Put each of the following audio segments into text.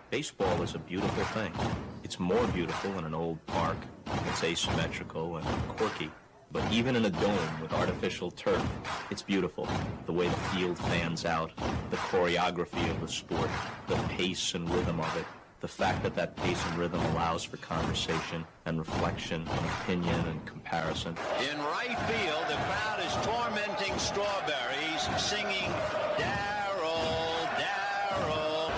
Baseball is a beautiful thing. It's more beautiful in an old park. It's asymmetrical and quirky. But even in a dome with artificial turf, it's beautiful. The way the field fans out, the choreography of the sport, the pace and rhythm of it, the fact that that pace and rhythm allows for conversation and reflection and opinion and comparison. In right field, the crowd is tormenting Strawberries, singing Darryl, Darryl.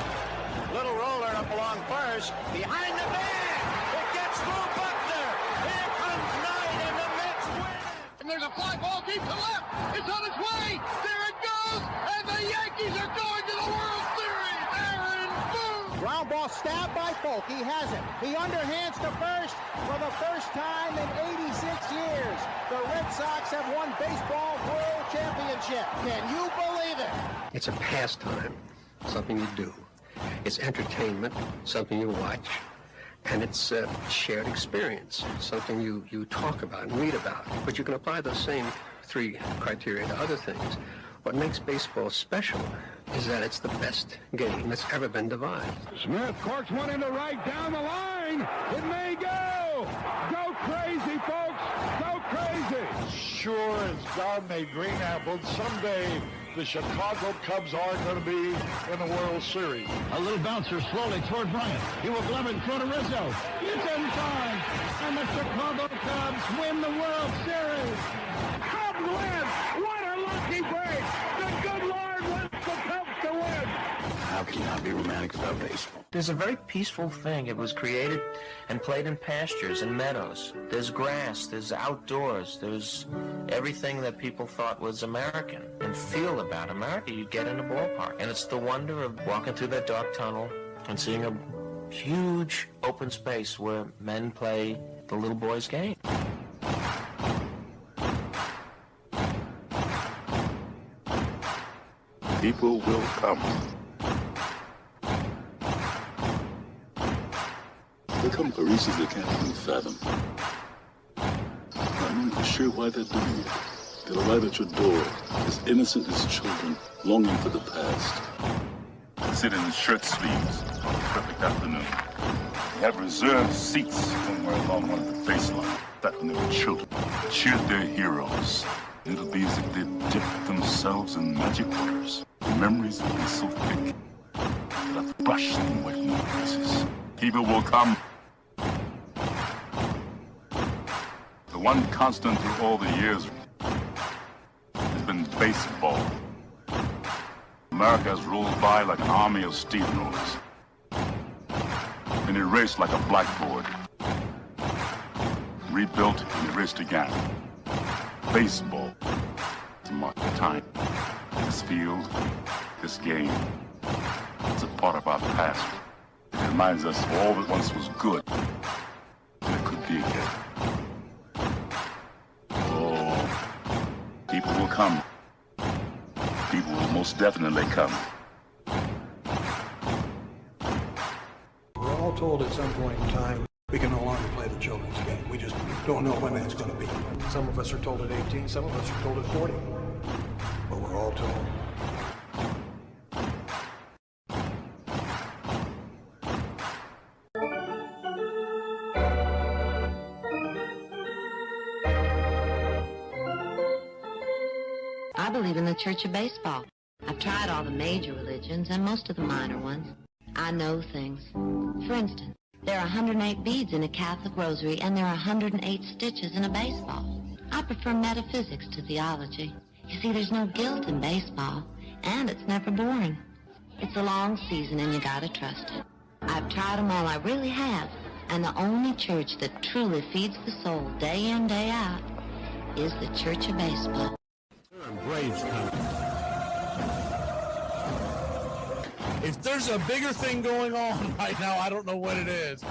Little roller up along first, behind the bag. It gets through Buckner. Here comes Knight, and the Mets win. And there's a fly ball deep to left. It's on its way. There it goes. And the Yankees are going to the World Series. Aaron Boone. Ground ball stabbed by Folk. He has it. He underhands to first for the first time in 86 years. The Red Sox have won baseball world championship. Can you believe it? It's a pastime, something you do. It's entertainment, something you watch. And it's a shared experience, something you talk about and read about. But you can apply those same three criteria to other things. What makes baseball special is that it's the best game that's ever been devised. Smith corks one into right down the line. It may go. Go crazy, folks. Go crazy. Sure as God made green apples, someday the Chicago Cubs are going to be in the World Series. A little bouncer slowly toward Bryant. He will glove it in front of Rizzo. It's inside. And the Chicago Cubs win the World Series. Cubs win. What a lucky break. The good Lord wants the Cubs to win. How can you not be romantic about baseball? There's a very peaceful thing. It was created and played in pastures and meadows. There's grass, there's outdoors, there's everything that people thought was American and feel about America. You get in a ballpark. And it's the wonder of walking through that dark tunnel and seeing a huge open space where men play the little boy's game. People will come. They come for reasons they can't even fathom. Not knowing for sure why they're doing it. They'll arrive at your door as innocent as children, longing for the past. Sit in shirt sleeves on a perfect afternoon. They have reserved seats somewhere along one of the baselines. That when they were children, cheered their heroes. It'll be as if they dipped themselves in magic waters. The memories will be so thick that I've brushed them away from their faces. People will come. The one constant through all the years has been baseball. America has rolled by like an army of steamrollers. Been erased like a blackboard. Rebuilt and erased again. Baseball to mark the time. This field, this game, it's a part of our past. It reminds us of all that once was good, and it could be again. Oh, People will come. People will most definitely come. We're all told at some point in time we can no longer play the children's game. We just don't know when that's going to be. Some of us are told at 18, some of us are told at 40. But we're all told. I believe in the Church of Baseball. I've tried all the major religions and most of the minor ones. I know things. For instance, there are 108 beads in a Catholic rosary and there are 108 stitches in a baseball. I prefer metaphysics to theology. You see, there's no guilt in baseball, and it's never boring. It's a long season and you gotta trust it. I've tried them all, I really have. And the only church that truly feeds the soul day in, day out is the Church of Baseball. Braves coming. If there's a bigger thing going on right now, I don't know what it is.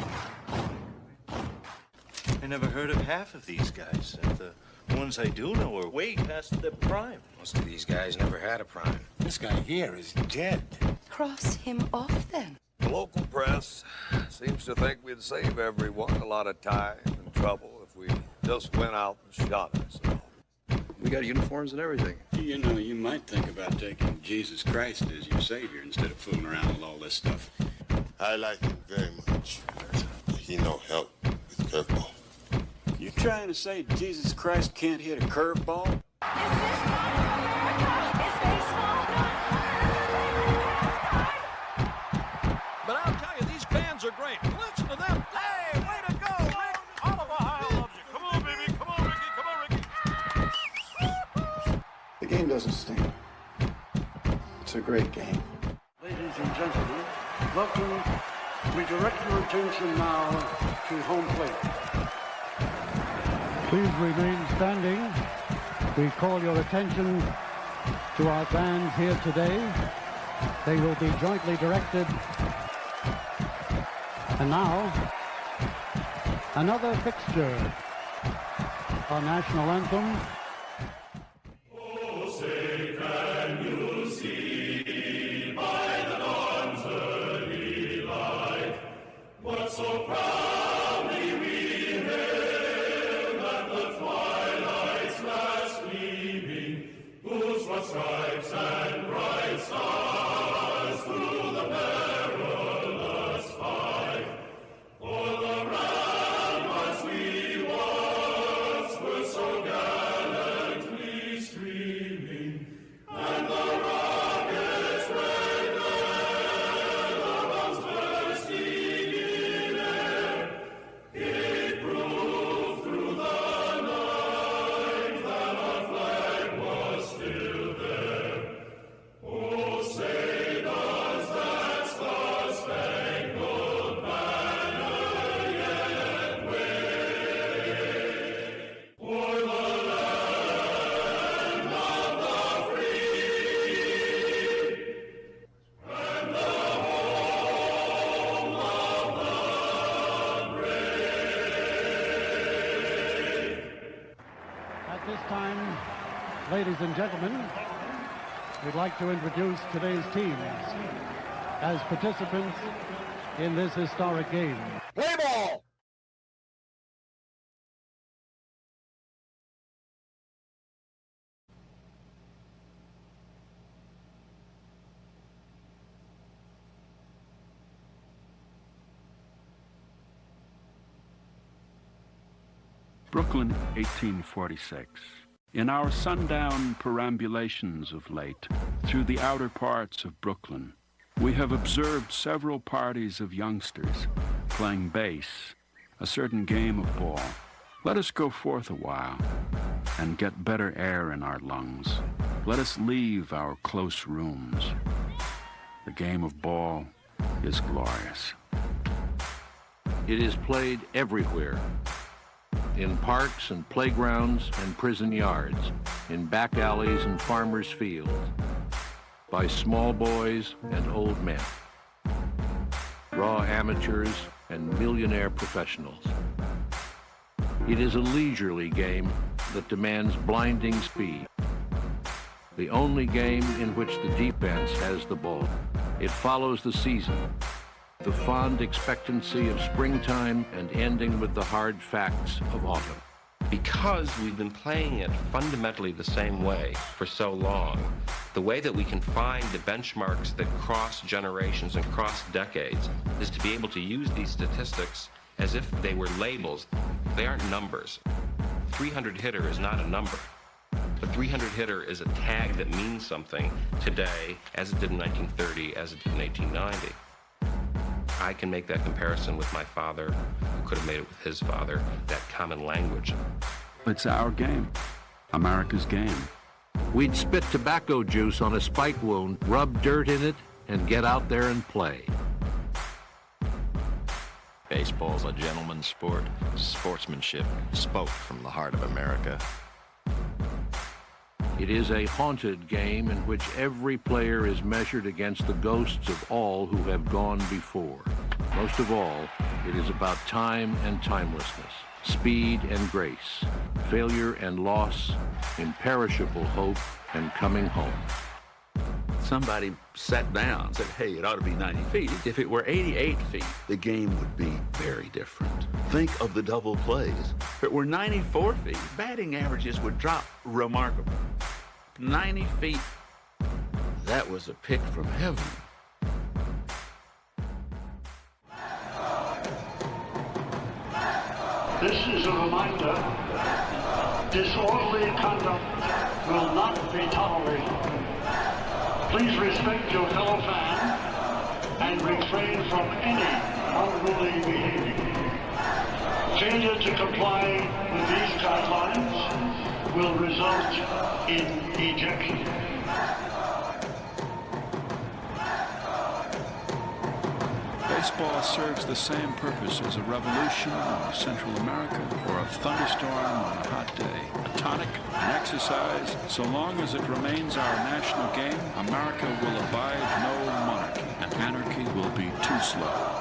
I never heard of half of these guys. And the ones I do know are way past their prime. Most of these guys never had a prime. This guy here is dead. Cross him off then. The local press seems to think we'd save everyone a lot of time and trouble if we just went out and shot ourselves. We got uniforms and everything. You know, you might think about taking Jesus Christ as your savior instead of fooling around with all this stuff. I like him very much. He no help with curveball. You trying to say Jesus Christ can't hit a curveball? But I'll tell you, these fans are great. Listen to them. Hey, way to go, Rick. Oliver Ohio loves you. Come on, baby. Come on, Ricky. Come on, Ricky. The game doesn't stink. It's a great game. Ladies and gentlemen, welcome. We direct your attention now to home plate. Please remain standing. We call your attention to our bands here today. They will be jointly directed. And now, another fixture, our national anthem. Oh, say can you see by the dawn's early light what so proudly we hailed at the twilight's last gleaming, whose broad stripes and bright stars through the perilous fight for the ramparts we once were so gallantly streaming, and the rockets' red bombs bursting in air gave proof through the night that our flag was still there. Oh, say does that star-spangled banner yet wave o'er the land of the free and the home of the brave? At this time, ladies and gentlemen, we'd like to introduce today's teams as participants in this historic game. Play ball! Brooklyn, 1846. In our sundown perambulations of late through the outer parts of Brooklyn, we have observed several parties of youngsters playing base, a certain game of ball. Let us go forth a while and get better air in our lungs. Let us leave our close rooms. The game of ball is glorious. It is played everywhere. In parks and playgrounds and prison yards, in back alleys and farmers' fields, by small boys and old men, raw amateurs and millionaire professionals. It is a leisurely game that demands blinding speed, the only game in which the defense has the ball. It follows the season, the fond expectancy of springtime and ending with the hard facts of autumn. Because we've been playing it fundamentally the same way for so long, the way that we can find the benchmarks that cross generations and cross decades is to be able to use these statistics as if they were labels. They aren't numbers. 300 hitter is not a number. The 300 hitter is a tag that means something today, as it did in 1930, as it did in 1890. I can make that comparison with my father, who could have made it with his father, that common language. It's our game, America's game. We'd spit tobacco juice on a spike wound, rub dirt in it, and get out there and play. Baseball's a gentleman's sport. Sportsmanship spoke from the heart of America. It is a haunted game in which every player is measured against the ghosts of all who have gone before. Most of all, it is about time and timelessness, speed and grace, failure and loss, imperishable hope and coming home. Somebody sat down and said, hey, it ought to be 90 feet. If it were 88 feet, the game would be very different. Think of the double plays. If it were 94 feet, batting averages would drop remarkably. 90 feet, that was a pick from heaven. This is a reminder. Disorderly conduct will not be tolerated. Please respect your fellow fan and refrain from any unruly behavior. Failure to comply with these guidelines will result in ejection. Baseball serves the same purpose as a revolution in Central America or a thunderstorm on a hot day. A tonic, an exercise. So long as it remains our national game, America will abide no monarchy, and anarchy will be too slow.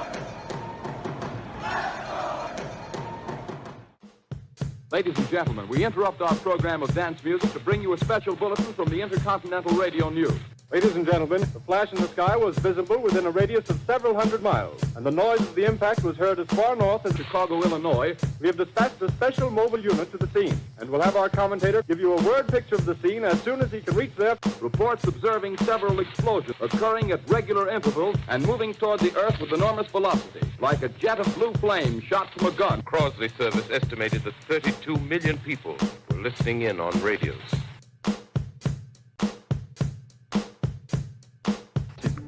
Ladies and gentlemen, we interrupt our program of dance music to bring you a special bulletin from the Intercontinental Radio News. Ladies and gentlemen, the flash in the sky was visible within a radius of several hundred miles, and the noise of the impact was heard as far north as Chicago, Illinois. We have dispatched a special mobile unit to the scene, and we'll have our commentator give you a word picture of the scene as soon as he can reach there. Reports observing several explosions occurring at regular intervals and moving toward the Earth with enormous velocity, like a jet of blue flame shot from a gun. Crosley Service estimated that 32 million people were listening in on radios.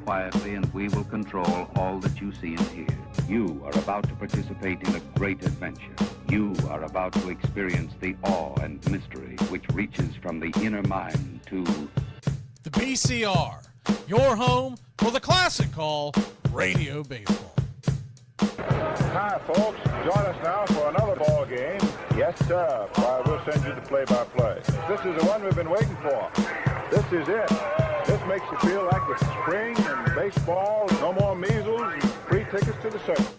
Quietly, and we will control all that you see and hear. You are about to participate in a great adventure. You are about to experience the awe and mystery which reaches from the inner mind to the BCR, your home for the classic call, Radio Baseball. Hi, folks. Join us now for another ball game. Yes, sir. Why, we'll send you the play-by-play. This is the one we've been waiting for. This is it. This makes you feel like it's spring and baseball, no more measles, and free tickets to the circus.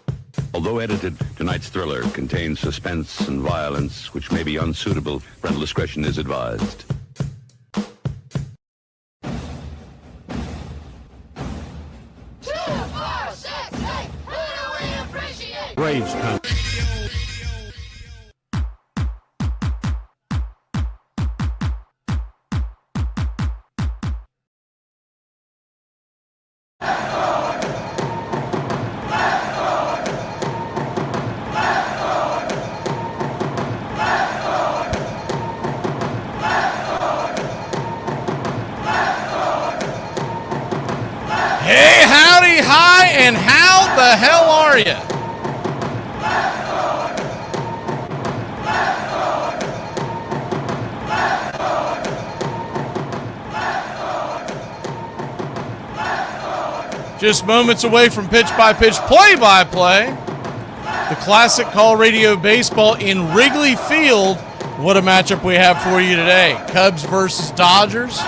Although edited, tonight's thriller contains suspense and violence which may be unsuitable. Parental discretion is advised. 2, 4, 6, 8. Who do we appreciate? Braves. Hey, howdy, hi, and how the hell are you? Just moments away from pitch-by-pitch play-by-play. The Classic Call Radio Baseball in Wrigley Field. What a matchup we have for you today. Cubs versus Dodgers.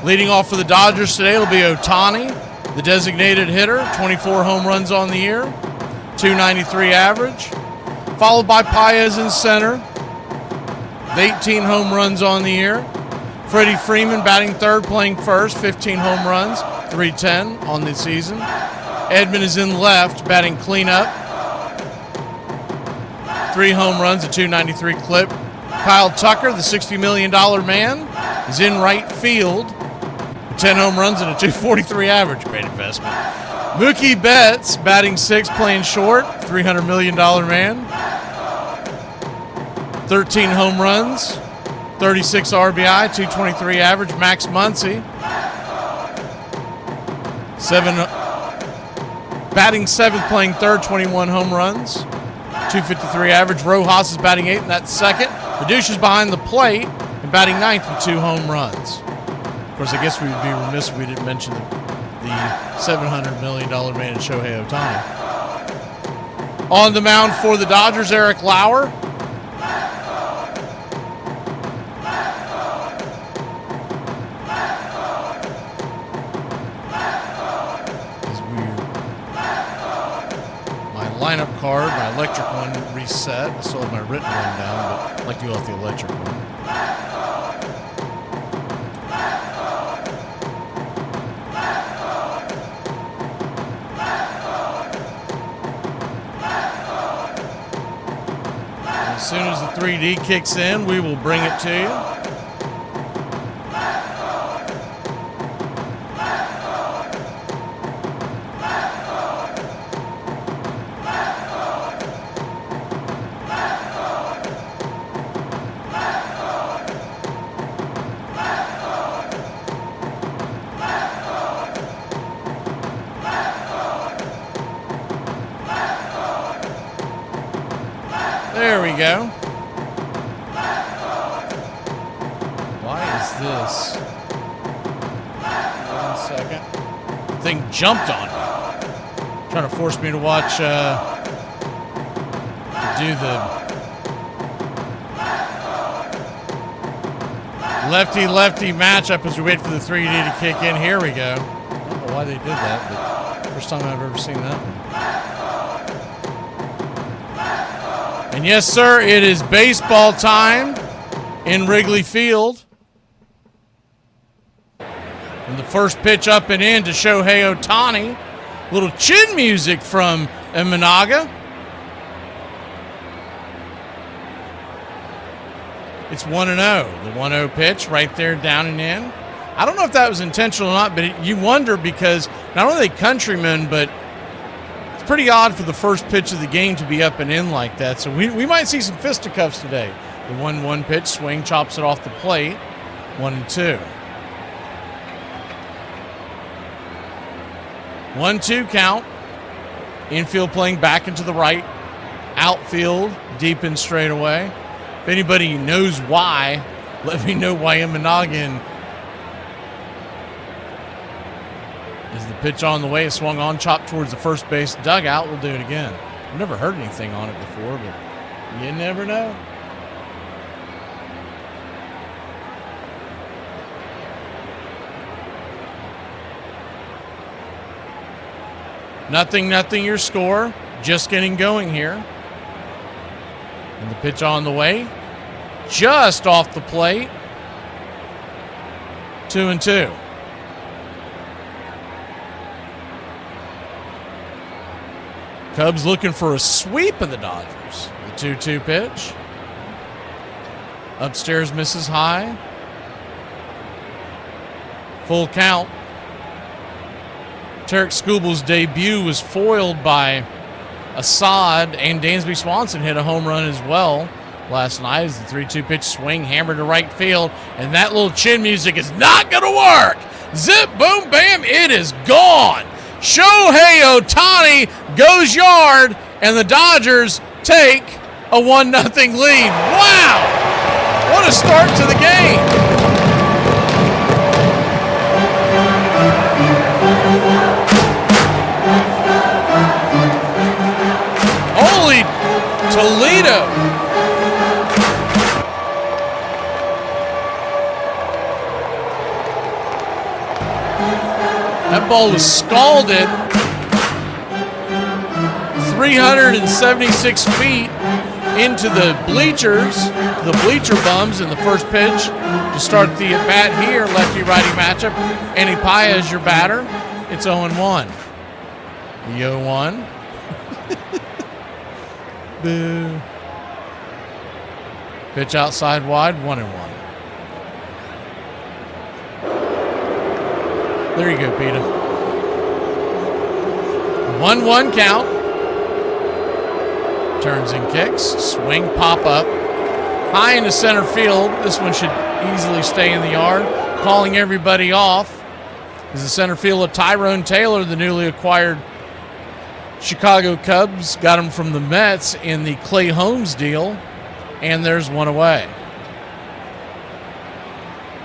Leading off for the Dodgers today will be Ohtani, the designated hitter, 24 home runs on the year, 293 average. Followed by Paez in center, 18 home runs on the year. Freddie Freeman batting third, playing first, 15 home runs, 310 on the season. Edman is in left, batting cleanup. 3 home runs, a 293 clip. Kyle Tucker, the $60 million man, is in right field. 10 home runs and a 243 average. Great investment. Mookie Betts, batting sixth, playing short, $300 million man. 13 home runs, 36 RBI, 223 average. Max Muncy, batting seventh, playing third, 21 home runs, 253 average. Rojas is batting eighth, and that's second. Badush is behind the plate and batting ninth with 2 home runs. Of course, I guess we would be remiss if we didn't mention the $700 million man in Shohei Ohtani. On the mound for the Dodgers, Eric Lauer. Lineup card, my electric one reset. I still have my written one down, but I'd like to go off the electric one. And as soon as the 3D kicks in, we will bring it to you. There we go. Why is this? 1 second. The thing jumped on me. Trying to force me to watch, do the lefty-lefty matchup as we wait for the 3D to kick in. Here we go. I don't know why they did that, but first time I've ever seen that one. And yes, sir, it is baseball time in Wrigley Field. And the first pitch up and in to Shohei Ohtani. Little chin music from Imanaga. It's 1-0. The 1-0 pitch right there, down and in. I don't know if that was intentional or not, but you wonder because not only are they countrymen, but it's pretty odd for the first pitch of the game to be up and in like that. So we might see some fisticuffs today. The 1-1 pitch, swing, chops it off the plate. 1-2. 1-2 count. Infield playing back into the right. Outfield, deep in straight away. If anybody knows why, let me know why Imanagan is the pitch on the way. It swung on, chopped towards the first base dugout. We'll do it again. I've never heard anything on it before, but you never know. Nothing, your score. Just getting going here. And the pitch on the way. Just off the plate. 2-2. Cubs looking for a sweep of the Dodgers. The 2-2 pitch. Upstairs misses high. Full count. Tarek Skubal's debut was foiled by Assad, and Dansby Swanson hit a home run as well last night as the 3-2 pitch swing hammered to right field, and that little chin music is not going to work. Zip, boom, bam, it is gone. Shohei Ohtani goes yard, and the Dodgers take a 1-0 lead. Wow! What a start to the game. Holy Toledo. That ball was scalded 376 feet into the bleachers, the bleacher bums in the first pitch to start the at-bat here, lefty-righty matchup. Andy Paya is your batter. It's 0-1. The 0-1. Boo. Pitch outside wide, 1-1. There you go, Peter. 1-1 count. Turns and kicks. Swing, pop up. High into center field. This one should easily stay in the yard. Calling everybody off is the center fielder Tyrone Taylor, the newly acquired Chicago Cubs. Got him from the Mets in the Clay Holmes deal. And there's one away.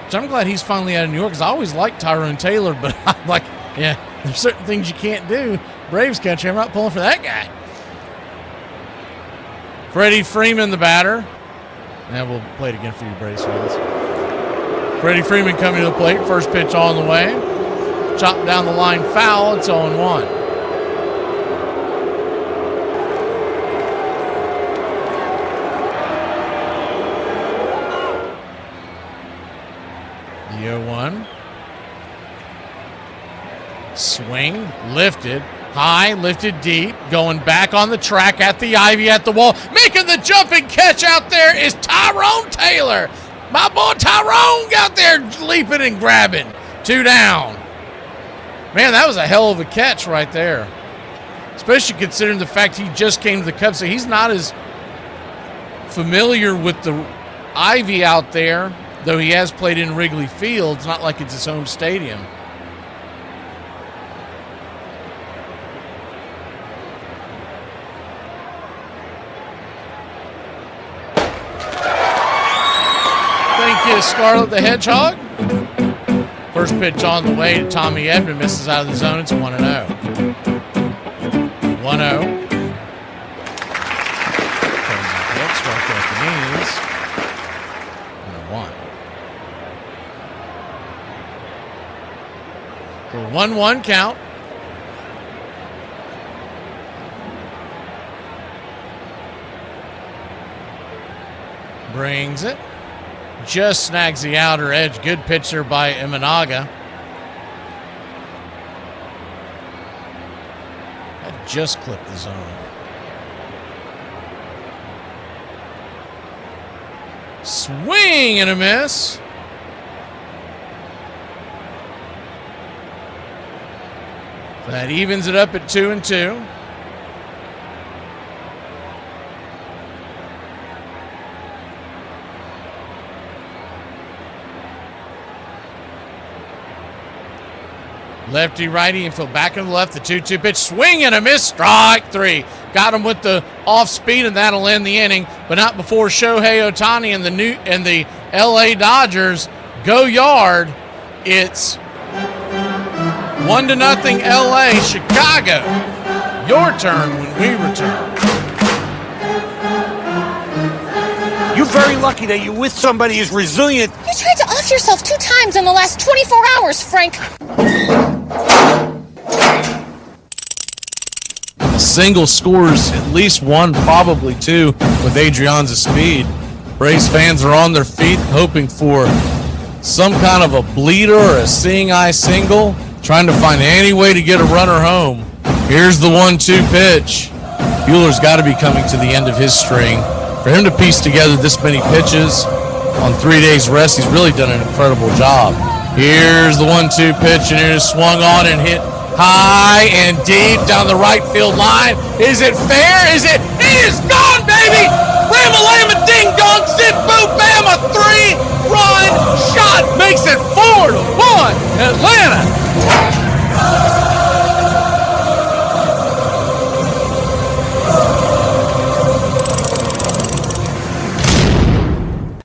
Which I'm glad he's finally out of New York, because I always liked Tyrone Taylor, but I'm like, yeah, there's certain things you can't do. Braves country, I'm not pulling for that guy. Freddie Freeman, the batter. And we'll play it again for you, Braves fans. Freddie Freeman coming to the plate. First pitch on the way. Chopped down the line, foul. It's 0-1. The 0-1. Swing, lifted, high, lifted deep, going back on the track at the ivy, at the wall. Making the jumping catch out there is Tyrone Taylor. My boy Tyrone out there leaping and grabbing. 2 down. Man, that was a hell of a catch right there. Especially considering the fact he just came to the Cubs, so he's not as familiar with the ivy out there, though he has played in Wrigley Field. It's not like it's his home stadium. Thank you, Scarlet the Hedgehog. First pitch on the way to Tommy Edman. Misses out of the zone. It's 1-0. 1-0. Crazy pitch right there at the knees. 1-1. For 1-1 count. Brings it. Just snags the outer edge. Good pitch there by Imanaga. That just clipped the zone. Swing and a miss. That evens it up at 2-2. Lefty, righty, infield back and left. The 2-2 pitch, swing and a miss. Strike 3. Got him with the off speed, and that'll end the inning. But not before Shohei Ohtani and the LA Dodgers go yard. It's 1-0 LA. Chicago. Your turn when we return. You're very lucky that you're with somebody who's resilient. You tried to off yourself 2 times in the last 24 hours, Frank. A single scores at least 1, probably 2 with Adrianza's speed. Braves fans are on their feet hoping for some kind of a bleeder or a seeing eye single, trying to find any way to get a runner home. Here's the 1-2 pitch. Buehler's got to be coming to the end of his string. For him to piece together this many pitches on 3 days rest, he's really done an incredible job. Here's the 1-2 pitch, and it is swung on and hit high and deep down the right field line. Is it fair? It is gone, baby! Ram-a-lam-a ding-dong, zip-boo-bam, a 3-run shot makes it 4-1 Atlanta.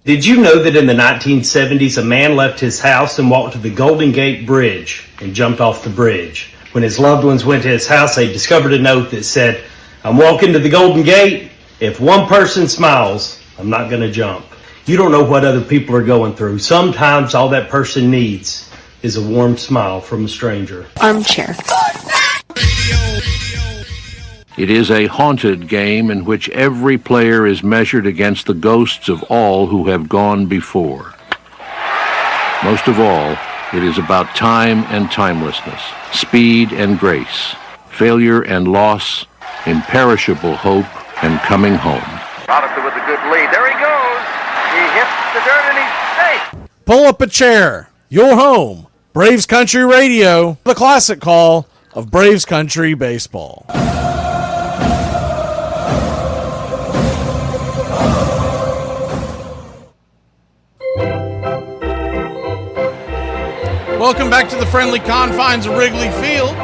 Did you know that in the 1970s, a man left his house and walked to the Golden Gate Bridge and jumped off the bridge? When his loved ones went to his house, they discovered a note that said, "I'm walking to the Golden Gate. If one person smiles, I'm not going to jump." You don't know what other people are going through. Sometimes all that person needs is a warm smile from a stranger. Armchair. It is a haunted game in which every player is measured against the ghosts of all who have gone before. Most of all, it is about time and timelessness, speed and grace, failure and loss, imperishable hope and coming home. Robinson with a good lead. There he goes. He hits the dirt and he's safe. Pull up a chair. Your home. Braves Country Radio. The classic call of Braves Country Baseball. Welcome back to the friendly confines of Wrigley Field.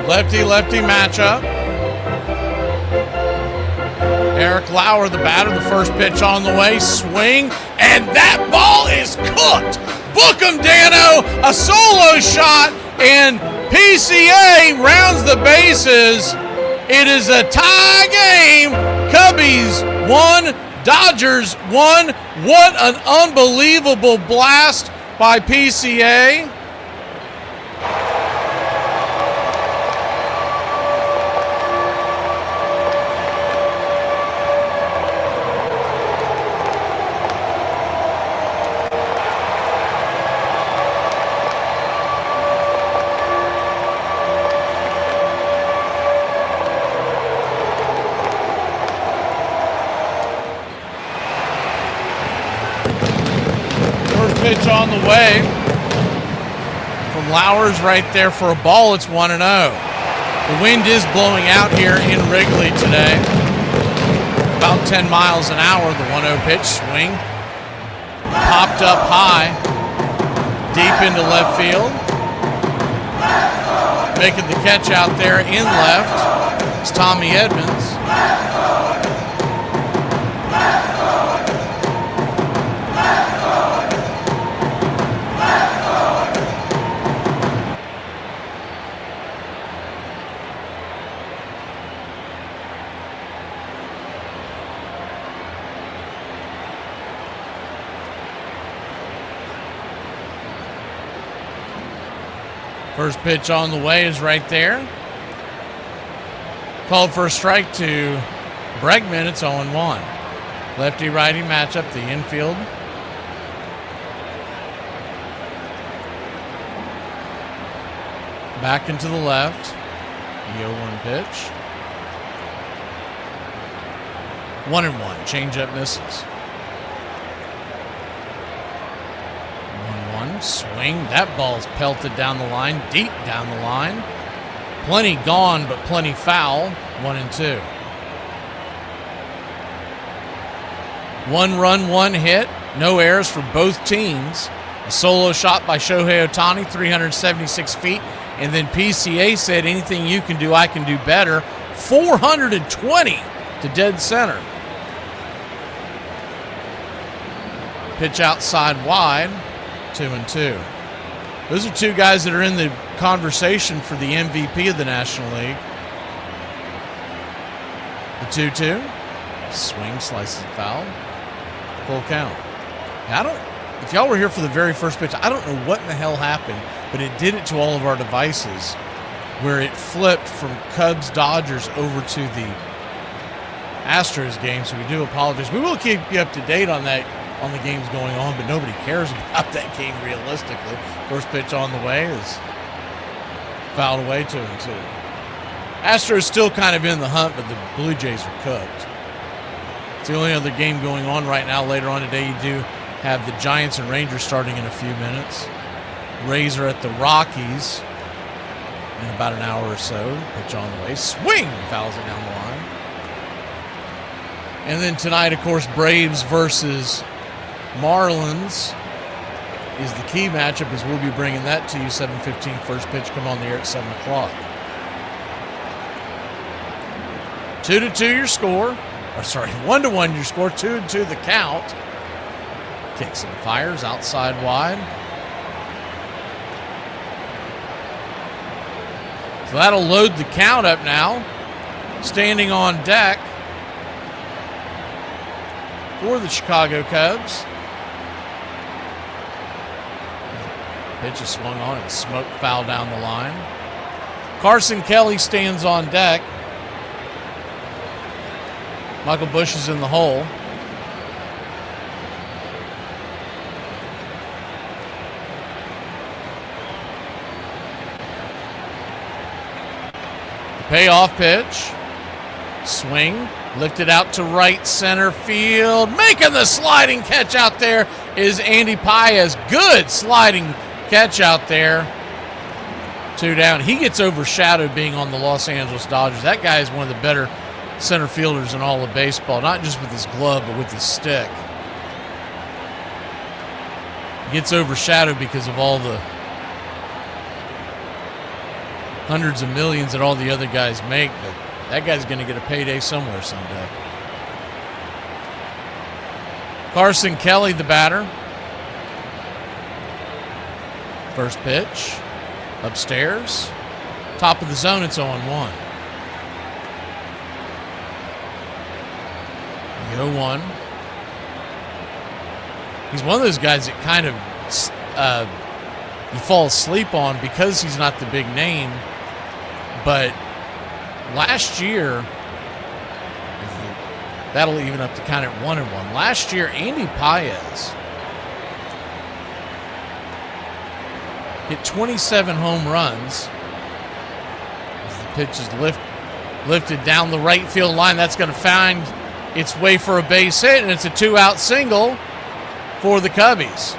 Lefty-lefty matchup. Eric Lauer, the batter, the first pitch on the way, swing, and that ball is cooked. Book 'em, Dano, a solo shot, and PCA rounds the bases. It is a tie game. Cubbies 1, Dodgers 1. What an unbelievable blast by PCA. Pitch on the way from Lauer's right there for a ball. It's 1-0. The wind is blowing out here in Wrigley today. About 10 miles an hour. The 1-0 pitch swing. Popped up high. Deep into left field. Making the catch out there in left. It's Tommy Edmonds. First pitch on the way is right there. Called for a strike to Bregman. It's 0-1. Lefty-righty matchup, the infield. Back into the left. The 0-1 pitch. 1-1. Change-up misses. 1-1. Swing. That ball's pelted down the line, deep down the line. Plenty gone, but plenty foul. 1-2. 1 run, 1 hit. No errors for both teams. A solo shot by Shohei Ohtani, 376 feet. And then PCA said, anything you can do, I can do better. 420 to dead center. Pitch outside wide, 2-2. Those are two guys that are in the conversation for the MVP of the National League. The 2-2. Swing, slices it foul. Full count. If y'all were here for the very first pitch, I don't know what in the hell happened, but it did it to all of our devices where it flipped from Cubs-Dodgers over to the Astros game, so we do apologize. We will keep you up to date on that, on the games going on, but nobody cares about that game realistically. First pitch on the way is fouled away, 2-2. Astros still kind of in the hunt, but the Blue Jays are cooked. It's the only other game going on right now. Later on today, you do have the Giants and Rangers starting in a few minutes. Rays are at the Rockies in about an hour or so. Pitch on the way. Swing! Fouls it down the line. And then tonight, of course, Braves versus Marlins is the key matchup, as we'll be bringing that to you. 7:15 first pitch, come on the air at 7 o'clock. 2-2 your score. Or sorry, 1-1 your score. 2-2 the count. Kicks and fires outside wide. So that'll load the count up now. Standing on deck for the Chicago Cubs. Pitch is swung on and smoke foul down the line. Carson Kelly stands on deck. Michael Bush is in the hole. The payoff pitch. Swing. Lifted out to right center field. Making the sliding catch out there is Andy Paez. Good sliding catch out there. 2 down. He gets overshadowed being on the Los Angeles Dodgers. That guy is one of the better center fielders in all of baseball, not just with his glove, but with his stick. He gets overshadowed because of all the hundreds of millions that all the other guys make, but that guy's going to get a payday somewhere someday. Carson Kelly, the batter. First pitch. Upstairs. Top of the zone, it's 0-1. The 0-1. He's one of those guys that kind of you fall asleep on because he's not the big name. But last year, that'll even up to kind of 1-1. Last year, Andy Paez hit 27 home runs. As the pitch is lifted down the right field line, that's going to find its way for a base hit, and it's a 2-out single for the Cubbies.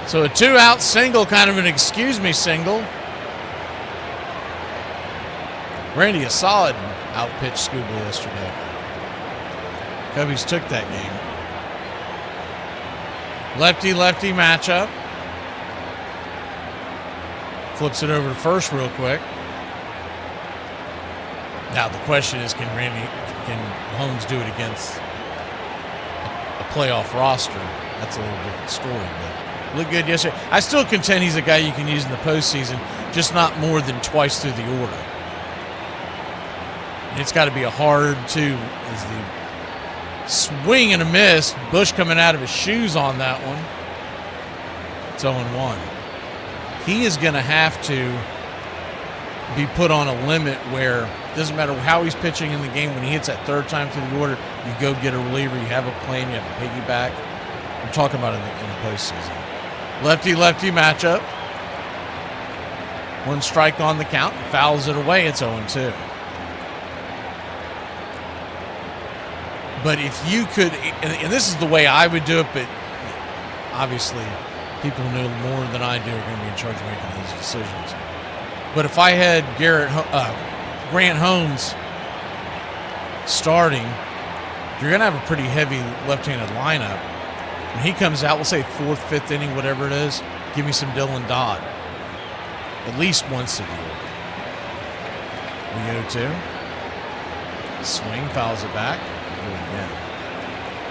So a 2-out single, kind of an excuse me single. Randy, a solid out-pitch Scooble yesterday. Cubbies took that game. Lefty-lefty matchup. Flips it over to first real quick. Now the question is, can Holmes do it against a playoff roster? That's a little different story, but looked good yesterday. I still contend he's a guy you can use in the postseason, just not more than twice through the order. And it's got to be a hard two as the swing and a miss. Bush coming out of his shoes on that one. It's 0-1. He is going to have to be put on a limit where it doesn't matter how he's pitching in the game. When he hits that third time through the order, you go get a reliever. You have a plan. You have a piggyback. I'm talking about in the postseason. Lefty-lefty matchup. 1 strike on the count. Fouls it away. It's 0-2. But if you could, and this is the way I would do it, but obviously people who know more than I do are going to be in charge of making these decisions. But if I had Grant Holmes starting, you're going to have a pretty heavy left-handed lineup. When he comes out, we'll say 4th, 5th inning, whatever it is, give me some Dylan Dodd. At least once a year. The 0-2. Swing, fouls it back. Do it again.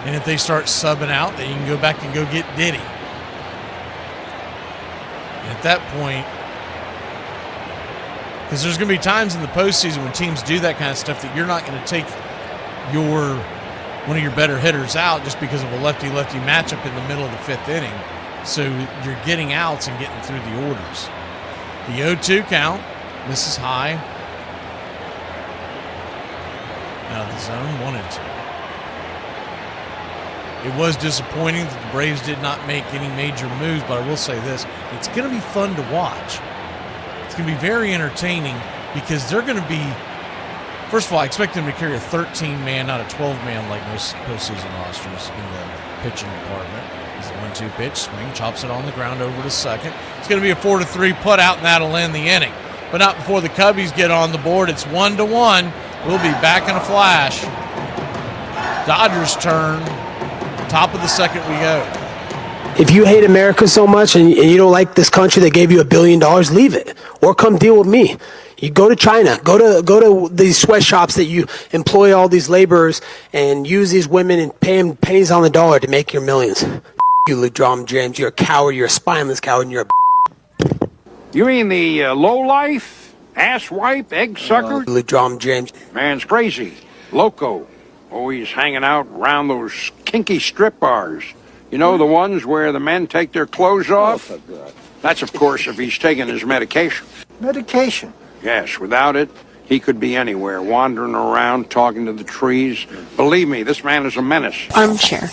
And if they start subbing out, then you can go back and go get Diddy. And at that point, because there's going to be times in the postseason when teams do that kind of stuff that you're not going to take one of your better hitters out just because of a lefty-lefty matchup in the middle of the 5th inning. So you're getting outs and getting through the orders. The 0-2 count. This is high. Out of the zone, 1-2. It was disappointing that the Braves did not make any major moves, but I will say this. It's going to be fun to watch. It's going to be very entertaining because they're going to be, first of all, I expect them to carry a 13-man, not a 12-man like most postseason rosters in the pitching department. It's a 1-2 pitch, swing, chops it on the ground over to second. It's going to be a 4-3 put out, and that'll end the inning. But not before the Cubbies get on the board. It's 1-1. We'll be back in a flash. Dodgers turn. Top of the second we go. If you hate America so much and you don't like this country that gave you $1 billion, leave it. Or come deal with me. You go to China. Go to these sweatshops that you employ all these laborers and use these women and pay them pennies on the dollar to make your millions. you, LeBron James. You're a coward. You're a spineless coward. And you're a You mean the low-life, asswipe, egg sucker? LeBron James. Man's crazy, loco, always hanging out around those kinky strip bars. You know, the ones where the men take their clothes off? That's, of course, if he's taking his medication. Medication? Yes, without it, he could be anywhere, wandering around, talking to the trees. Believe me, this man is a menace. Armchair.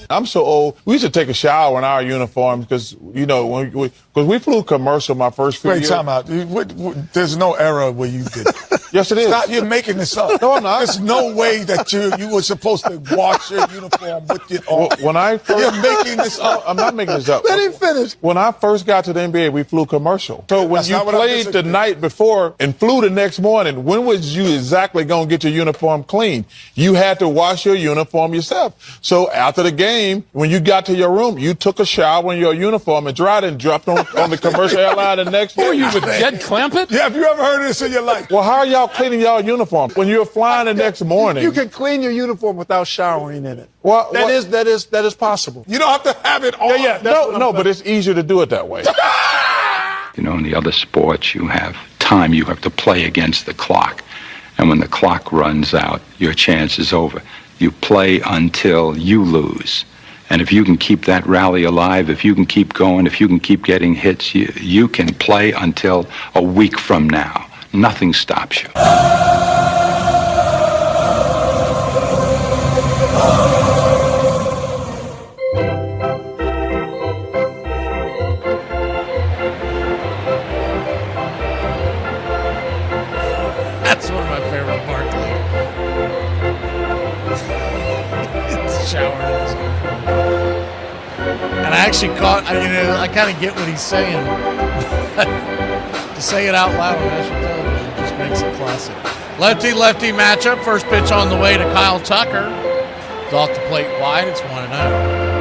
I'm so old. We used to take a shower in our uniforms because, you know, because we flew commercial my first few years. Wait, time out. There's no era where you did. Yes, it is. Stop, you're making this up. No, I'm not. There's no way that you were supposed to wash your uniform with your arm. When I first, you're making this up. I'm not making this up. Let him finish. When I first got to the NBA, we flew commercial. So when you played the night before and flew the next morning, when was you exactly going to get your uniform clean? You had to wash your uniform yourself. So after the game, when you got to your room, you took a shower in your uniform and dried it and dropped on the commercial airline the next day. Were you with Jed Clampett? Yeah, have you ever heard of this in your life? Well, how are y'all cleaning y'all uniform when you're flying the next morning? You can clean your uniform without showering in it. Well, that is possible. You don't have to have it on. Yeah. No, but it's easier to do it that way. You know, in the other sports, you have time. You have to play against the clock. And when the clock runs out, your chance is over. You play until you lose. And if you can keep that rally alive, if you can keep going, if you can keep getting hits, you can play until a week from now. Nothing stops you. That's one of my favorite parts. It's showering in his uniform. And I actually caught, I kind of get what he's saying. To say it out loud on national television just makes it classic. Lefty-lefty matchup. First pitch on the way to Kyle Tucker. It's off the plate wide. It's 1-0.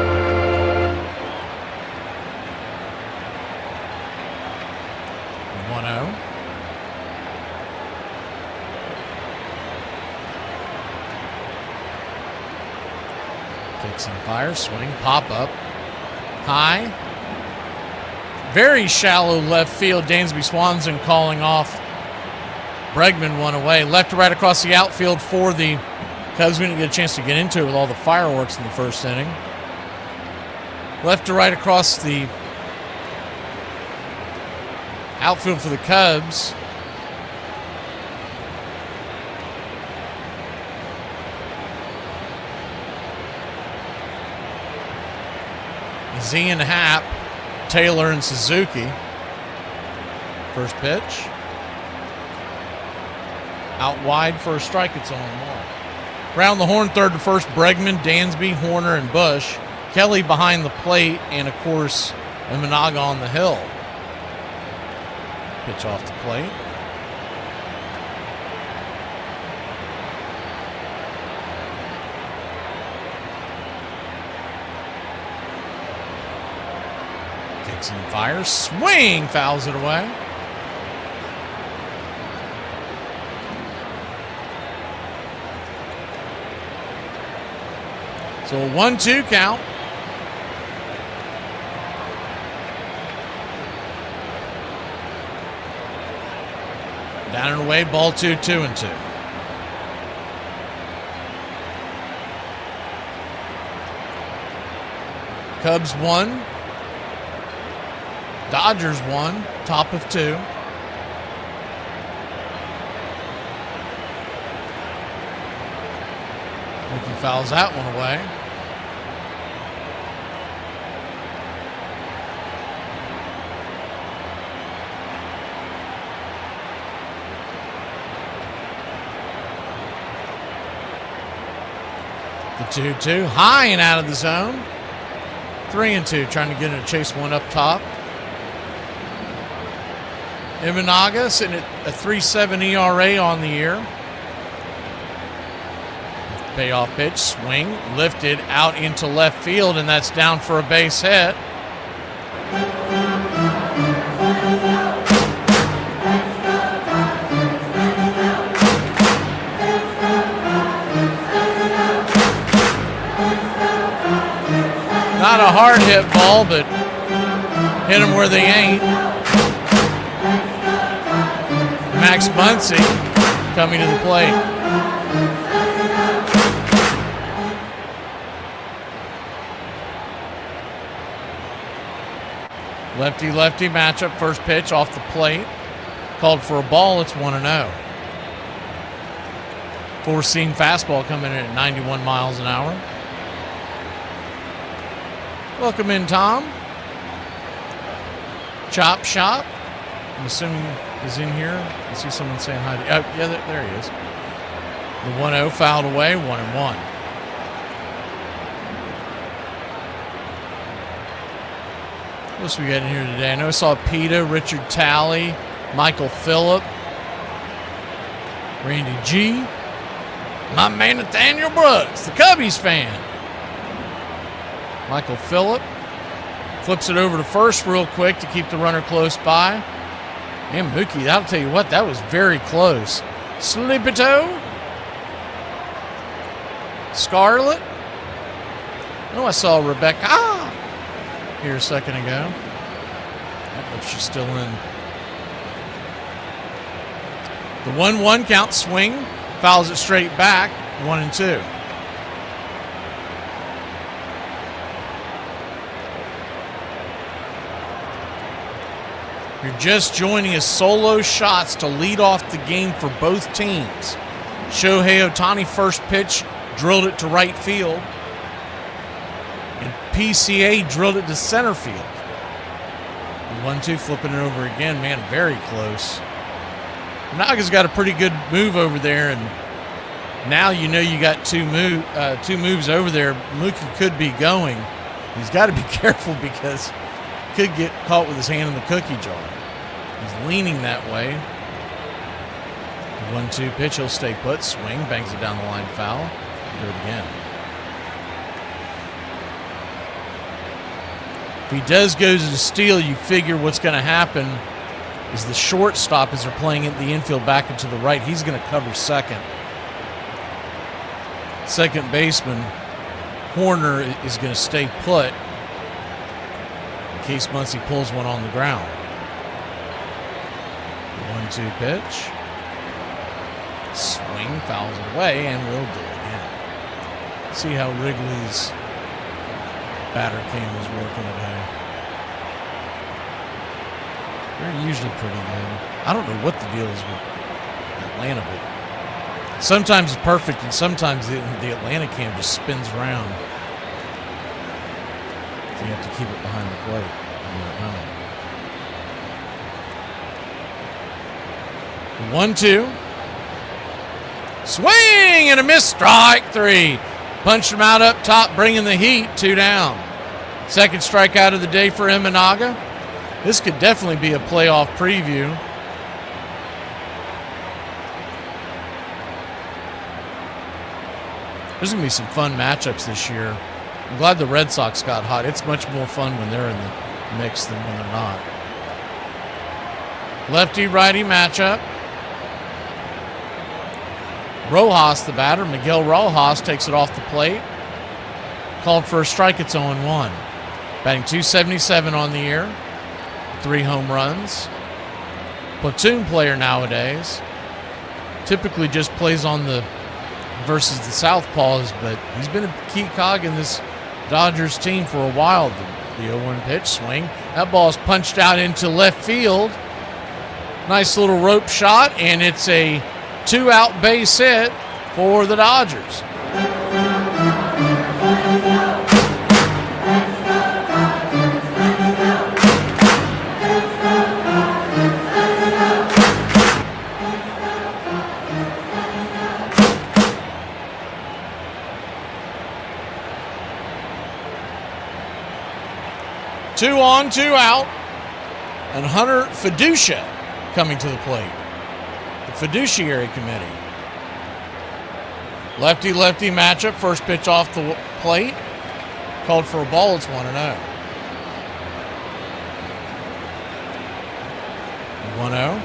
Kicks and fires, swing, pop up, high. Very shallow left field. Dansby Swanson calling off. Bregman one away. Left to right across the outfield for the Cubs. We didn't get a chance to get into it with all the fireworks in the first inning. Left to right across the outfield for the Cubs. Z and Happ, Taylor and Suzuki. First pitch. Out wide for a strike. It's on one. Round the horn, third to first, Bregman, Dansby, Horner, and Bush. Kelly behind the plate, and of course, Imanaga on the hill. Pitch off the plate. Kicks and fires, swing, fouls it away. So a 1-2 count. Down and away, ball 2, 2-2. Cubs 1. Dodgers 1, top of 2. Mickey fouls that one away. The 2-2, high and out of the zone. 3-2, trying to get in a chase one up top. Imanaga sitting at a 3.7 ERA on the year. Payoff pitch, swing, lifted out into left field, and that's down for a base hit. Not a hard hit ball, but hit them where they ain't. Max Muncy coming to the plate. Lefty-lefty matchup, first pitch off the plate. Called for a ball, it's 1-0. Four-seam fastball coming in at 91 miles an hour. Welcome in, Tom. Chop Shop, I'm assuming is in here. I see someone saying hi to you. Oh, yeah, there he is. The 1-0 fouled away, 1-1. What else we got in here today? I know I saw Peta, Richard Talley, Michael Phillip, Randy G, my man Nathaniel Brooks, the Cubbies fan. Michael Phillip flips it over to first real quick to keep the runner close by. And Mookie, I'll tell you what, that was very close. Sleepy-toe. Scarlett. Oh, I saw Rebecca here a second ago. I don't know if she's still in. The 1-1 count, swing, fouls it straight back, 1-2. You're just joining us. Solo shots to lead off the game for both teams. Shohei Ohtani first pitch, drilled it to right field. And PCA drilled it to center field. 1-2 flipping it over again. Man, very close. Naga's got a pretty good move over there, and now you know you got two moves over there. Mookie could be going. He's got to be careful because he could get caught with his hand in the cookie jar. He's leaning that way. 1-2 pitch, he'll stay put, swing, bangs it down the line, foul. Do it again. If he does go to the steal, you figure what's going to happen is the shortstop, as they're playing it the infield back into the right, he's going to cover second. Second baseman, Horner, is going to stay put in case Muncy pulls one on the ground. 1-2 pitch. Swing, fouls it away, and we'll do it again. See how Wrigley's batter cam is working today. They're usually pretty good. I don't know what the deal is with Atlanta, but sometimes it's perfect, and sometimes the Atlanta cam just spins around. So you have to keep it behind the plate. When you're at home. 1-2. Swing and a miss. Strike three. Punched him out up top, bringing the heat. 2 down. Second strikeout of the day for Imanaga. This could definitely be a playoff preview. There's going to be some fun matchups this year. I'm glad the Red Sox got hot. It's much more fun when they're in the mix than when they're not. Lefty-righty matchup. Rojas, the batter, Miguel Rojas, takes it off the plate. Called for a strike, it's 0-1. Batting .277 on the year. 3 home runs. Platoon player nowadays. Typically just plays on the versus the Southpaws, but he's been a key cog in this Dodgers team for a while. The 0-1 pitch, swing. That ball is punched out into left field. Nice little rope shot, and it's a 2-out base hit for the Dodgers. Two on, 2 out, and Hunter Fiducia coming to the plate. The Fiduciary Committee. Lefty-lefty matchup. First pitch off the plate. Called for a ball. It's 1-0. 1-0.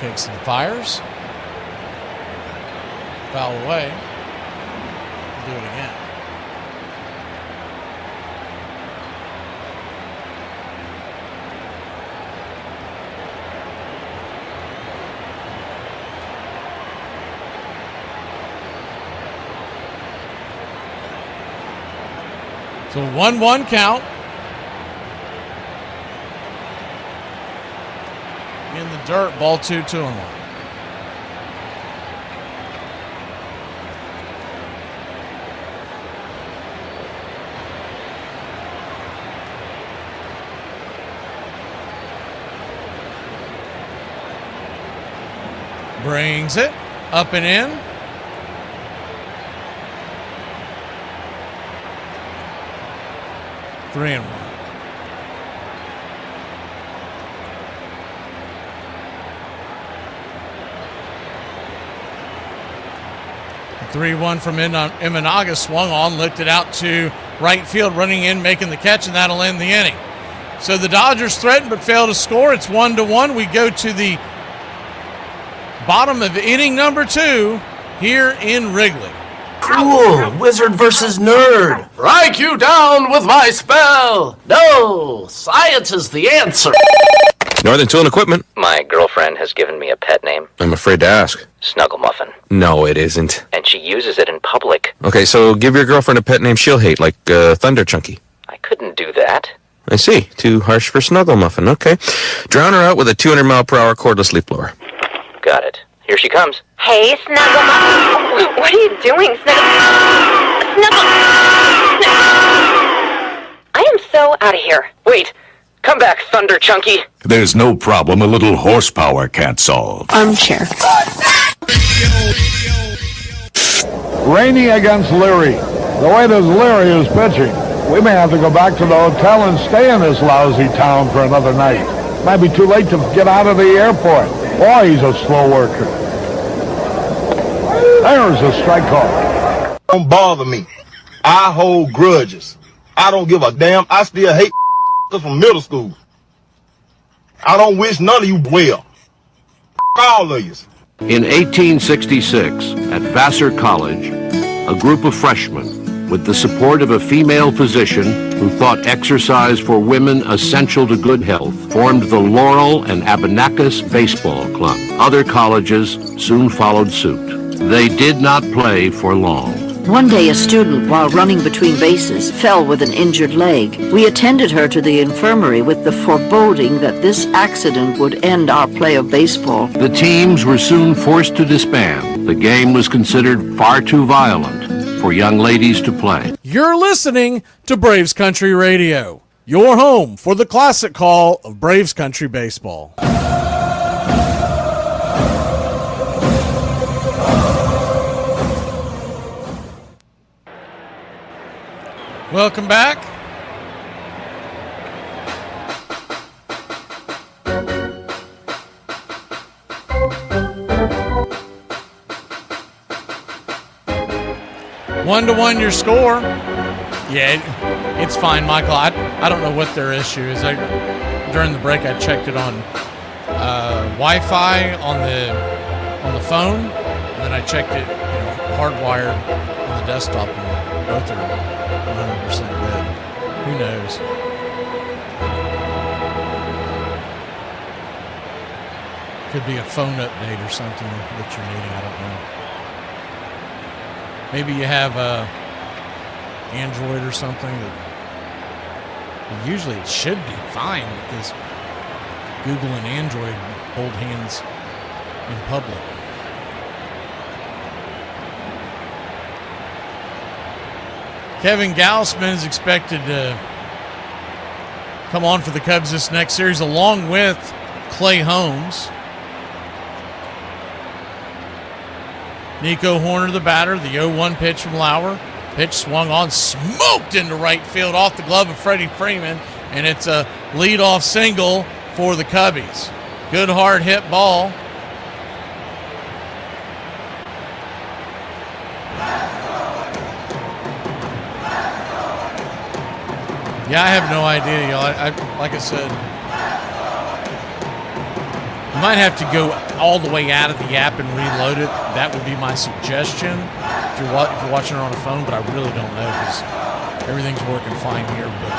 kicks and fires. Foul away. Do it again. So 1-1 count. In the dirt, ball 2-2-1. Brings it up and in. Three and 1. The 3-1 from Imanaga swung on, licked it out to right field, running in, making the catch, and that'll end the inning. So the Dodgers threaten but fail to score. It's 1-1. We go to the bottom of inning number 2 here in Wrigley. Cool. Wizard versus nerd. Strike you down with my spell. No, science is the answer. Northern Tool and Equipment. My girlfriend has given me a pet name. I'm afraid to ask. Snuggle Muffin. No, it isn't. And she uses it in public. Okay, so give your girlfriend a pet name she'll hate, like Thunder Chunky. I couldn't do that. I see. Too harsh for Snuggle Muffin. Okay. Drown her out with a 200-mile-per-hour cordless leaf blower. Got it. Here she comes. Hey, Snuggle Muffin. What are you doing, Snuggle? I am so out of here. Wait. Come back, Thunder Chunky. There's no problem a little horsepower can't solve. Armchair. Rainey against Leary. The way this Leary is pitching, we may have to go back to the hotel and stay in this lousy town for another night. Might be too late to get out of the airport. Boy, he's a slow worker. There's a strike call. Don't bother me. I hold grudges. I don't give a damn. I still hate from middle school. I don't wish none of you well. All of you. In 1866, at Vassar College, a group of freshmen, with the support of a female physician who thought exercise for women essential to good health, formed the Laurel and Abenakis Baseball Club. Other colleges soon followed suit. They did not play for long. One day, a student, while running between bases, fell with an injured leg. We attended her to the infirmary with the foreboding that this accident would end our play of baseball. The teams were soon forced to disband. The game was considered far too violent for young ladies to play. You're listening to Braves Country Radio, your home for the classic call of Braves Country Baseball. Welcome back. One to one your score. Yeah, it's fine, Michael. I don't know what their issue is. During the break, I checked it on Wi-Fi on the phone, and then I checked it, hardwired on the desktop, and both are 100% good. Who knows? Could be a phone update or something that you're needing. I don't know. Maybe you have Android or something that usually it should be fine because Google and Android hold hands in public. Kevin Gausman is expected to come on for the Cubs this next series along with Clay Holmes. Nico Horner, the batter, the 0-1 pitch from Lauer. Pitch swung on, smoked into right field off the glove of Freddie Freeman, and it's a leadoff single for the Cubbies. Good hard hit ball. Yeah, I have no idea, y'all. Like I said, You might have to go all the way out of the app and reload it. That would be my suggestion if you're watching it on a phone, but I really don't know because everything's working fine here. But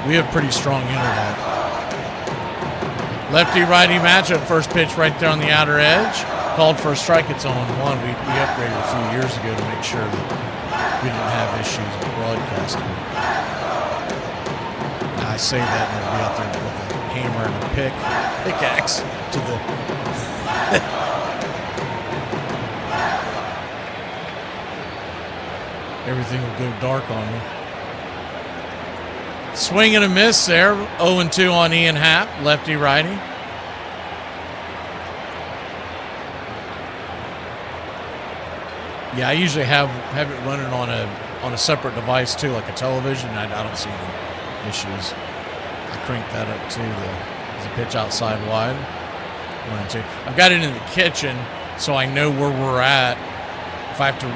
we have pretty strong internet. Lefty-righty matchup. First pitch right there on the outer edge. Called for a strike. It's 0-1. We upgraded a few years ago to make sure that we didn't have issues with broadcasting. Now, I say that and they'll be out there with a hammer and a pickaxe to the everything will go dark on me. Swing and a miss there. 0-2 on Ian Happ, lefty righty. Yeah, I usually have it running on a separate device too, like a television. I don't see any issues. I crank that up too. There's a pitch outside wide. 1-2. I've got it in the kitchen, so I know where we're at. If I have to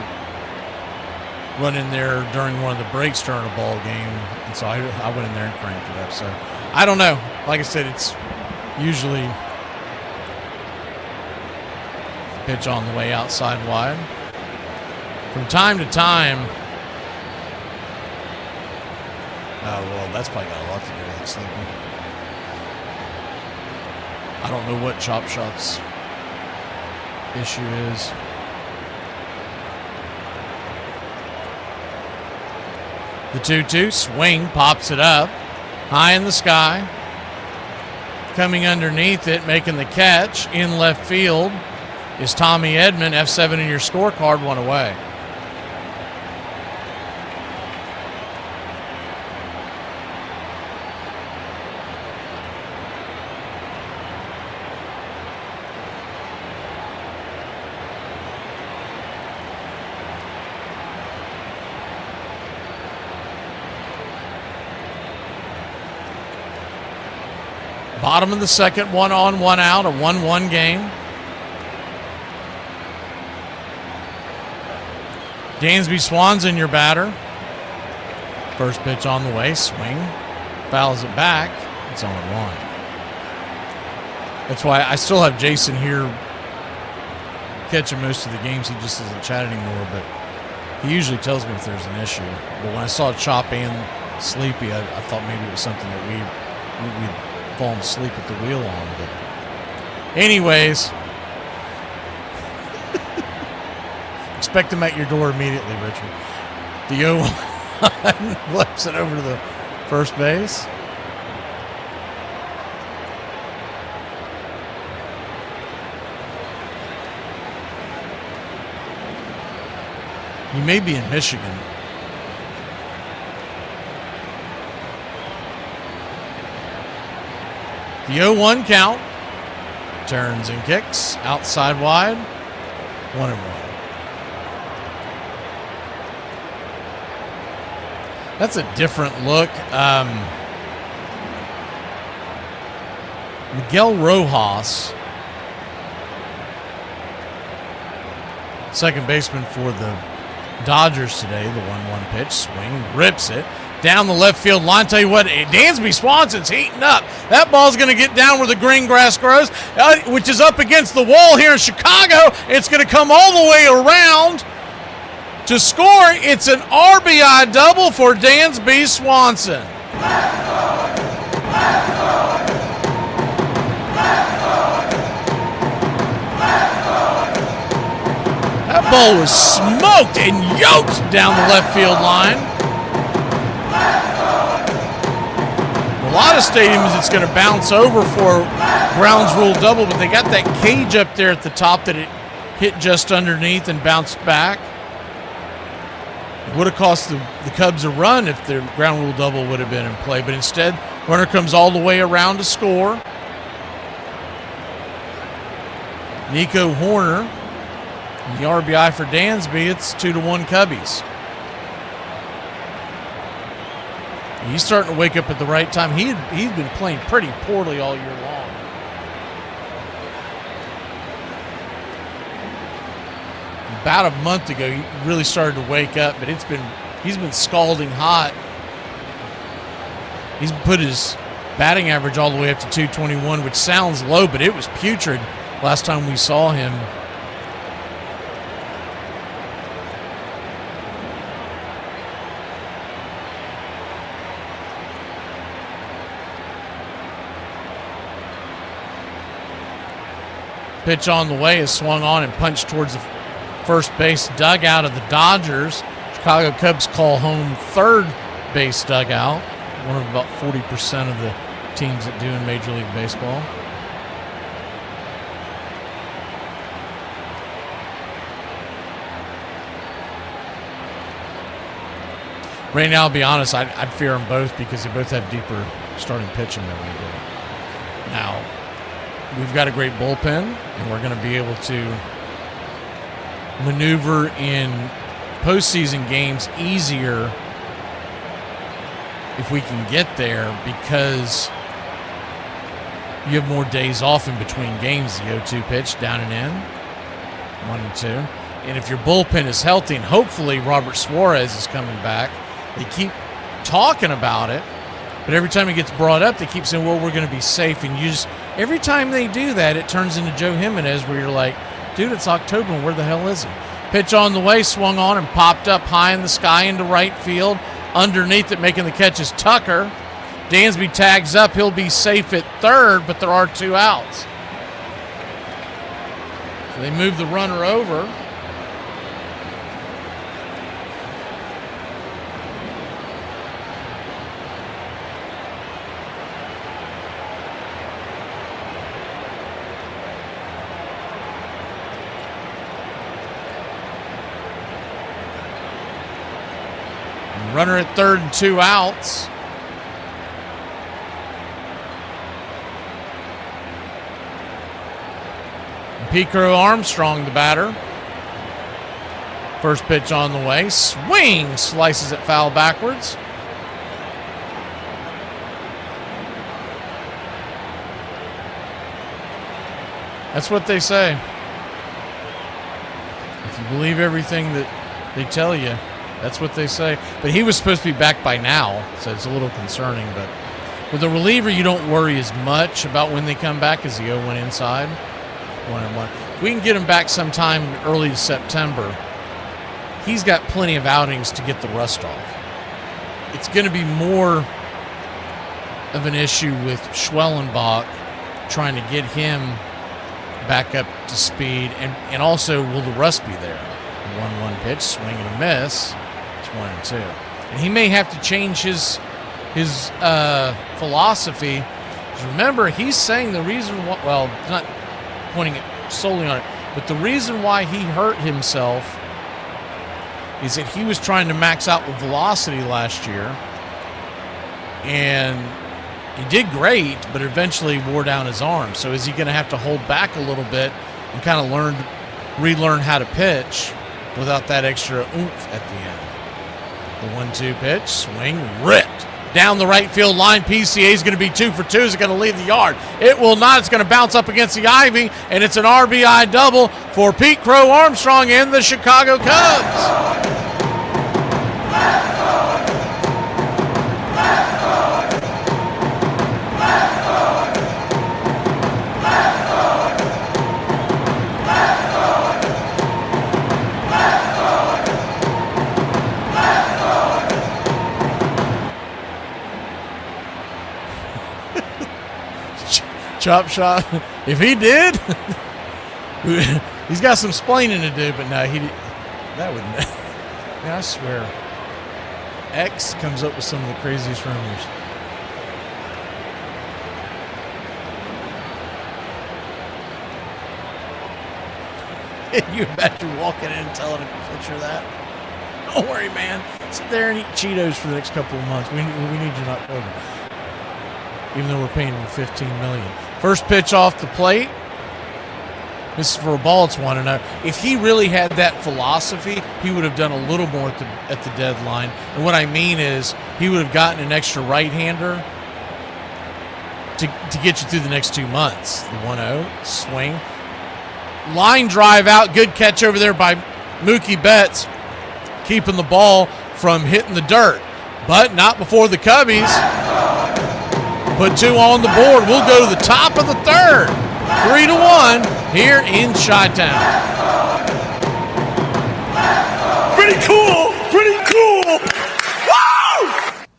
run in there during one of the breaks during a ball game, and so I went in there and cranked it up. So I don't know. Like I said, it's usually pitch on the way outside wide. From time to time, oh well, that's probably got a lot to do with it, Sleepy. I don't know what Chop Shot's issue is. The 2-2 swing, pops it up, high in the sky. Coming underneath it, making the catch in left field is Tommy Edman. F7 in your scorecard, 1 away. Bottom of the second, 1 on, 1 out, a 1-1 game. Dansby Swanson, your batter. First pitch on the way, swing. Fouls it back. It's 0-1. That's why I still have Jason here catching most of the games. He just isn't chatting anymore, but he usually tells me if there's an issue. But when I saw Chop and Sleepy, I thought maybe it was something that we'd fallen asleep at the wheel on. But anyways, expect them at your door immediately, Richard. The 0-1 flips it over to the first base. You may be in Michigan. The 0-1 count. Turns and kicks. Outside wide. 1-1. That's a different look. Miguel Rojas, second baseman for the Dodgers today. The 1-1 pitch. Swing. Rips it. Down the left field line. Tell you what, Dansby Swanson's heating up. That ball's going to get down where the green grass grows, which is up against the wall here in Chicago. It's going to come all the way around to score. It's an RBI double for Dansby Swanson. That ball was smoked and yoked down the left field line. A lot of stadiums it's going to bounce over for grounds rule double, but they got that cage up there at the top that it hit just underneath and bounced back. It would have cost the Cubs a run if the ground rule double would have been in play, but instead, runner comes all the way around to score. Nico Horner, the RBI for Dansby. It's 2-1 Cubbies. He's starting to wake up at the right time. He's been playing pretty poorly all year long. About a month ago, he really started to wake up, but he's been scalding hot. He's put his batting average all the way up to 221, which sounds low, but it was putrid last time we saw him. Pitch on the way is swung on and punched towards the first base dugout of the Dodgers. Chicago Cubs call home third base dugout, one of about 40% of the teams that do in Major League Baseball. Right now, I'll be honest, I'd fear them both because they both have deeper starting pitching than we do. Now, we've got a great bullpen, and we're going to be able to maneuver in postseason games easier if we can get there because you have more days off in between games. The 0-2 pitch, down and in, 1-2. And if your bullpen is healthy, and hopefully Robert Suarez is coming back, they keep talking about it, but every time it gets brought up, they keep saying, well, we're going to be safe. And you just, every time they do that, it turns into Joe Jimenez where you're like, dude, it's October, and where the hell is he? Pitch on the way, swung on and popped up high in the sky into right field. Underneath it, making the catch is Tucker. Dansby tags up. He'll be safe at third, but there are 2 outs. So they move the runner over. Runner at third and 2 outs. Pico Armstrong, the batter. First pitch on the way. Swing! Slices it foul backwards. That's what they say. If you believe everything that they tell you, that's what they say. But he was supposed to be back by now, so it's a little concerning. But with a reliever, you don't worry as much about when they come back as the 0-1 inside. 1-1. If we can get him back sometime early September, he's got plenty of outings to get the rust off. It's going to be more of an issue with Schwellenbach trying to get him back up to speed. And also, will the rust be there? 1-1 pitch, swing and a miss. 1-2, and he may have to change his philosophy. Remember, he's saying the reason why, well, not pointing it solely on it, but the reason why he hurt himself is that he was trying to max out with velocity last year, and he did great, but eventually wore down his arm. So is he going to have to hold back a little bit and kind of relearn how to pitch without that extra oomph at the end? The 1-2 pitch, swing, ripped. Down the right field line, PCA is going to be 2 for 2. Is it going to leave the yard? It will not. It's going to bounce up against the ivy, and it's an RBI double for Pete Crow Armstrong and the Chicago Cubs. Chop shot. If he did, he's got some splaining to do, but no, that would, man, I swear, X comes up with some of the craziest rumors. You imagine walking in and telling a pitcher that? Don't worry, man. Sit there and eat Cheetos for the next couple of months. We need you in October. Even though we're paying him $15 million. First pitch off the plate. This is for a ball. It's 1-0. If he really had that philosophy, he would have done a little more at the deadline. And what I mean is he would have gotten an extra right-hander to get you through the next 2 months. The 1-0, swing. Line drive out. Good catch over there by Mookie Betts, keeping the ball from hitting the dirt. But not before the Cubbies put 2 on the board. We'll go to the top of the third. 3-1 here in Chi-Town. Pretty cool. Woo!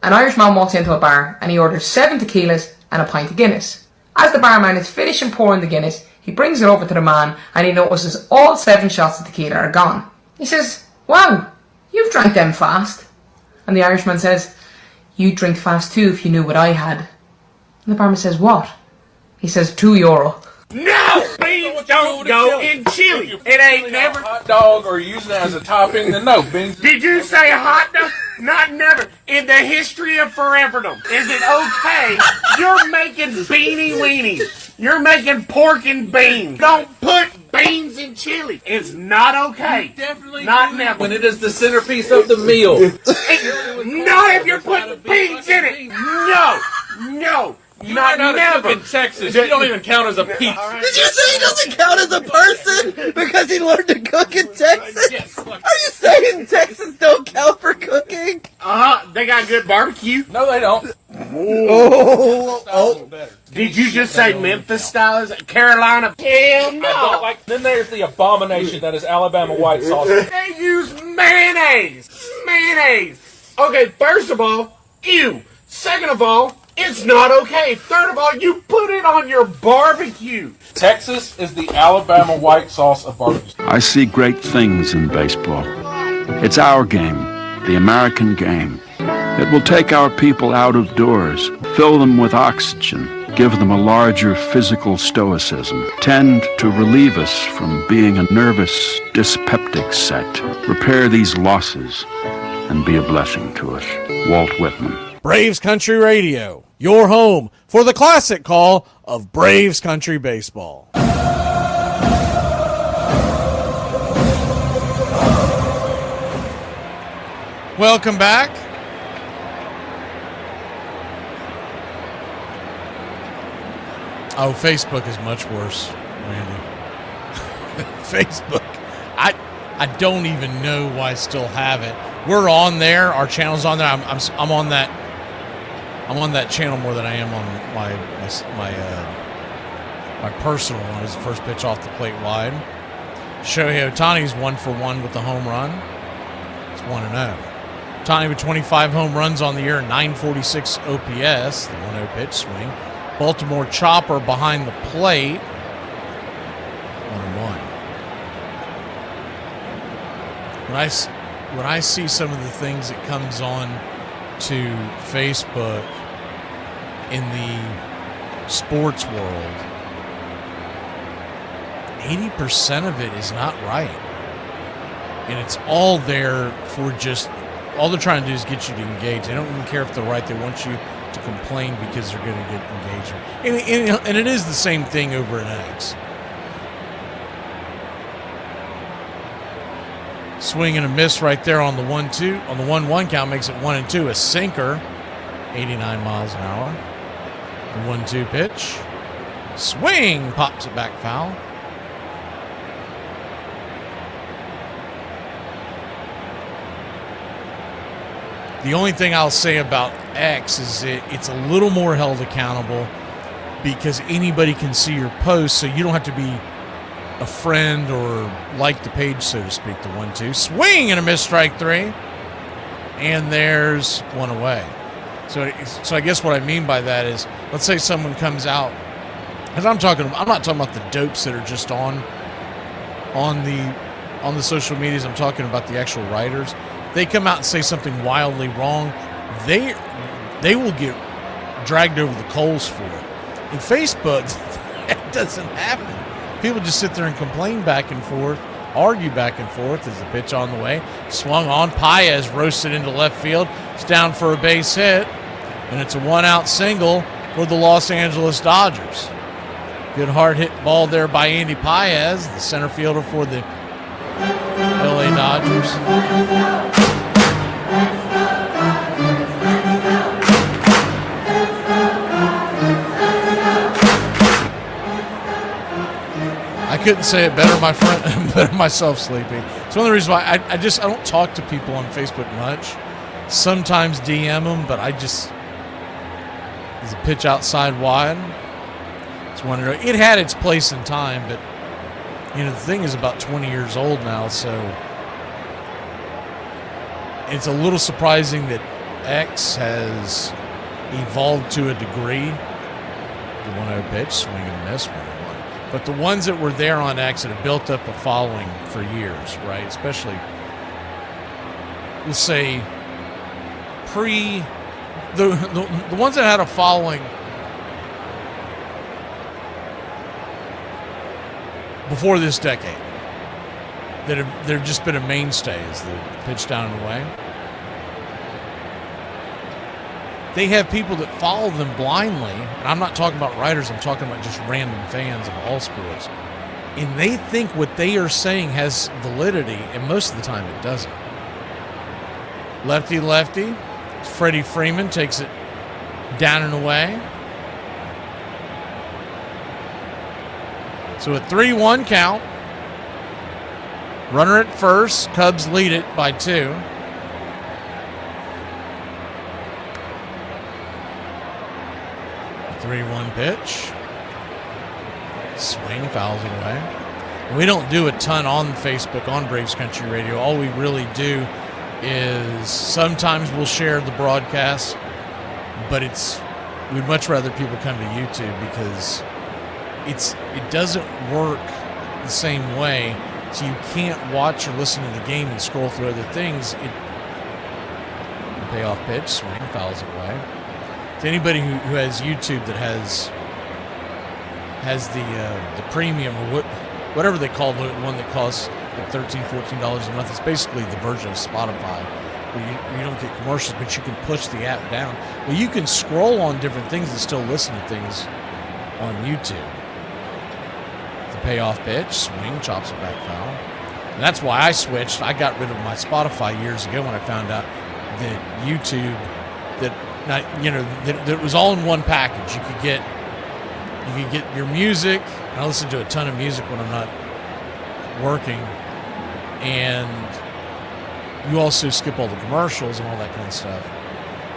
An Irishman walks into a bar and he orders 7 tequilas and a pint of Guinness. As the barman is finishing pouring the Guinness, he brings it over to the man and he notices all 7 shots of tequila are gone. He says, "Wow, you've drank them fast." And the Irishman says, "You'd drink fast too if you knew what I had." And the barman says, "What?" He says, €2. No! Beans don't go in chili. It ain't never hot dog or use it as a topping. Then no, beans. Did you say a hot dog? Not never. In the history of foreverdom, is it okay? You're making beanie weenies. You're making pork and beans. Don't put beans in chili. It's not okay. You definitely not never. When it is the centerpiece of the meal. Not if you're putting beans in it. No. You not never. In Texas, you don't even count as a piece. Did you say he doesn't count as a person because he learned to cook in Texas? Yes. Are you saying Texans don't count for cooking? They got good barbecue. No, they don't. Oh. Did you just say Memphis style? Is it Carolina? Hell no. Then there's the abomination that is Alabama white sauce. They use mayonnaise. Okay, first of all, ew. Second of all, it's not okay. Third of all, you put it on your barbecue. Texas is the Alabama white sauce of barbecue. I see great things in baseball. It's our game, the American game. It will take our people out of doors, fill them with oxygen, give them a larger physical stoicism, tend to relieve us from being a nervous, dyspeptic set, repair these losses, and be a blessing to us. Walt Whitman. Braves Country Radio, your home for the classic call of Braves Country Baseball. Welcome back. Oh, Facebook is much worse, Randy. Facebook. I don't even know why I still have it. We're on there. Our channel's on there. I'm on that. I'm on that channel more than I am on my personal one. Is the first pitch off the plate wide. Shohei Ohtani's 1-for-1 with the home run. It's 1-0. Ohtani with 25 home runs on the year, 946 OPS. The 1-0 pitch swing. Baltimore chopper behind the plate. 1-1. When I see some of the things that comes on to Facebook in the sports world, 80% of it is not right. And it's all there for just, all they're trying to do is get you to engage. They don't even care if they're right. They want you to complain because they're going to get engagement. And it is the same thing over at X. Swing and a miss right there on the 1-2. On the 1-1 count makes it 1-2. A sinker, 89 miles an hour. The 1-2 pitch. Swing, pops it back foul. The only thing I'll say about X is it's a little more held accountable because anybody can see your post, so you don't have to be a friend or like the page, so to speak. The 1-2 swing and a miss, strike 3, and there's one away. So I guess what I mean by that is, let's say someone comes out, and I'm not talking about the dopes that are just on the social medias. I'm talking about the actual writers. They come out and say something wildly wrong, they will get dragged over the coals for it. In Facebook, that doesn't happen. People just sit there and complain back and forth, argue back and forth as the pitch on the way. Swung on, Paez roasted into left field. It's down for a base hit, and it's a 1-out single for the Los Angeles Dodgers. Good hard hit ball there by Andy Paez, the center fielder for the LA Dodgers. I couldn't say it better, my friend, better myself, Sleepy. It's one of the reasons why I don't talk to people on Facebook much. Sometimes DM them, but Is a pitch outside wide. It had its place in time, but the thing is about 20 years old now, so it's a little surprising that X has evolved to a degree. The 1-0 pitch, swing and a miss, 1-1. But the ones that were there on X that have built up a following for years, right? Especially, let's say, the ones that had a following before this decade, that have just been a mainstay as the pitch down and away. They have people that follow them blindly, and I'm not talking about writers, I'm talking about just random fans of all sports, and they think what they are saying has validity, and most of the time it doesn't. Lefty. Freddie Freeman takes it down and away. So a 3-1 count. Runner at first. Cubs lead it by 2. A 3-1 pitch. Swing, fouls it away. We don't do a ton on Facebook on Braves Country Radio. All we really do is sometimes we'll share the broadcast, but we'd much rather people come to YouTube because it doesn't work the same way. So you can't watch or listen to the game and scroll through other things. Payoff pitch, swing, fouls it away. To anybody who has YouTube that has the premium or whatever they call the one that costs like $13, $14 a month. It's basically the version of Spotify where you don't get commercials, but you can push the app down. Well, you can scroll on different things and still listen to things on YouTube. The payoff pitch, swing, chops it back foul. And that's why I switched. I got rid of my Spotify years ago when I found out that YouTube, that it was all in one package. You could get your music. I listen to a ton of music when I'm not working, and you also skip all the commercials and all that kind of stuff.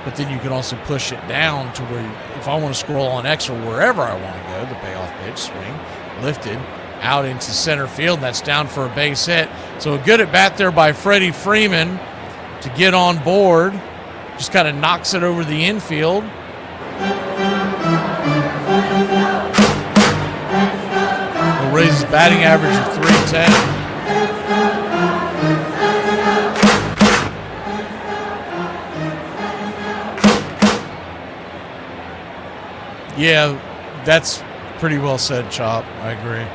But then you can also push it down to where if I want to scroll on X or wherever I want to go, the payoff pitch, swing, lifted, out into center field, and that's down for a base hit. So a good at bat there by Freddie Freeman to get on board. Just kind of knocks it over the infield. He'll raise his batting average to 310. Yeah, that's pretty well said, Chop. I agree.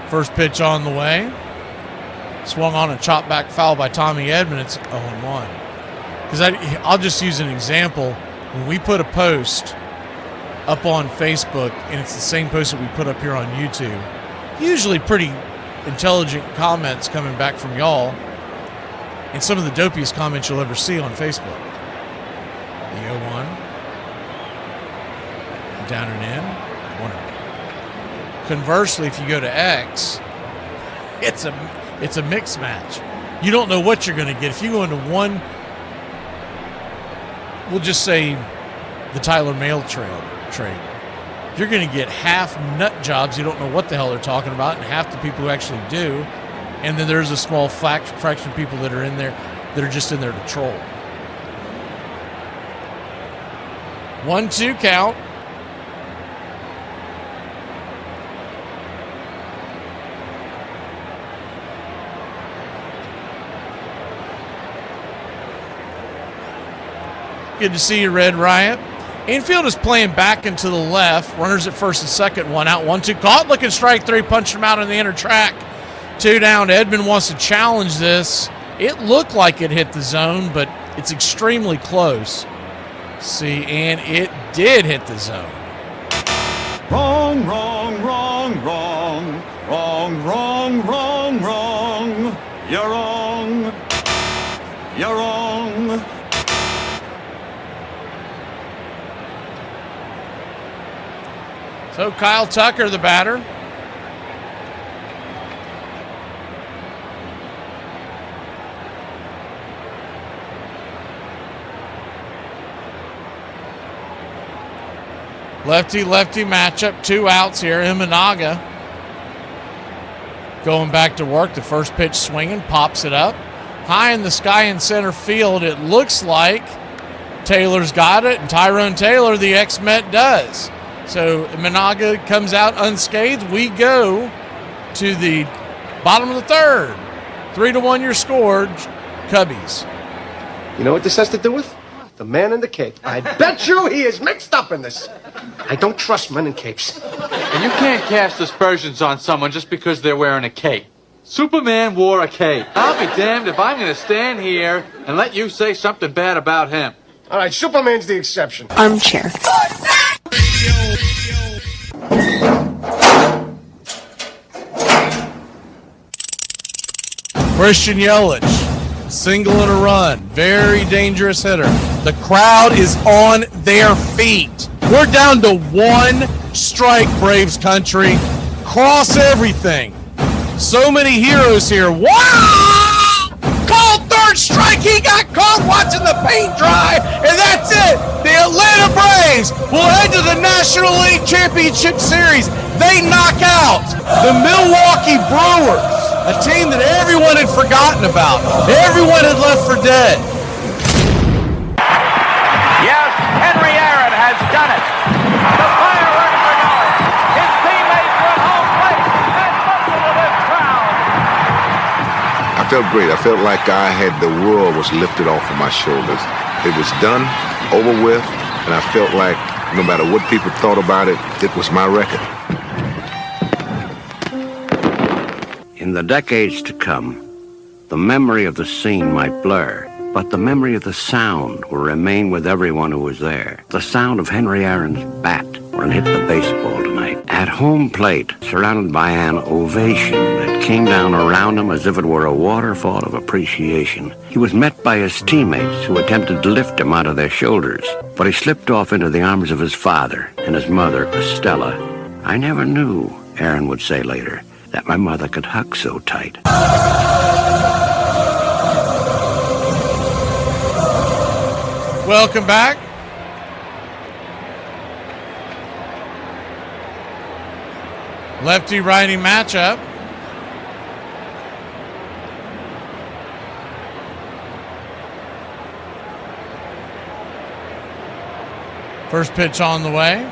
First pitch on the way. Swung on a chop back foul by Tommy Edman. It's 0-1. Because I'll just use an example. When we put a post up on Facebook, and it's the same post that we put up here on YouTube, usually pretty intelligent comments coming back from y'all, and some of the dopiest comments you'll ever see on Facebook. The 0-1. Down and in. 1-0. Conversely, if you go to X, it's a mixed match. You don't know what you're going to get. If you go into one, we'll just say the Tyler Mail trade, you're going to get half nut jobs. You don't know what the hell they're talking about, and half the people who actually do. And then there's a small fraction of people that are in there that are just in there to troll. 1-2 count. Good to see you, Red Riot. Infield is playing back and to the left. Runners at first and second. 1 out, 1-2. Caught, looking strike 3. Punched him out on the inner track. 2 down. Edman wants to challenge this. It looked like it hit the zone, but it's extremely close. See, and it did hit the zone. Wrong, wrong, wrong, wrong. Wrong, wrong, wrong, wrong. You're wrong. You're wrong. So Kyle Tucker, the batter. Lefty-lefty matchup. 2 outs here. Imanaga going back to work. The first pitch swinging. Pops it up. High in the sky in center field. It looks like Taylor's got it, and Tyrone Taylor, the ex-Met, does. So Imanaga comes out unscathed. We go to the bottom of the third. 3-1 your score, Cubbies. You know what this has to do with? The man in the cape. I bet you he is mixed up in this. I don't trust men in capes. And you can't cast aspersions on someone just because they're wearing a cape. Superman wore a cape. I'll be damned if I'm going to stand here and let you say something bad about him. All right, Superman's the exception. Armchair. Christian Yelich, single and a run. Very dangerous hitter. The crowd is on their feet. We're down to 1 strike, Braves country. Cross everything. So many heroes here. Wow! Called third strike. He got caught watching the paint dry, and that's it. The Atlanta Braves will head to the National League Championship Series. They knock out the Milwaukee Brewers, a team that everyone had forgotten about. Everyone had left for dead. Yes, Henry Aaron has done it. The fireworks are going. His teammates went home plate, and most of this crowd. I felt great. I felt like the world was lifted off of my shoulders. It was done, over with, and I felt like no matter what people thought about it, it was my record. In the decades to come, the memory of the scene might blur, but the memory of the sound will remain with everyone who was there. The sound of Henry Aaron's bat when it hit the baseball tonight. At home plate, surrounded by an ovation that came down around him as if it were a waterfall of appreciation. He was met by his teammates who attempted to lift him out of their shoulders, but he slipped off into the arms of his father and his mother, Estella. I never knew, Aaron would say later, that my mother could hug so tight. Welcome back. Lefty-righty matchup. First pitch on the way.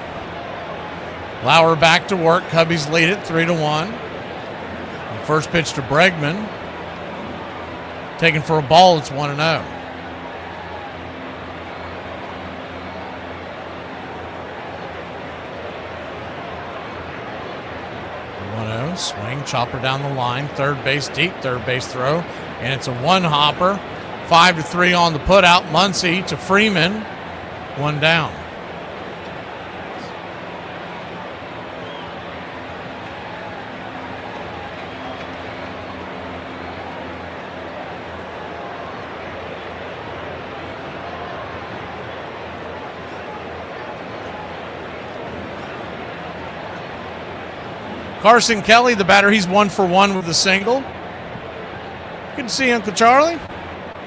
Lauer back to work. Cubbies lead it 3-1. First pitch to Bregman. Taken for a ball, it's 1-0. 1-0, swing, chopper down the line, third base deep, third base throw, and it's a one-hopper. 5-3 on the putout. Muncy to Freeman, 1 down. Carson Kelly, the batter, he's 1 for 1 with a single. Good to see Uncle Charlie.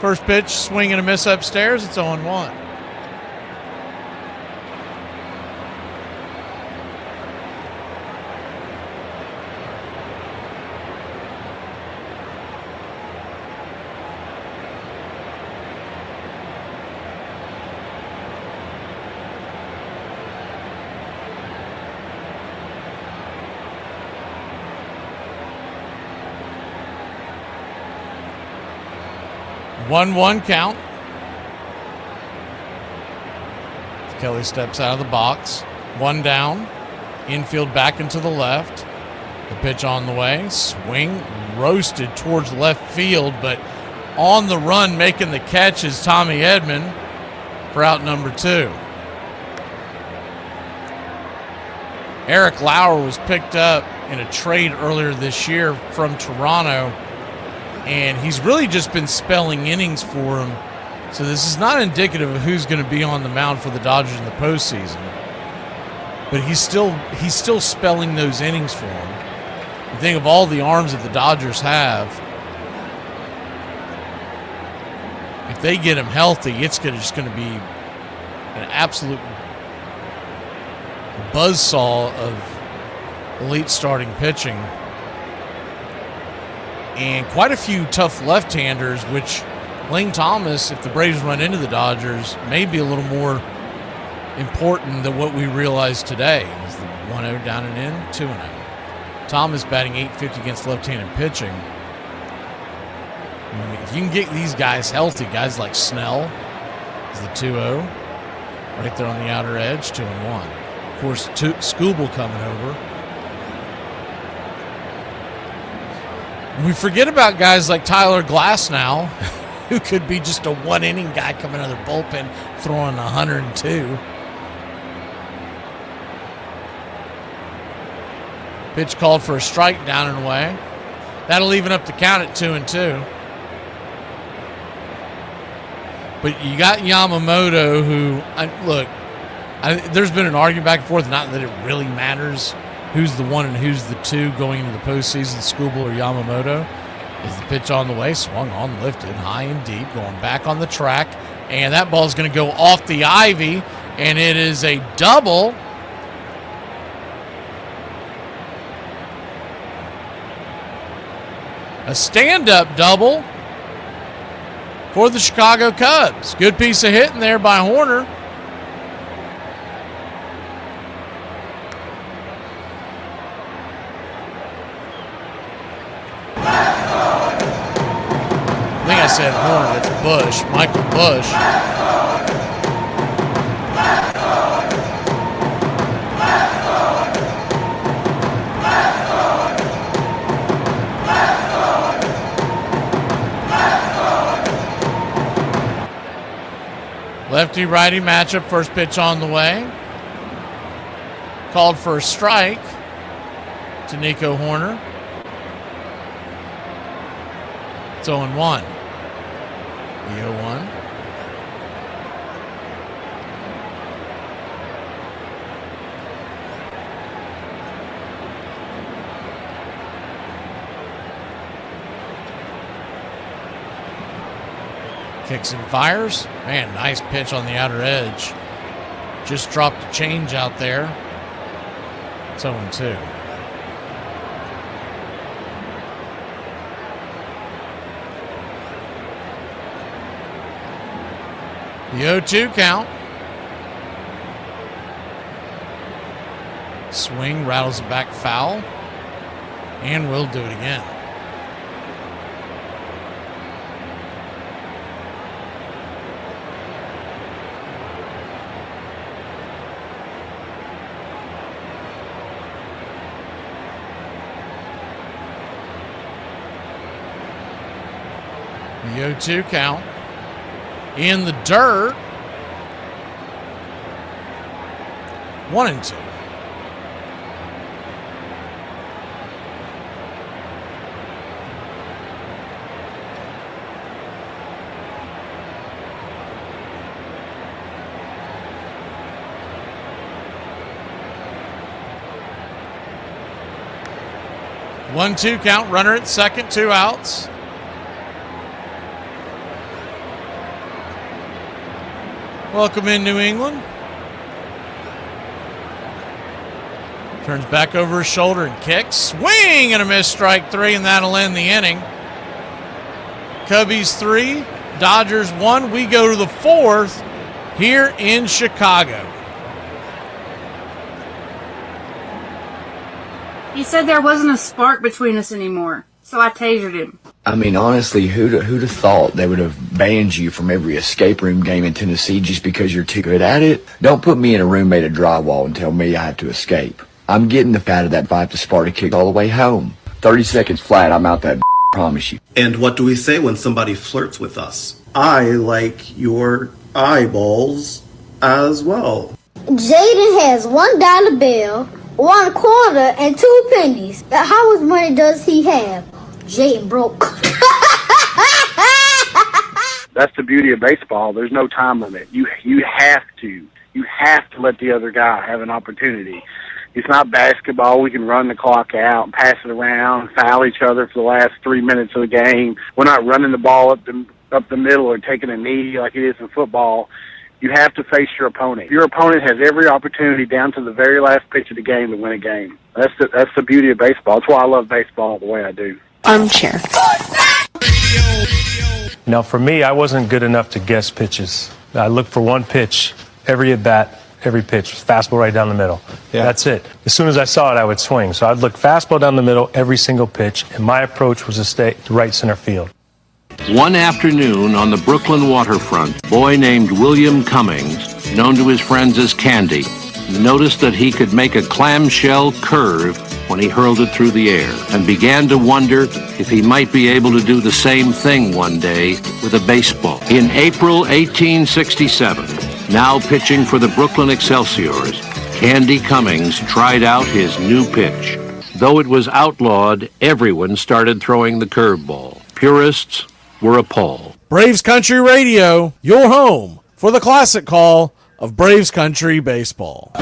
First pitch, swing and a miss upstairs. It's 0-1. One count. Kelly steps out of the box. 1 down. Infield back into the left. The pitch on the way. Swing roasted towards left field, but on the run making the catch is Tommy Edman for out number 2. Eric Lauer was picked up in a trade earlier this year from Toronto, and he's really just been spelling innings for him. So this is not indicative of who's going to be on the mound for the Dodgers in the postseason. But he's still spelling those innings for him. You think of all the arms that the Dodgers have. If they get him healthy, it's just going to be an absolute buzzsaw of elite starting pitching. And quite a few tough left-handers, which Lane Thomas, if the Braves run into the Dodgers, may be a little more important than what we realize today. Is the 1-0 down and in, 2-0. Thomas batting .850 against left-handed pitching. I mean, if you can get these guys healthy, guys like Snell is the 2-0, right there on the outer edge, 2-1. Of course, Skubal coming over. We forget about guys like Tyler Glasnow, who could be just a one-inning guy coming out of their bullpen, throwing 102. Pitch called for a strike down and away. That'll even up the count at 2-2. But you got Yamamoto, who, there's been an argument back and forth, not that it really matters who's the 1 and who's the 2 going into the postseason, Skubal or Yamamoto. Is the pitch on the way, swung on, lifted, high and deep, going back on the track, and that ball is going to go off the ivy, and it is a double. A stand-up double for the Chicago Cubs. Good piece of hitting there by Horner. I think I said Horner, that's Bush, Michael Bush. Lefty-righty matchup, first pitch on the way. Called for a strike to Nico Horner. It's 0-1. The 0-1. Kicks and fires. Man, nice pitch on the outer edge. Just dropped a change out there. It's 0-2. The 0-2 count. Swing, rattles it back foul. And we'll do it again. The 0-2 count. In the dirt. 1-2. One-two count. Runner at second. 2 outs. Welcome in, New England. Turns back over his shoulder and kicks. Swing and a miss, strike 3, and that'll end the inning. Cubbies 3, Dodgers 1. We go to the 4th here in Chicago. He said there wasn't a spark between us anymore, so I tasered him. I mean, honestly, who'd have thought they would have banned you from every escape room game in Tennessee just because you're too good at it? Don't put me in a room made of drywall and tell me I have to escape. I'm getting the fat of that 5 to Sparta kick all the way home. 30 seconds flat, I'm out that promise you. And what do we say when somebody flirts with us? I like your eyeballs as well. Jaden has $1 bill, 1 quarter, and 2 pennies. How much money does he have? Jaden broke. That's the beauty of baseball. There's no time limit. You have to let the other guy have an opportunity. It's not basketball. We can run the clock out and pass it around, foul each other for the last 3 minutes of the game. We're not running the ball up the middle or taking a knee like it is in football. You have to face your opponent. Your opponent has every opportunity down to the very last pitch of the game to win a game. That's the beauty of baseball. That's why I love baseball the way I do. Armchair. Now, for me, I wasn't good enough to guess pitches. I looked for one pitch, every at-bat, every pitch, fastball right down the middle. Yeah. That's it. As soon as I saw it, I would swing. So I'd look fastball down the middle every single pitch, and my approach was to stay to right center field. One afternoon on the Brooklyn waterfront, a boy named William Cummings, known to his friends as Candy, noticed that he could make a clamshell curve when he hurled it through the air, and began to wonder if he might be able to do the same thing one day with a baseball. In April 1867, now pitching for the Brooklyn Excelsiors, Candy Cummings tried out his new pitch. Though it was outlawed, everyone started throwing the curveball. Purists were appalled. Braves Country Radio, your home for the classic call of Braves Country Baseball.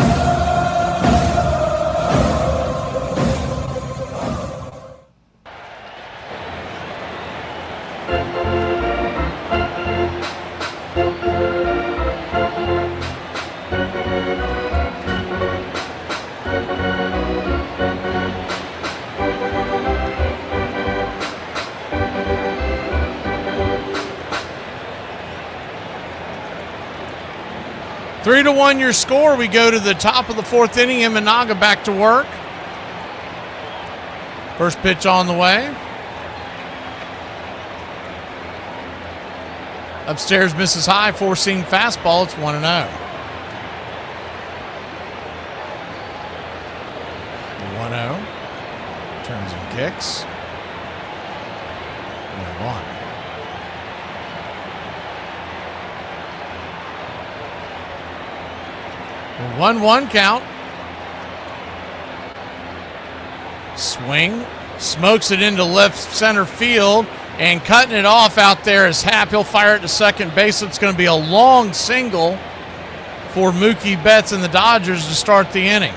Three to one your score. We go to the top of the fourth inning. Imanaga back to work. First pitch on the way. Upstairs misses high, four-seam fastball. It's 1-0. 1-0. Turns and kicks. 1-1. 1-1 count. Swing. Smokes it into left center field. And cutting it off out there is Happ. He'll fire it to second base. It's going to be a long single for Mookie Betts and the Dodgers to start the inning.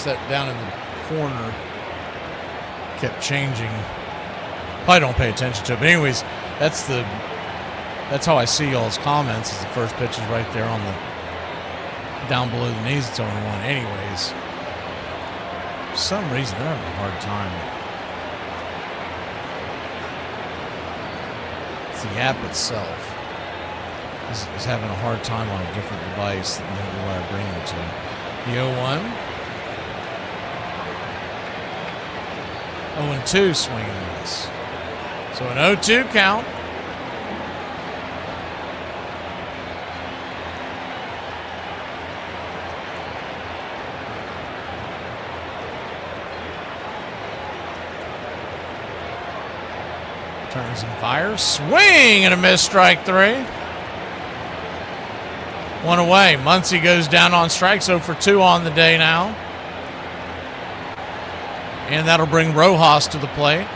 That down in the corner kept changing. Probably don't pay attention to it, but anyways, that's how I see y'all's comments. Is the first pitch is right there on the down below the knees. It's only one, anyways. For some reason they're having a hard time. It's the app itself is having a hard time on a different device than where I bring it to. The 0-1. 0-2 swing and miss. So an 0-2 count. Turns and fires. Swing and a miss, strike three. One away. Muncy goes down on strikes, 0 for 2 on the day now. And that'll bring Rojas to the plate.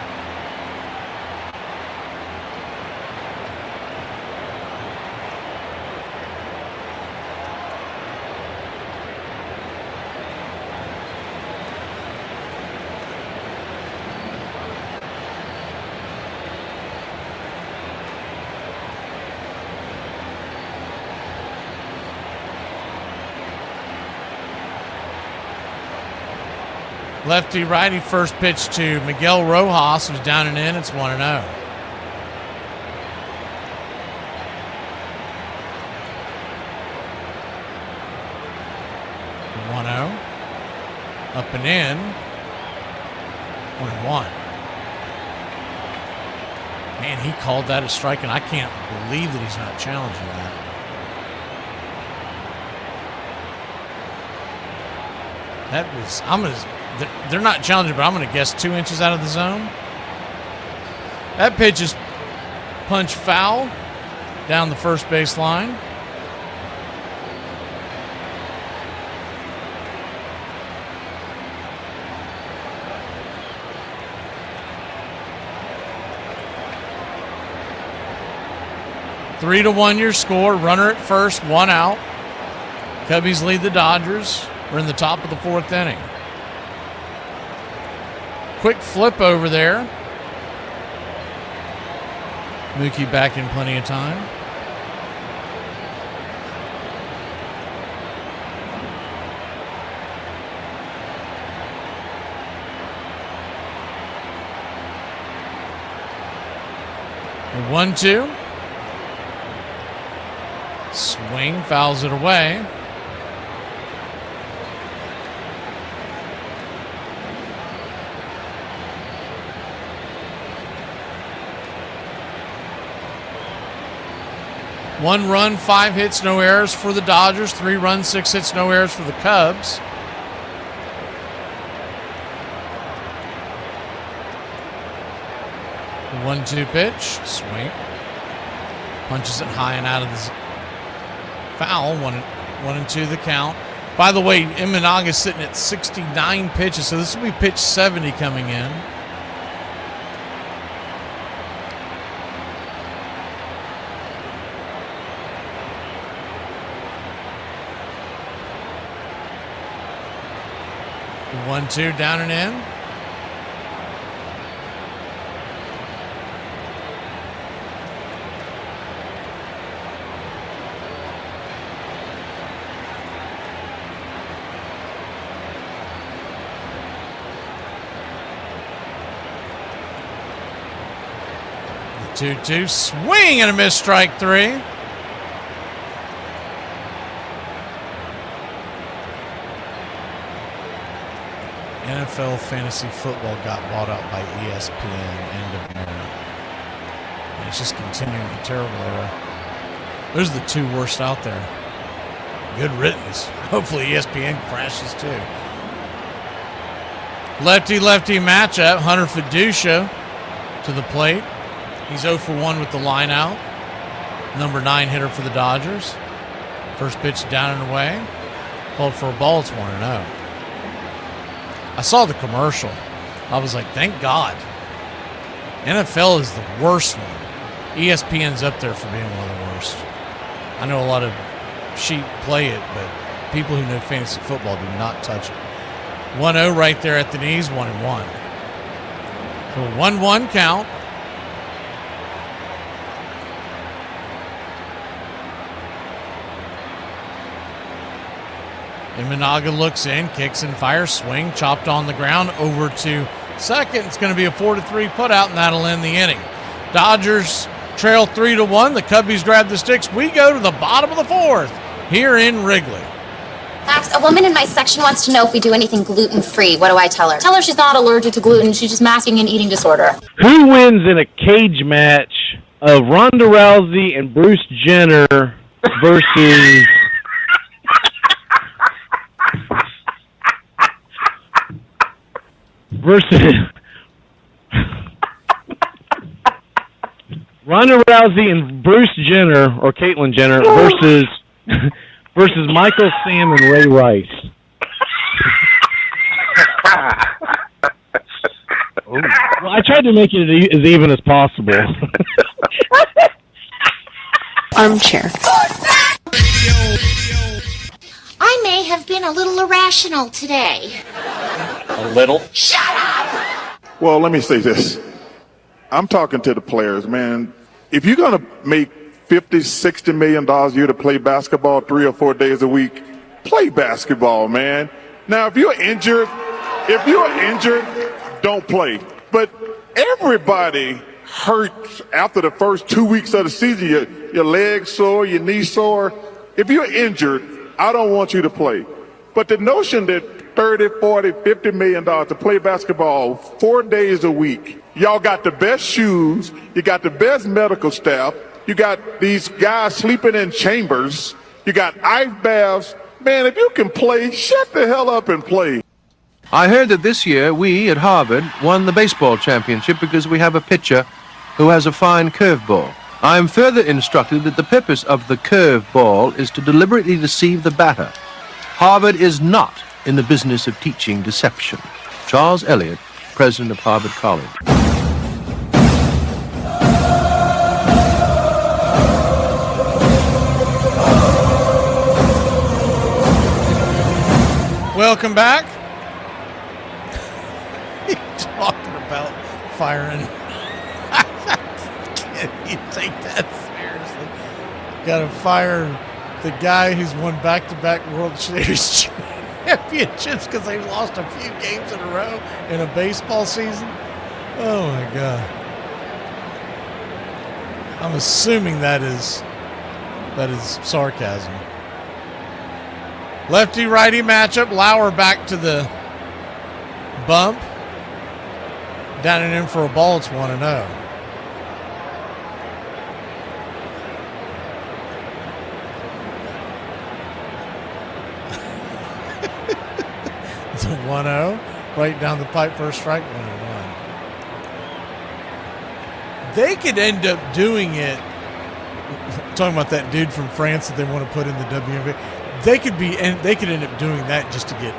Lefty righty first pitch to Miguel Rojas was down and in. It's 1-0. 1-0. Up and in. 1-1. Man, he called that a strike, and I can't believe that he's not challenging that. That was, they're not challenging, but I'm going to guess 2 inches out of the zone. That pitch is punch foul down the first base line. 3-1 your score. Runner at first, 1 out. Cubbies lead the Dodgers. We're in the top of the 4th inning. Quick flip over there. Mookie back in plenty of time. A 1-2. Swing, fouls it away. One run, 5 hits, no errors for the Dodgers. 3 runs, 6 hits, no errors for the Cubs. The 1-2 pitch, swing. Punches it high and out of the foul. 1-2 the count. By the way, Imanaga's sitting at 69 pitches, so this will be pitch 70 coming in. The 1-2 down and in. The 2-2 swing and a miss, strike 3. NFL Fantasy Football got bought out by ESPN end of era. And it's just continuing a terrible era. Those are the 2 worst out there. Good riddance. Hopefully ESPN crashes too. Lefty-lefty matchup. Hunter Fiducia to the plate. He's 0 for 1 with the line out. Number 9 hitter for the Dodgers. First pitch down and away. Called for a ball. It's 1-0. I saw the commercial. I was like, thank God. NFL is the worst one. ESPN's up there for being one of the worst. I know a lot of sheep play it, but people who know fantasy football do not touch it. 1-0 right there at the knees, 1-1. So 1-1 count. Imanaga looks in, kicks and fires, swing, chopped on the ground, over to second. It's going to be a 4-3 putout, and that'll end the inning. Dodgers trail 3-1. The Cubbies grab the sticks. We go to the bottom of the 4th here in Wrigley. Max, a woman in my section wants to know if we do anything gluten-free. What do I tell her? Tell her she's not allergic to gluten. She's just masking an eating disorder. Who wins in a cage match of Ronda Rousey and Bruce Jenner versus... versus Ronda Rousey and Bruce Jenner, or Caitlyn Jenner, versus Michael Sam and Ray Rice. Well, I tried to make it as even as possible. Armchair. I may have been a little irrational today. A little? Shut up! Well, let me say this. I'm talking to the players, man. If you're going to make $50, $60 million a year to play basketball 3 or 4 days a week, play basketball, man. Now, if you're injured, don't play. But everybody hurts after the first 2 weeks of the season. Your legs sore, your knees sore. If you're injured, I don't want you to play. But the notion that 30, 40, 50 million dollars to play basketball 4 days a week, y'all got the best shoes, you got the best medical staff, you got these guys sleeping in chambers, you got ice baths. Man, if you can play, shut the hell up and play. I heard that this year we at Harvard won the baseball championship because we have a pitcher who has a fine curveball. I am further instructed that the purpose of the curveball is to deliberately deceive the batter. Harvard is not in the business of teaching deception. Charles Eliot, president of Harvard College. 1-0 Welcome back. He's talking about firing. Can't you take that seriously? Got to fire the guy who's won back-to-back World Series championships because they've lost a few games in a row in a baseball season. Oh my God. I'm assuming that is sarcasm. Lefty-righty matchup. Lauer back to the bump. Down and in for a ball. It's 1-0. It's a 1-0. Right down the pipe for a strike. 1-1. They could end up doing it. Talking about that dude from France that they want to put in the WNBA. They could end up doing that just to get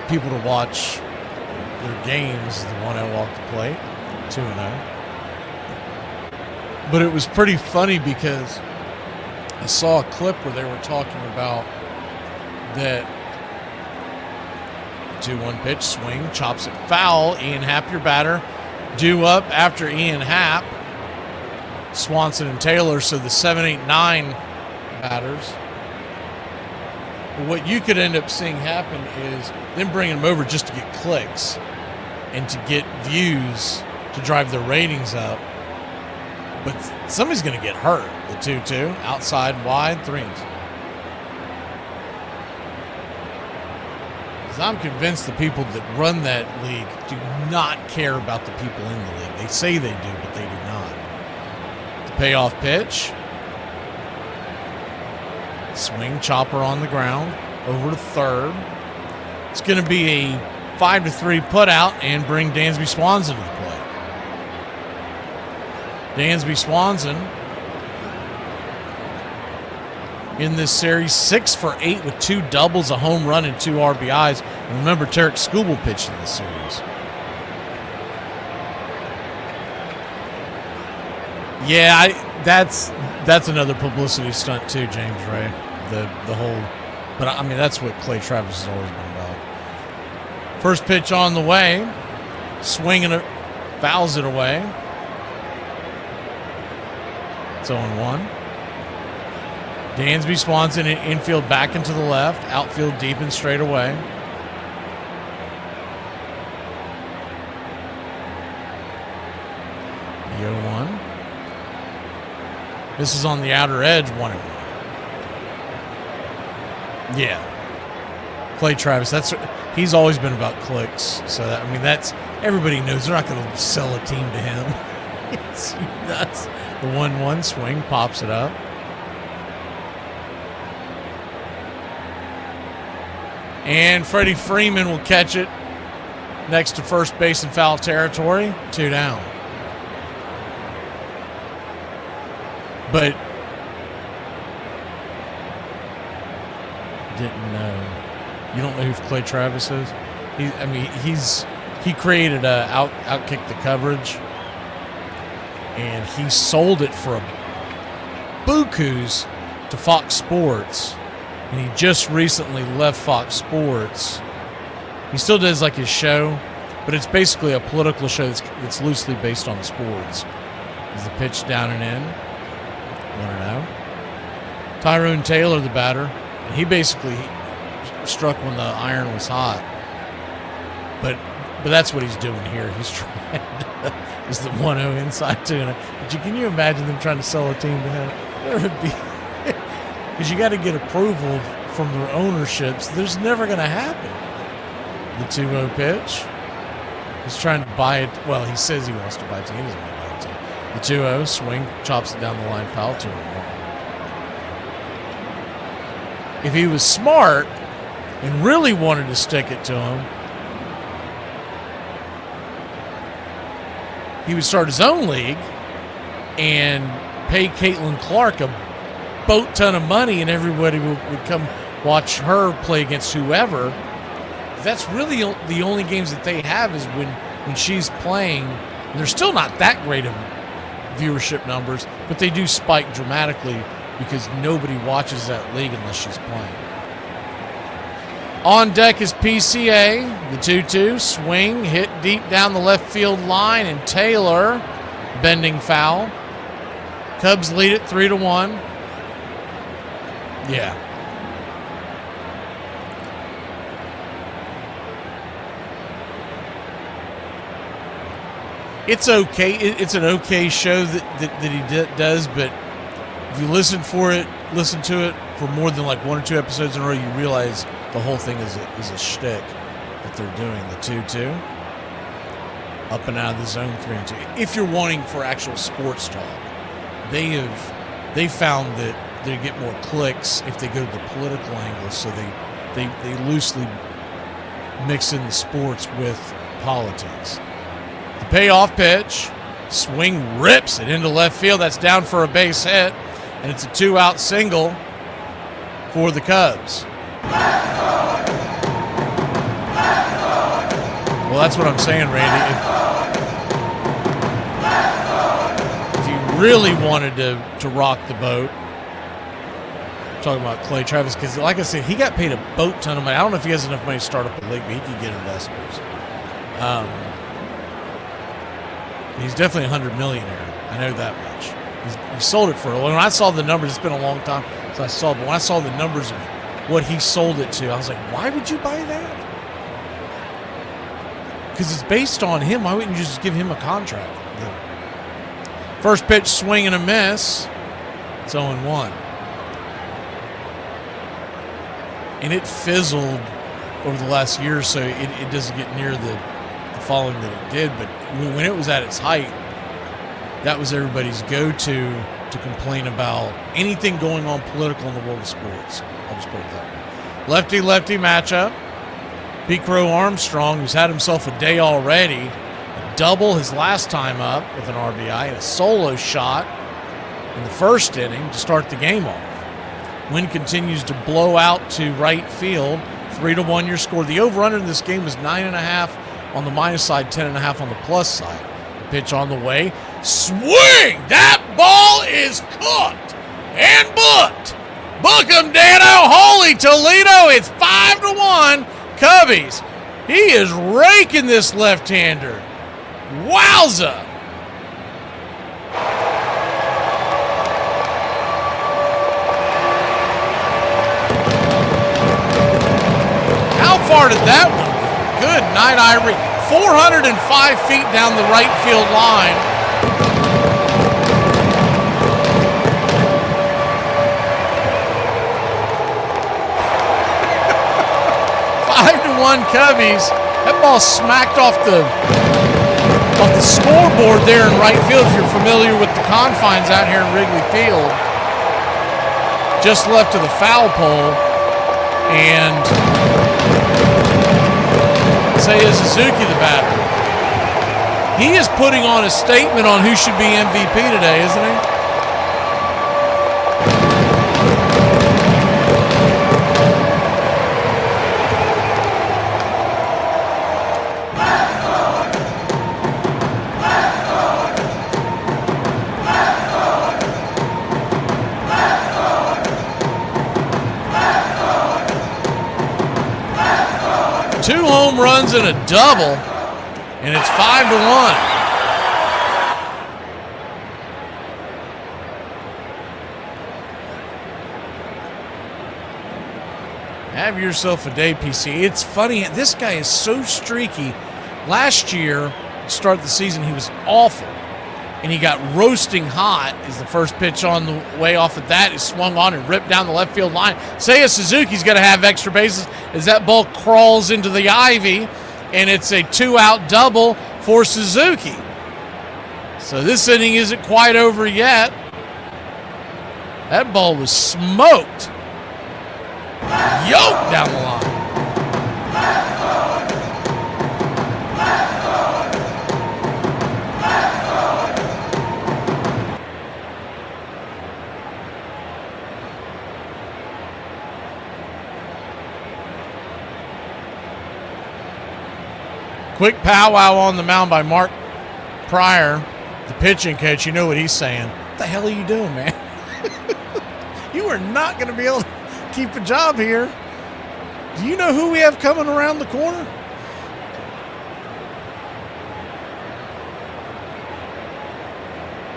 people to watch their games. The 1-0 off the plate, 2-0. But it was pretty funny because I saw a clip where they were talking about that 2-1 pitch, swing, chops it foul. Ian Happ, your batter, due up after Ian Happ. Swanson and Taylor, so the 7, 8, 9 batters. But what you could end up seeing happen is them bringing them over just to get clicks and to get views to drive their ratings up. But somebody's going to get hurt. The 2-2, outside, wide, 3s. Because I'm convinced the people that run that league do not care about the people in the league. They say they do, but they do not. Payoff pitch. Swing, chopper on the ground. Over to third. It's going to be a 5-3 put out and bring Dansby Swanson to the plate. Dansby Swanson in this series 6 for 8 with 2 doubles, a home run, and 2 RBIs. And remember, Tarek Skubal pitched in this series. Yeah, that's another publicity stunt too, James Ray. The whole, but I mean that's what Clay Travis has always been about. First pitch on the way, swinging it, fouls it away. It's 0-1. Dansby Swanson in infield back into the left, outfield deep and straight away. The 0-1. This is on the outer edge, 1-1. Yeah. Clay Travis, he's always been about clicks. So, that's everybody knows they're not going to sell a team to him. It's nuts. The 1-1 swing, pops it up. And Freddie Freeman will catch it next to first base in foul territory. 2 down. But didn't know. You don't know who Clay Travis is? He created a outkick the coverage, and he sold it for a bukus to Fox Sports, and he just recently left Fox Sports. He still does like his show, but it's basically a political show that's loosely based on sports. Is the pitch down and in? 1-0. Tyrone Taylor, the batter, he basically struck when the iron was hot. But that's what he's doing here. He's trying to, is the 1-0 inside 2-0. But can you imagine them trying to sell a team to him? There would be, because you got to get approval from their ownerships. There's never going to happen. The 2-0 pitch. He's trying to buy it. Well, he says he wants to buy it. He doesn't want to buy it. The 2-0 swing, chops it down the line, foul, 2-1. If he was smart and really wanted to stick it to him, he would start his own league and pay Caitlin Clark a boat ton of money, and everybody would come watch her play against whoever. That's really the only games that they have is when she's playing. And they're still not that great of viewership numbers, but they do spike dramatically because nobody watches that league unless she's playing. On deck is PCA. The 2-2 swing hit deep down the left field line, and Taylor bending foul. Cubs lead it 3-1. Yeah. It's okay. It's an okay show that he does, but if you listen to it for more than like 1 or 2 episodes in a row, you realize the whole thing is a shtick that they're doing. The 2-2, up and out of the zone 3-2. If you're wanting for actual sports talk, they found that they get more clicks if they go to the political angle, so they loosely mix in the sports with politics. The payoff pitch, swing rips it into left field. That's down for a base hit, and it's a 2-out single for the Cubs. Well, that's what I'm saying, Randy. If you really wanted to rock the boat, talking about Clay Travis, because like I said, he got paid a boat ton of money. I don't know if he has enough money to start up a league, but he could get investors. He's definitely a $100 millionaire. I know that much. He sold it for. When I saw the numbers, it's been a long time since I saw it, but when I saw the numbers of what he sold it to, I was like, why would you buy that? Because it's based on him. Why wouldn't you just give him a contract? First pitch, swing and a miss. It's 0-1. And it fizzled over the last year or so. It doesn't get near the following that it did, but when it was at its height, that was everybody's go-to to complain about anything going on political in the world of sports. I'll just put it that way. Lefty-lefty matchup. Pete Crow Armstrong, who's had himself a day already, a double his last time up with an RBI, and a solo shot in the first inning to start the game off. Wind continues to blow out to right field. 3-1 your score. The over-under in this game was 9.5 on the minus side, 10.5 on the plus side. Pitch on the way. Swing! That ball is cooked and booked. Book 'em, Dano. Holy Toledo. It's 5-1. Cubbies. He is raking this left-hander. Wowza. How far did that one go? Good night, Irie. 405 feet down the right field line. Cubbies. That ball smacked off the scoreboard there in right field. If you're familiar with the confines out here in Wrigley Field, just left of the foul pole, and Seiya Suzuki, the batter, he is putting on a statement on who should be MVP today, isn't he? Two home runs and a double, and it's 5-1. Have yourself a day, PC. It's funny, this guy is so streaky. Last year, to start the season, he was awful, and he got roasting hot as the first pitch on the way off of that is swung on and ripped down the left field line. Seiya Suzuki's going to have extra bases as that ball crawls into the ivy, and it's a 2-out double for Suzuki. So this inning isn't quite over yet. That ball was smoked. Yoked down the line. Quick powwow on the mound by Mark Pryor, the pitching coach. You know what he's saying. What the hell are you doing, man? You are not going to be able to keep a job here. Do you know who we have coming around the corner?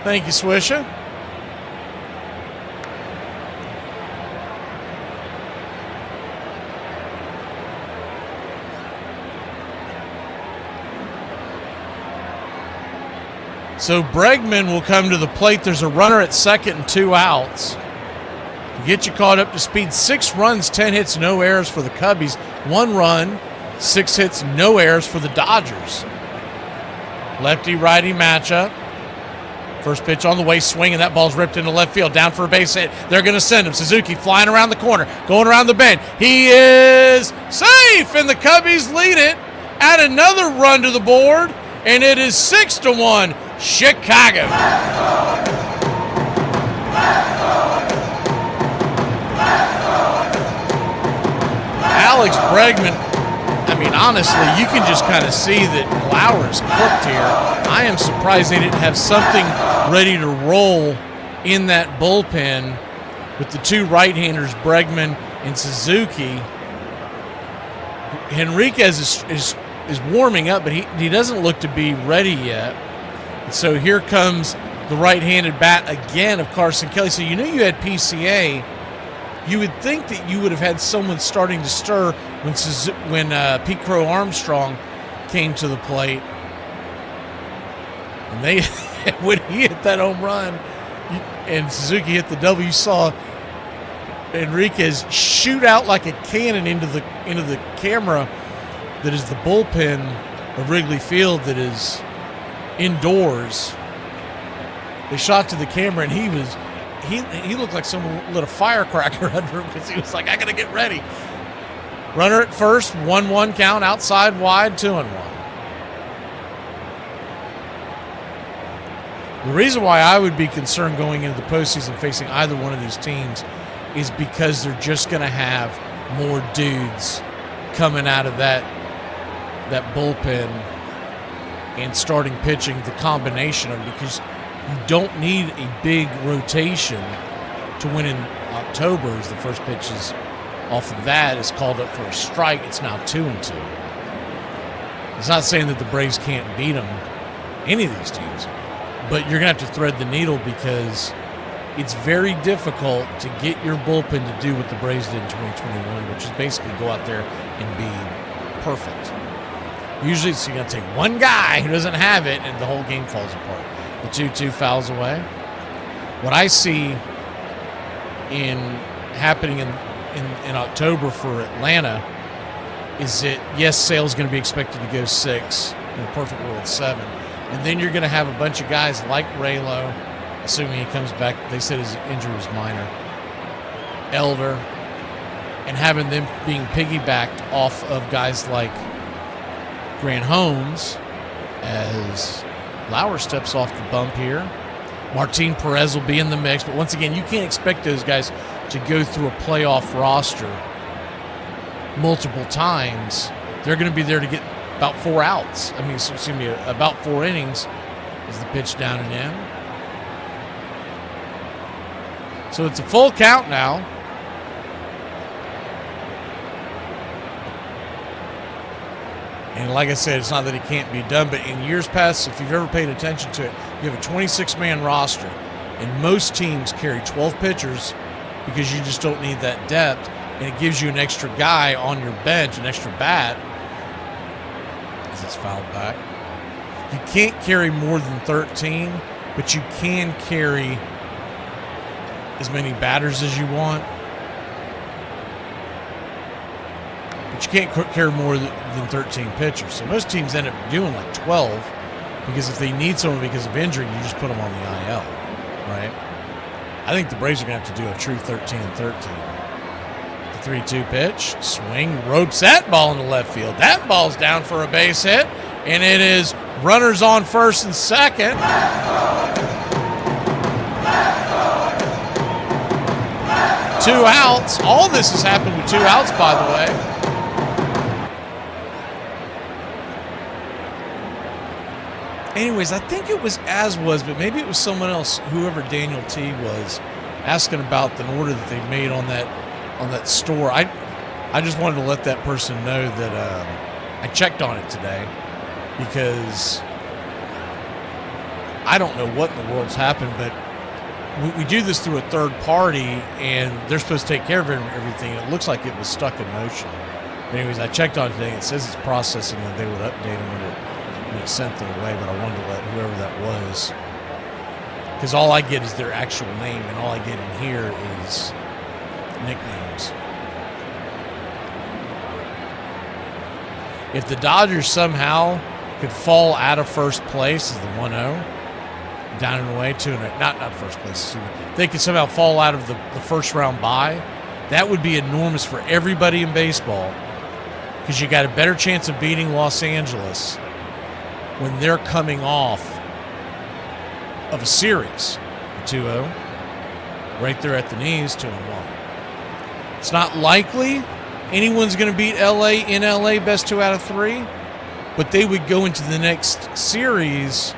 Thank you, Swisha. So Bregman will come to the plate. There's a runner at second and 2 outs. To get you caught up to speed, 6 runs, 10 hits, no errors for the Cubbies. 1 run, 6 hits, no errors for the Dodgers. Lefty-righty matchup. First pitch on the way, swinging. That ball's ripped into left field, down for a base hit. They're going to send him. Suzuki flying around the corner, going around the bend. He is safe, and the Cubbies lead it. Add another run to the board, and it is 6-1, Chicago. Alex Bregman, I mean, honestly, you can just kind of see that Lauer's cooked here. I am surprised they didn't have something ready to roll in that bullpen with the 2 right-handers, Bregman and Suzuki. Henriquez is warming up, but he doesn't look to be ready yet. And so here comes the right-handed bat again of Carson Kelly. So you knew you had PCA. You would think that you would have had someone starting to stir when Pete Crow Armstrong came to the plate. And they, when he hit that home run and Suzuki hit the double, you saw Enriquez shoot out like a cannon into the camera that is the bullpen of Wrigley Field that is indoors. They shot to the camera and he looked like someone lit a firecracker under him because he was like, I gotta get ready. Runner at first, 1-1 count, outside wide, 2-1. The reason why I would be concerned going into the postseason facing either one of these teams is because they're just going to have more dudes coming out of that bullpen and starting pitching, the combination of them, because you don't need a big rotation to win in October as the first pitch is off of that is called up for a strike. It's now 2-2. It's not saying that the Braves can't beat them, any of these teams, but you're going to have to thread the needle because it's very difficult to get your bullpen to do what the Braves did in 2021, which is basically go out there and be perfect. Usually it's going to take one guy who doesn't have it and the whole game falls apart. The 2-2 fouls away. What I see happening in October for Atlanta is that, yes, Sale's going to be expected to go 6, in a perfect world 7. And then you're going to have a bunch of guys like Raylo, assuming he comes back. They said his injury was minor. Elder, and having them being piggybacked off of guys like Grant Holmes as Lauer steps off the bump here. Martin Perez will be in the mix, but once again, you can't expect those guys to go through a playoff roster multiple times. They're going to be there to get about 4 outs. About 4 innings is the pitch down and in. So it's a full count now. And like I said, it's not that it can't be done, but in years past, if you've ever paid attention to it, you have a 26-man roster, and most teams carry 12 pitchers because you just don't need that depth, and it gives you an extra guy on your bench, an extra bat, as it's fouled back. You can't carry more than 13, but you can carry as many batters as you want. But you can't carry more than 13 pitchers. So most teams end up doing like 12 because if they need someone because of injury, you just put them on the IL, right? I think the Braves are going to have to do a true 13-13. The 3-2 pitch, swing, ropes that ball into left field. That ball's down for a base hit, and it is runners on first and second. 2 outs. All this has happened with 2 outs, by the way. Anyways, I think it was but maybe it was someone else, whoever Daniel T was, asking about the order that they made on that store. I just wanted to let that person know that I checked on it today because I don't know what in the world's happened, but we do this through a third party, and they're supposed to take care of everything. It looks like it was stuck in motion. But anyways, I checked on it today. It says it's processing, and they would update them when it sent them away, but I wanted to let whoever that was, because all I get is their actual name, and all I get in here is nicknames. If the Dodgers somehow could fall out of first place as the 1-0, down and away, not first place, excuse me. They could somehow fall out of the first round bye, that would be enormous for everybody in baseball, because you got a better chance of beating Los Angeles when they're coming off of a series. 2-0, right there at the knees, 2-1. It's not likely anyone's going to beat LA in LA best 2 out of 3, but they would go into the next series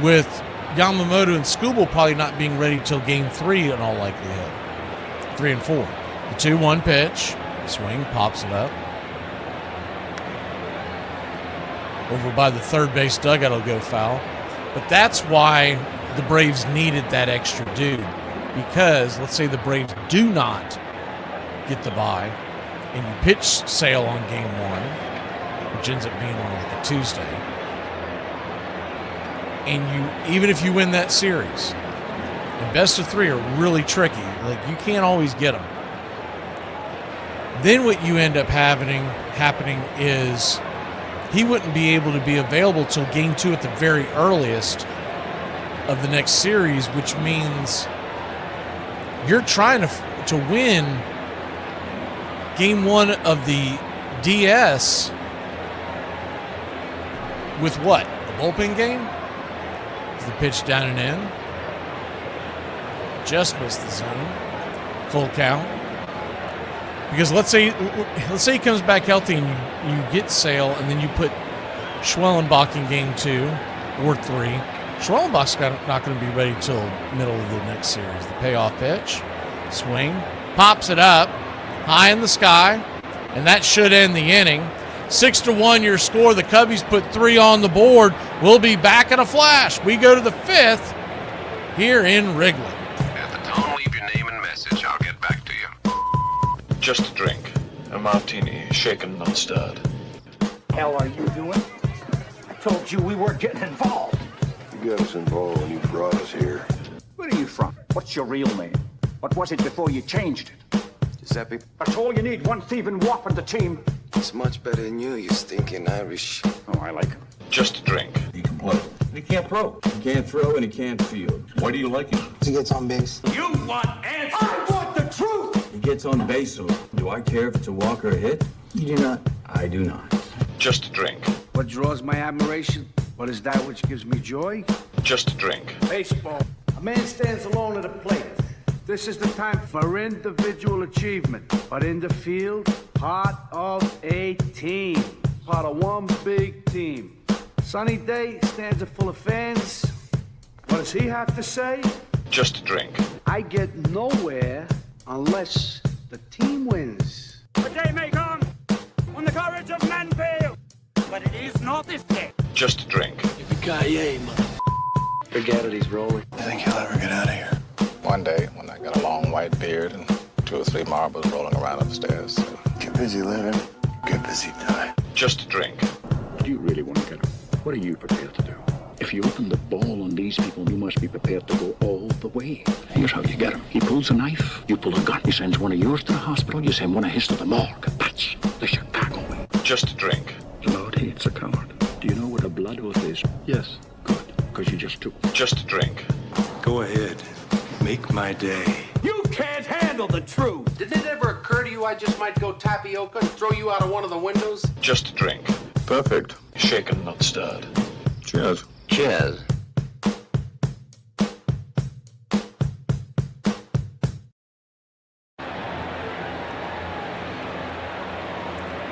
with Yamamoto and Skubal probably not being ready till game 3 in all likelihood. 3 and 4. The 2-1 pitch, swing, pops it up. Over by the third base dugout, it'll go foul. But that's why the Braves needed that extra dude, because let's say the Braves do not get the bye, and you pitch Sale on game 1, which ends up being on like a Tuesday, and even if you win that series, and best of 3 are really tricky, like you can't always get them. Then what you end up happening is he wouldn't be able to be available till game 2 at the very earliest of the next series, which means you're trying to win game 1 of the DS with what? A bullpen game? Is the pitch down and in? Just missed the zone. Full count. Because let's say he comes back healthy and you get Sale, and then you put Schwellenbach in game 2 or 3. Schwellenbach's not going to be ready till middle of the next series. The payoff pitch, swing, pops it up, high in the sky, and that should end the inning. 6-1 your score. The Cubbies put 3 on the board. We'll be back in a flash. We go to the 5th here in Wrigley. At the tone, leave your name and message. I'll get back to you. Just a drink. A martini, shaken, not stirred. Hell are you doing? I told you we weren't getting involved. You got us involved when you brought us here. Where are you from? What's your real name? What was it before you changed it? Giuseppe. That's all you need, one thieving wop on the team. It's much better than you stinking Irish. Oh, I like him. Just a drink. He can play. He can't throw. He can't throw and he can't field. Why do you like him? He gets on base. You want answers? I want the truth! He gets on base, so do I care if it's a walk or a hit? You do not. I do not. Just a drink. What draws my admiration? What is that which gives me joy? Just a drink. Baseball. A man stands alone at a plate. This is the time for individual achievement. But in the field, part of a team. Part of one big team. Sunny day, stands are full of fans. What does he have to say? Just a drink. I get nowhere unless the team wins. The day may come when the courage of men fail, but it is not this day. Just a drink. Yippee-ki-yay, mother. Forget it, he's rolling. I think he'll ever get out of here. One day, when I got a long white beard and 2 or 3 marbles rolling around upstairs. Get busy living, get busy dying. Just a drink. Do you really want to get him? What are you prepared to do? If you open the ball on these people, you must be prepared to go all the way. Here's how you get him. He pulls a knife, you pull a gun. He sends one of yours to the hospital, you send one of his to the morgue. That's the Chicago way. Just a drink. The Lord hates a coward. Do you know what a blood oath is? Yes. Good, because you just took one. Just a drink. Go ahead. Make my day. You can't handle the truth. Did it ever occur to you I just might go tapioca and throw you out of one of the windows? Just a drink. Perfect. Shaken, not stirred. Cheers. Cheers.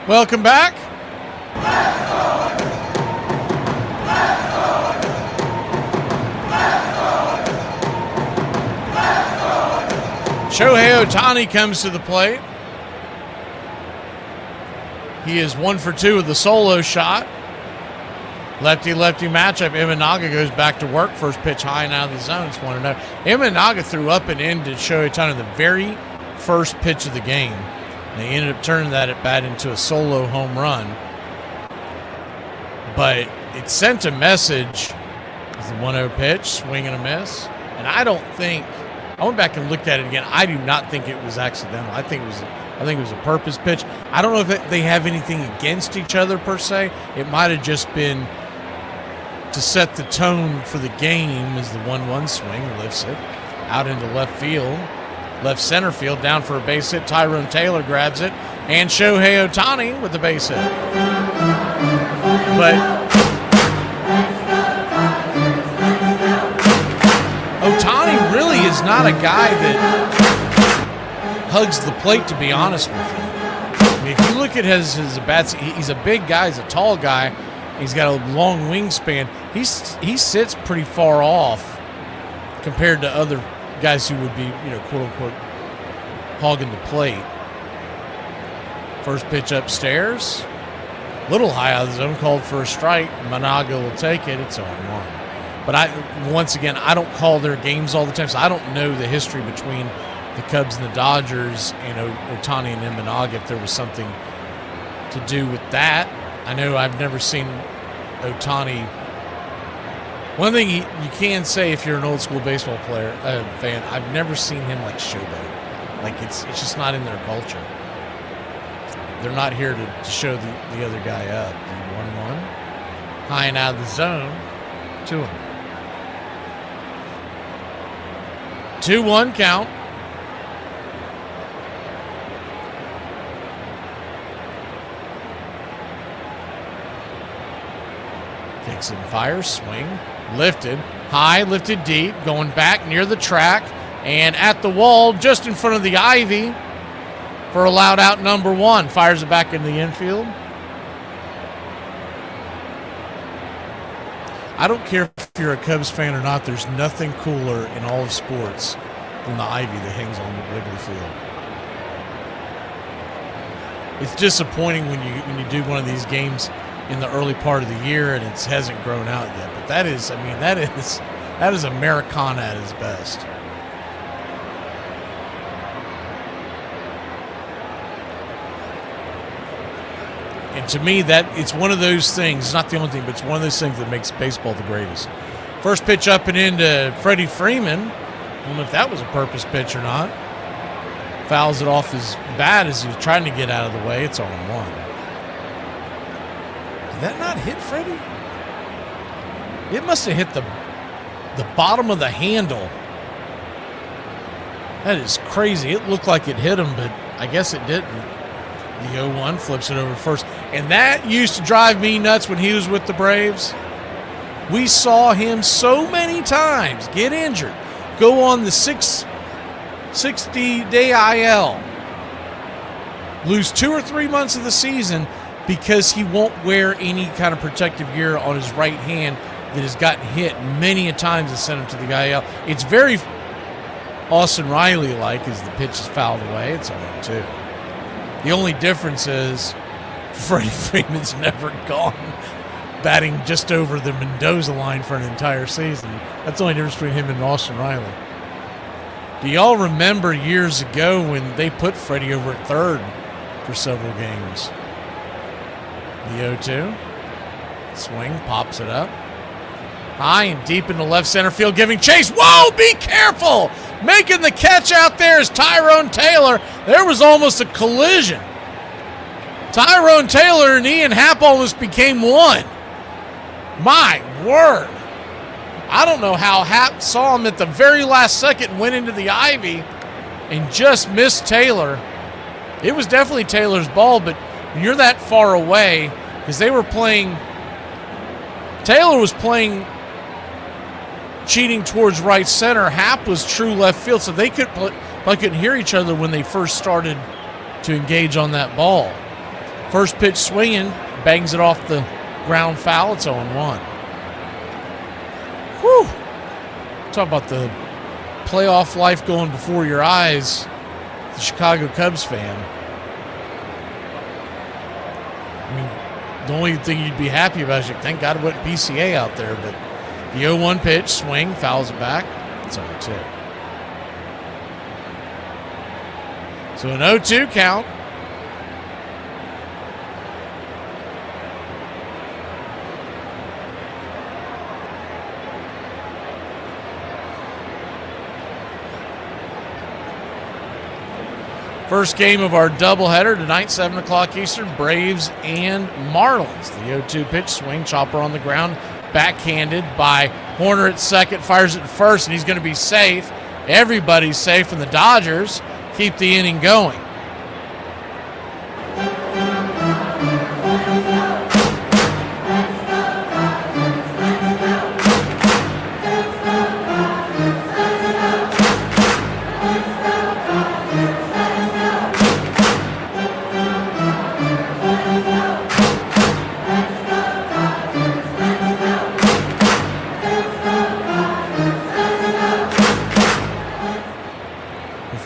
Welcome back. Shohei Ohtani comes to the plate. He is 1 for 2 with the solo shot. Lefty-lefty matchup. Imanaga goes back to work. First pitch high and out of the zone. It's 1-0. Imanaga threw up and in to Shohei Ohtani the very first pitch of the game. And they ended up turning that at bat into a solo home run. But it sent a message. It's the 1-0 pitch, swing and a miss. And I don't think, I went back and looked at it again. I do not think it was accidental. I think it was a purpose pitch. I don't know if they have anything against each other per se. It might have just been to set the tone for the game as the 1-1 swing lifts it out into left field, left center field, down for a base hit. Tyrone Taylor grabs it, and Shohei Ohtani with the base hit. But Ohtani really is not a guy that hugs the plate, to be honest with you. I mean, if you look at his bats, he's a big guy, he's a tall guy, he's got a long wingspan. He sits pretty far off compared to other guys who would be, quote unquote, hogging the plate. First pitch upstairs, little high out of the zone, called for a strike. Managa will take it. It's 0-1. But once again, I don't call their games all the time, so I don't know the history between the Cubs and the Dodgers and Ohtani and Imanaga, if there was something to do with that. I know I've never seen Ohtani. One thing you can say if you're an old school baseball fan, I've never seen him like showboat. Like it's just not in their culture. They're not here to show the other guy up. 1-1, high and out of the zone, 2-1. 2-1 count. Kicks and fires, swing, lifted, high, lifted deep, going back near the track, and at the wall, just in front of the ivy for a loud out number 1. Fires it back into the infield. I don't care if you're a Cubs fan or not, there's nothing cooler in all of sports than the ivy that hangs on Wrigley Field. It's disappointing when you do one of these games in the early part of the year and it hasn't grown out yet. But that is Americana at its best. And to me, that it's one of those things. It's not the only thing, but it's one of those things that makes baseball the greatest. First pitch up and into Freddie Freeman. I don't know if that was a purpose pitch or not. Fouls it off his bat as he was trying to get out of the way. It's 0-1. Did that not hit Freddie? It must have hit the bottom of the handle. That is crazy. It looked like it hit him, but I guess it didn't. The 0-1 flips it over first. And that used to drive me nuts when he was with the Braves. We saw him so many times get injured, go on the 60-day IL, lose 2 or 3 months of the season because he won't wear any kind of protective gear on his right hand that has gotten hit many a times and sent him to the IL. It's very Austin Riley-like as the pitch is fouled away. It's 0-2. The only difference is Freddie Freeman's never gone batting just over the Mendoza line for an entire season. That's the only difference between him and Austin Riley. Do y'all remember years ago when they put Freddie over at third for several games? The 0-2. Swing, pops it up. High and deep into left center field, giving chase. Whoa, be careful! Making the catch out there is Tyrone Taylor. There was almost a collision. Tyrone Taylor and Ian Happ almost became one. My word. I don't know how Happ saw him at the very last second and went into the ivy and just missed Taylor. It was definitely Taylor's ball, but when you're that far away, because they were playing, Taylor was playing cheating towards right center. Happ was true left field, so they couldn't hear each other when they first started to engage on that ball. First pitch swinging, bangs it off the ground foul. It's 0-1. Whew. Talk about the playoff life going before your eyes, the Chicago Cubs fan. the only thing you'd be happy about is thank God it wasn't PCA out there. But the 0-1 pitch, swing, fouls it back. It's 0-2. So an 0-2 count. First game of our doubleheader tonight, 7 o'clock Eastern, Braves and Marlins. The 0-2 pitch, swing, chopper on the ground, backhanded by Horner at second, fires it to first, and he's going to be safe. Everybody's safe, and the Dodgers keep the inning going.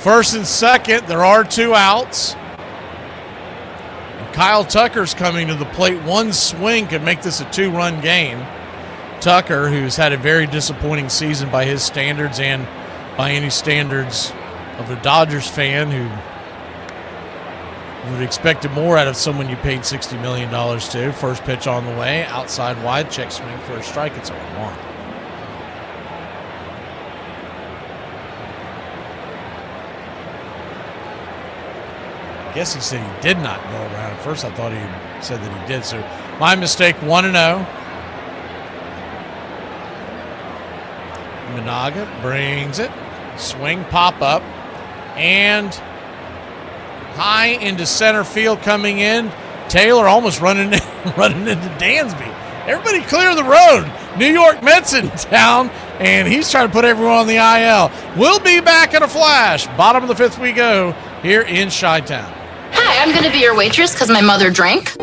First and second, there are 2 outs. And Kyle Tucker's coming to the plate. One swing could make this a 2-run game. Tucker, who's had a very disappointing season by his standards and by any standards of a Dodgers fan who would have expected more out of someone you paid $60 million to. First pitch on the way, outside wide, check swing for a strike. It's 0-1. I guess he said he did not go around. At first I thought he said that he did. So my mistake, 1-0. Managa brings it. Swing, pop up. And high into center field coming in. Taylor almost running into Dansby. Everybody clear the road. New York Mets in town, and he's trying to put everyone on the IL. We'll be back in a flash. Bottom of the 5th we go here in Chi-Town. Hi, I'm going to be your waitress because my mother drank.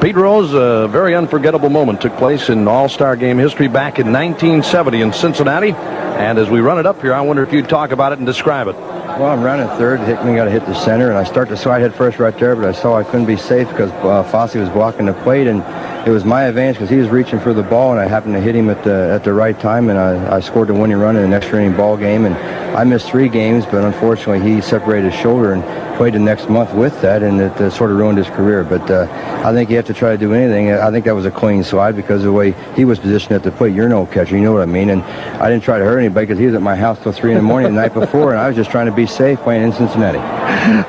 Pete Rose, a very unforgettable moment took place in All-Star Game history back in 1970 in Cincinnati. And as we run it up here, I wonder if you'd talk about it and describe it. Well, I'm running third. Hickman got to hit the center, and I start to slide head first right there, but I saw I couldn't be safe because Fosse was blocking the plate, and it was my advantage because he was reaching for the ball, and I happened to hit him at the right time, and I scored the winning run in an extra inning ball game. And I missed 3 games, but unfortunately he separated his shoulder and played the next month with that, and it sort of ruined his career. But I think you have to try to do anything. I think that was a clean slide because of the way he was positioned at the plate. You're no catcher, you know what I mean. And I didn't try to hurt anybody because he was at my house till 3 in the morning the night before, and I was just trying to be safe playing in Cincinnati.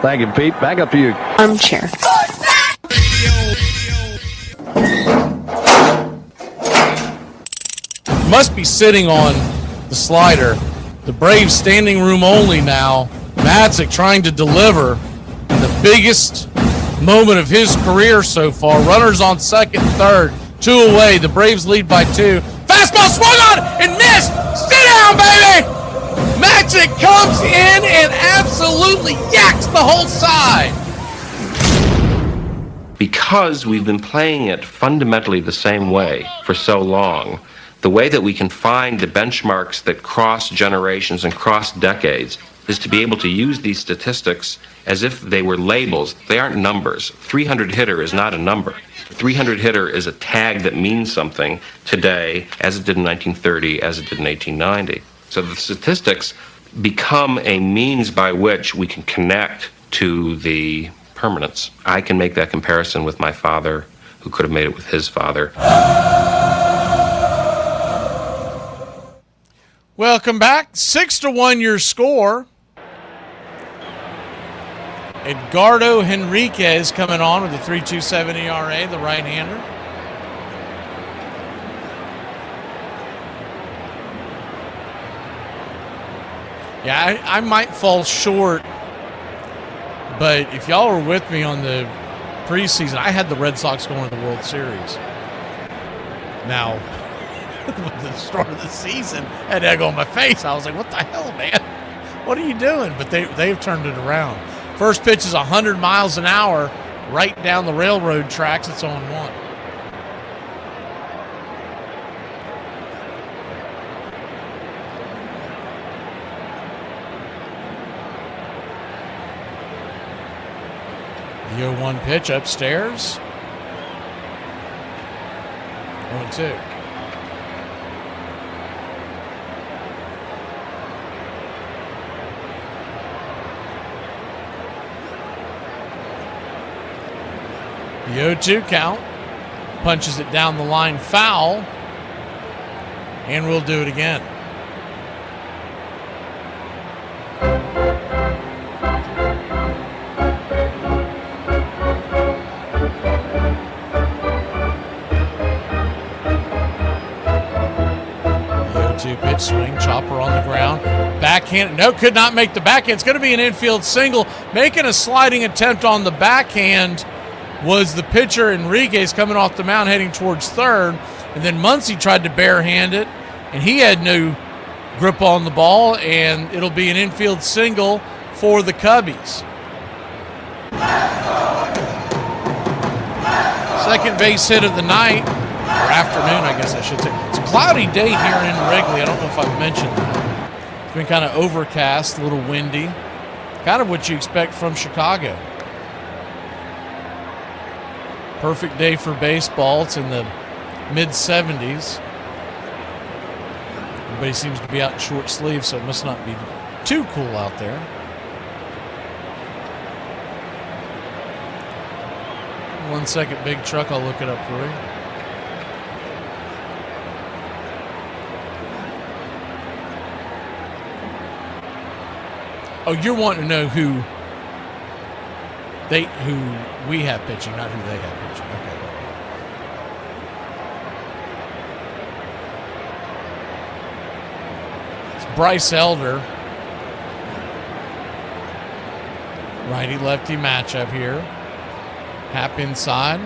Thank you, Pete. Back up to you. Armchair. Must be sitting on the slider. The Braves standing room only now. Matzik trying to deliver in the biggest moment of his career so far. Runners on second and third. 2 away. The Braves lead by 2. Fastball swung on and missed. Sit down, baby. Matzik comes in and absolutely yaks the whole side. Because we've been playing it fundamentally the same way for so long, the way that we can find the benchmarks that cross generations and cross decades is to be able to use these statistics as if they were labels. They aren't numbers. 300 hitter is not a number. 300 hitter is a tag that means something today, as it did in 1930, as it did in 1890. So the statistics become a means by which we can connect to the permanence. I can make that comparison with my father, who could have made it with his father. Welcome back. 6-1 your score. Edgardo Henriquez coming on with a 3.27 ERA, the right-hander. Yeah, I might fall short, but if y'all were with me on the preseason, I had the Red Sox going to the World Series. Now, with the start of the season, I had egg on my face. I was like, what the hell, man? What are you doing? But they've turned it around. First pitch is 100 miles an hour right down the railroad tracks. It's 0-1. The 0-1 pitch upstairs. 0-2. The 0-2 count. Punches it down the line, foul. And we'll do it again. The 0-2 pitch, swing, chopper on the ground. Backhand, no, could not make the backhand. It's going to be an infield single. Making a sliding attempt on the backhand was the pitcher Enriquez coming off the mound heading towards third. And then Muncy tried to barehand it, and he had no grip on the ball, and it'll be an infield single for the Cubbies. Second base hit of the night, or afternoon, I guess I should say. It's a cloudy day here in Wrigley. I don't know if I've mentioned that. It's been kind of overcast, a little windy. Kind of what you expect from Chicago. Perfect day for baseball. It's in the mid-70s. Everybody seems to be out in short sleeves, so it must not be too cool out there. One second, big truck. I'll look it up for you. Oh, you're wanting to know who we have pitching, not who they have pitching. Okay. It's Bryce Elder. Righty-lefty matchup here. Hap inside.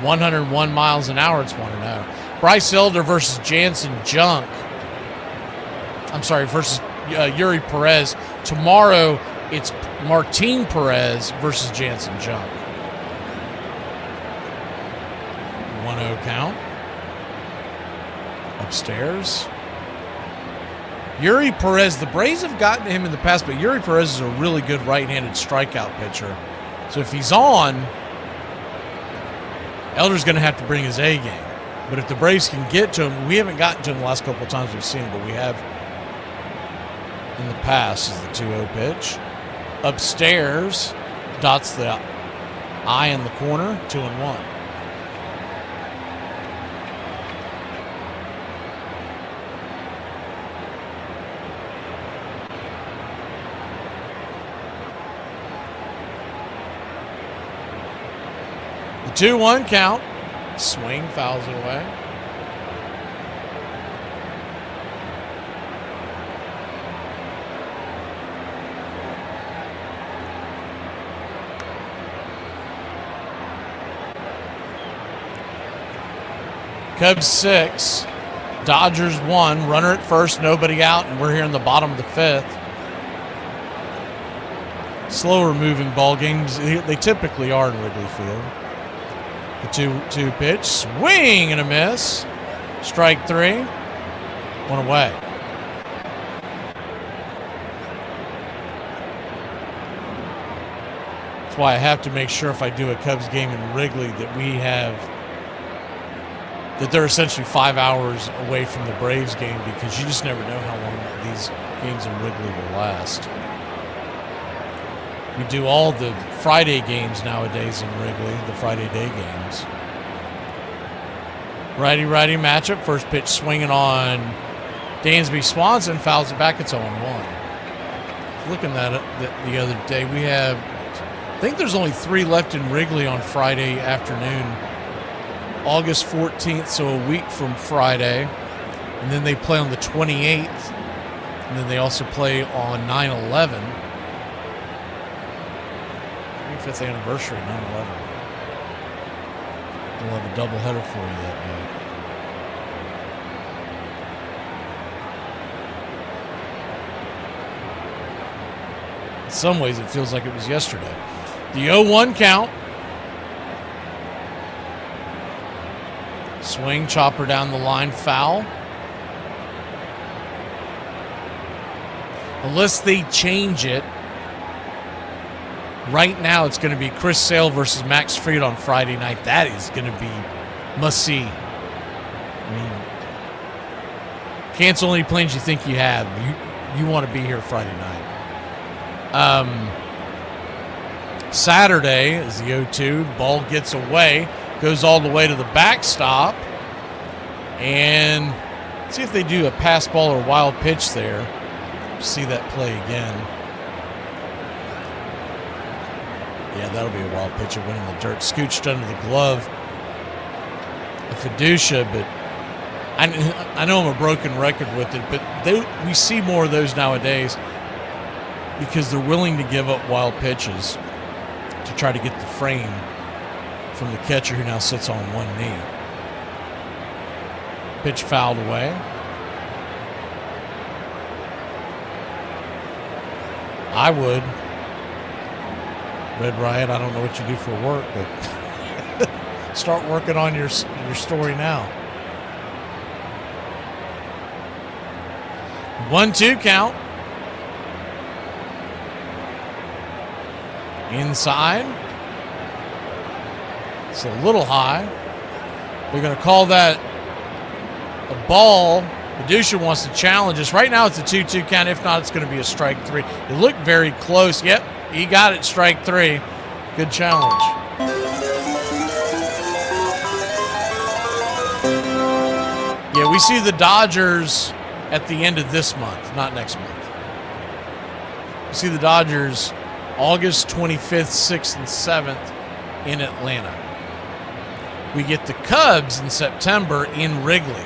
101 miles an hour, it's 1-0. Bryce Elder versus Jansen Junk. I'm sorry, versus Yuri Perez. Tomorrow, it's Martin Perez versus Jansen Junk. 1-0 count. Upstairs. Yuri Perez, the Braves have gotten to him in the past, but Yuri Perez is a really good right-handed strikeout pitcher. So if he's on, Elder's going to have to bring his A game. But if the Braves can get to him, we haven't gotten to him the last couple of times we've seen him, but we have in the past is the 2-0 pitch. Upstairs, dots the I in the corner, 2-1. The 2-1 count. Swing, fouls it away. Cubs 6, Dodgers 1, runner at first, nobody out, and we're here in the bottom of the fifth. Slower moving ball games, they typically are in Wrigley Field. The 2-2 pitch, swing and a miss. Strike 3, one away. That's why I have to make sure if I do a Cubs game in Wrigley that they're essentially 5 hours away from the Braves game, because you just never know how long these games in Wrigley will last. We do all the Friday games nowadays in Wrigley, the Friday day games. Righty-righty matchup. First pitch swinging on Dansby Swanson. Fouls it back. It's 0-1. Looking at it the other day, I think there's only 3 left in Wrigley on Friday afternoon. August 14th, so a week from Friday. And then they play on the 28th. And then they also play on 9/11. 25th anniversary, 9/11. We'll have a doubleheader for you that day. In some ways, it feels like it was yesterday. The 0-1 count. Swing, chopper down the line, foul. Unless they change it Right now, it's going to be Chris Sale versus Max Fried on Friday night. That is going to be must-see. I mean, cancel any plans you think you have. You want to be here Friday night. Saturday is the 0-2. Ball gets away, goes all the way to the backstop. And see if they do a pass ball or wild pitch there. See that play again. Yeah, that'll be a wild pitch. It went in the dirt. Scooched under the glove of Fiducia, but I know I'm a broken record with it, but we see more of those nowadays because they're willing to give up wild pitches to try to get the frame from the catcher who now sits on one knee. Pitch fouled away. I would. Red Riot, I don't know what you do for work, but start working on your story now. 1-2 count. Inside. It's a little high. They're going to call that a ball. Fiducia wants to challenge us. Right now it's a 2-2 count. If not, it's going to be a strike three. It looked very close. Yep, he got it, strike three. Good challenge. Yeah, we see the Dodgers at the end of this month, not next month. We see the Dodgers August 25th, 6th, and 7th in Atlanta. We get the Cubs in September in Wrigley.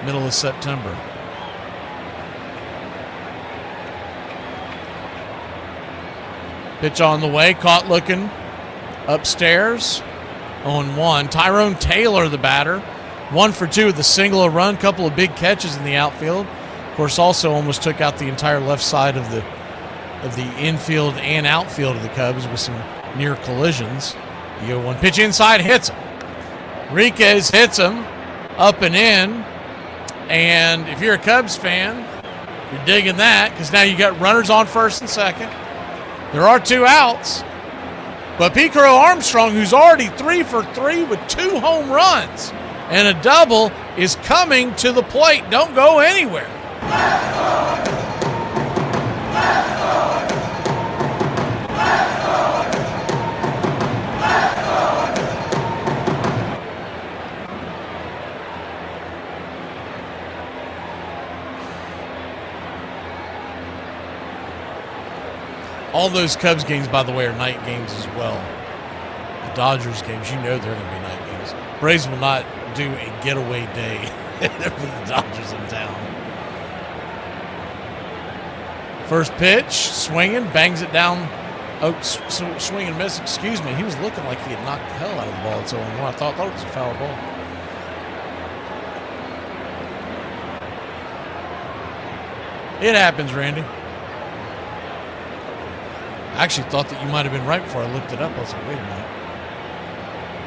Middle of September. Pitch on the way, caught looking upstairs. 0-1. Tyrone Taylor, the batter. 1 for 2 with a single, a run, couple of big catches in the outfield. Of course, also almost took out the entire left side of the infield and outfield of the Cubs with some near collisions. The 0-1 pitch inside, hits him. Riquez hits him up and in. And if you're a Cubs fan, you're digging that because now you got runners on first and second. There are 2 outs. But Picaro Armstrong, who's already 3 for 3 with 2 home runs and a double, is coming to the plate. Don't go anywhere. All those Cubs games, by the way, are night games as well. The Dodgers games, you know they're going to be night games. Braves will not do a getaway day for the Dodgers in town. First pitch, swinging, bangs it down. Oh, swing and miss, excuse me. He was looking like he had knocked the hell out of the ball. So I thought it was a foul ball. It happens, Randy. I actually thought that you might have been right before I looked it up. I was like, wait a minute.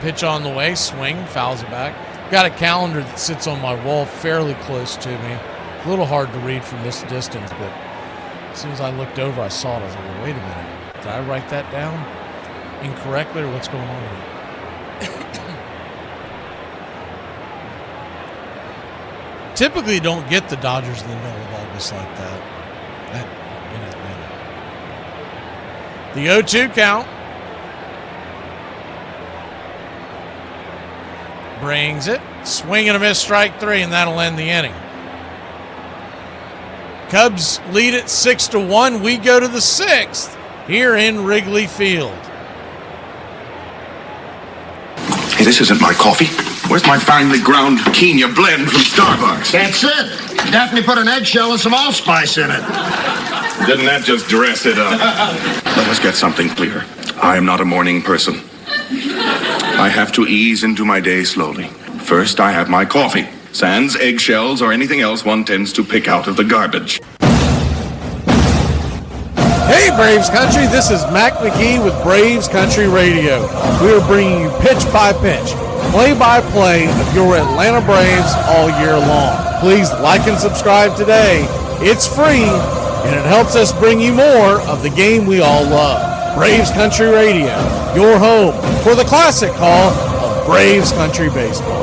Pitch on the way, swing, fouls it back. Got a calendar that sits on my wall fairly close to me. A little hard to read from this distance, but as soon as I looked over, I saw it. I was like, well, wait a minute. Did I write that down incorrectly, or what's going on here? Typically, you don't get the Dodgers in the middle of August like that in Atlanta. The 0-2 count. Brings it. Swing and a miss, strike three, and that'll end the inning. Cubs lead it 6-1. We go to the 6th here in Wrigley Field. Hey, this isn't my coffee. Where's my finely ground quinoa blend from Starbucks? That's it. Daphne put an eggshell and some allspice in it. Didn't that just dress it up? Let us get something clear. I am not a morning person. I have to ease into my day slowly. First, I have my coffee. Sans eggshells or anything else one tends to pick out of the garbage. Hey, Braves Country, this is Mac McGee with Braves Country Radio. We are bringing you pitch by pitch, play-by-play of your Atlanta Braves all year long. Please like and subscribe today. It's free. and it helps us bring you more of the game we all love. Braves Country Radio, your home for the classic call of Braves Country Baseball.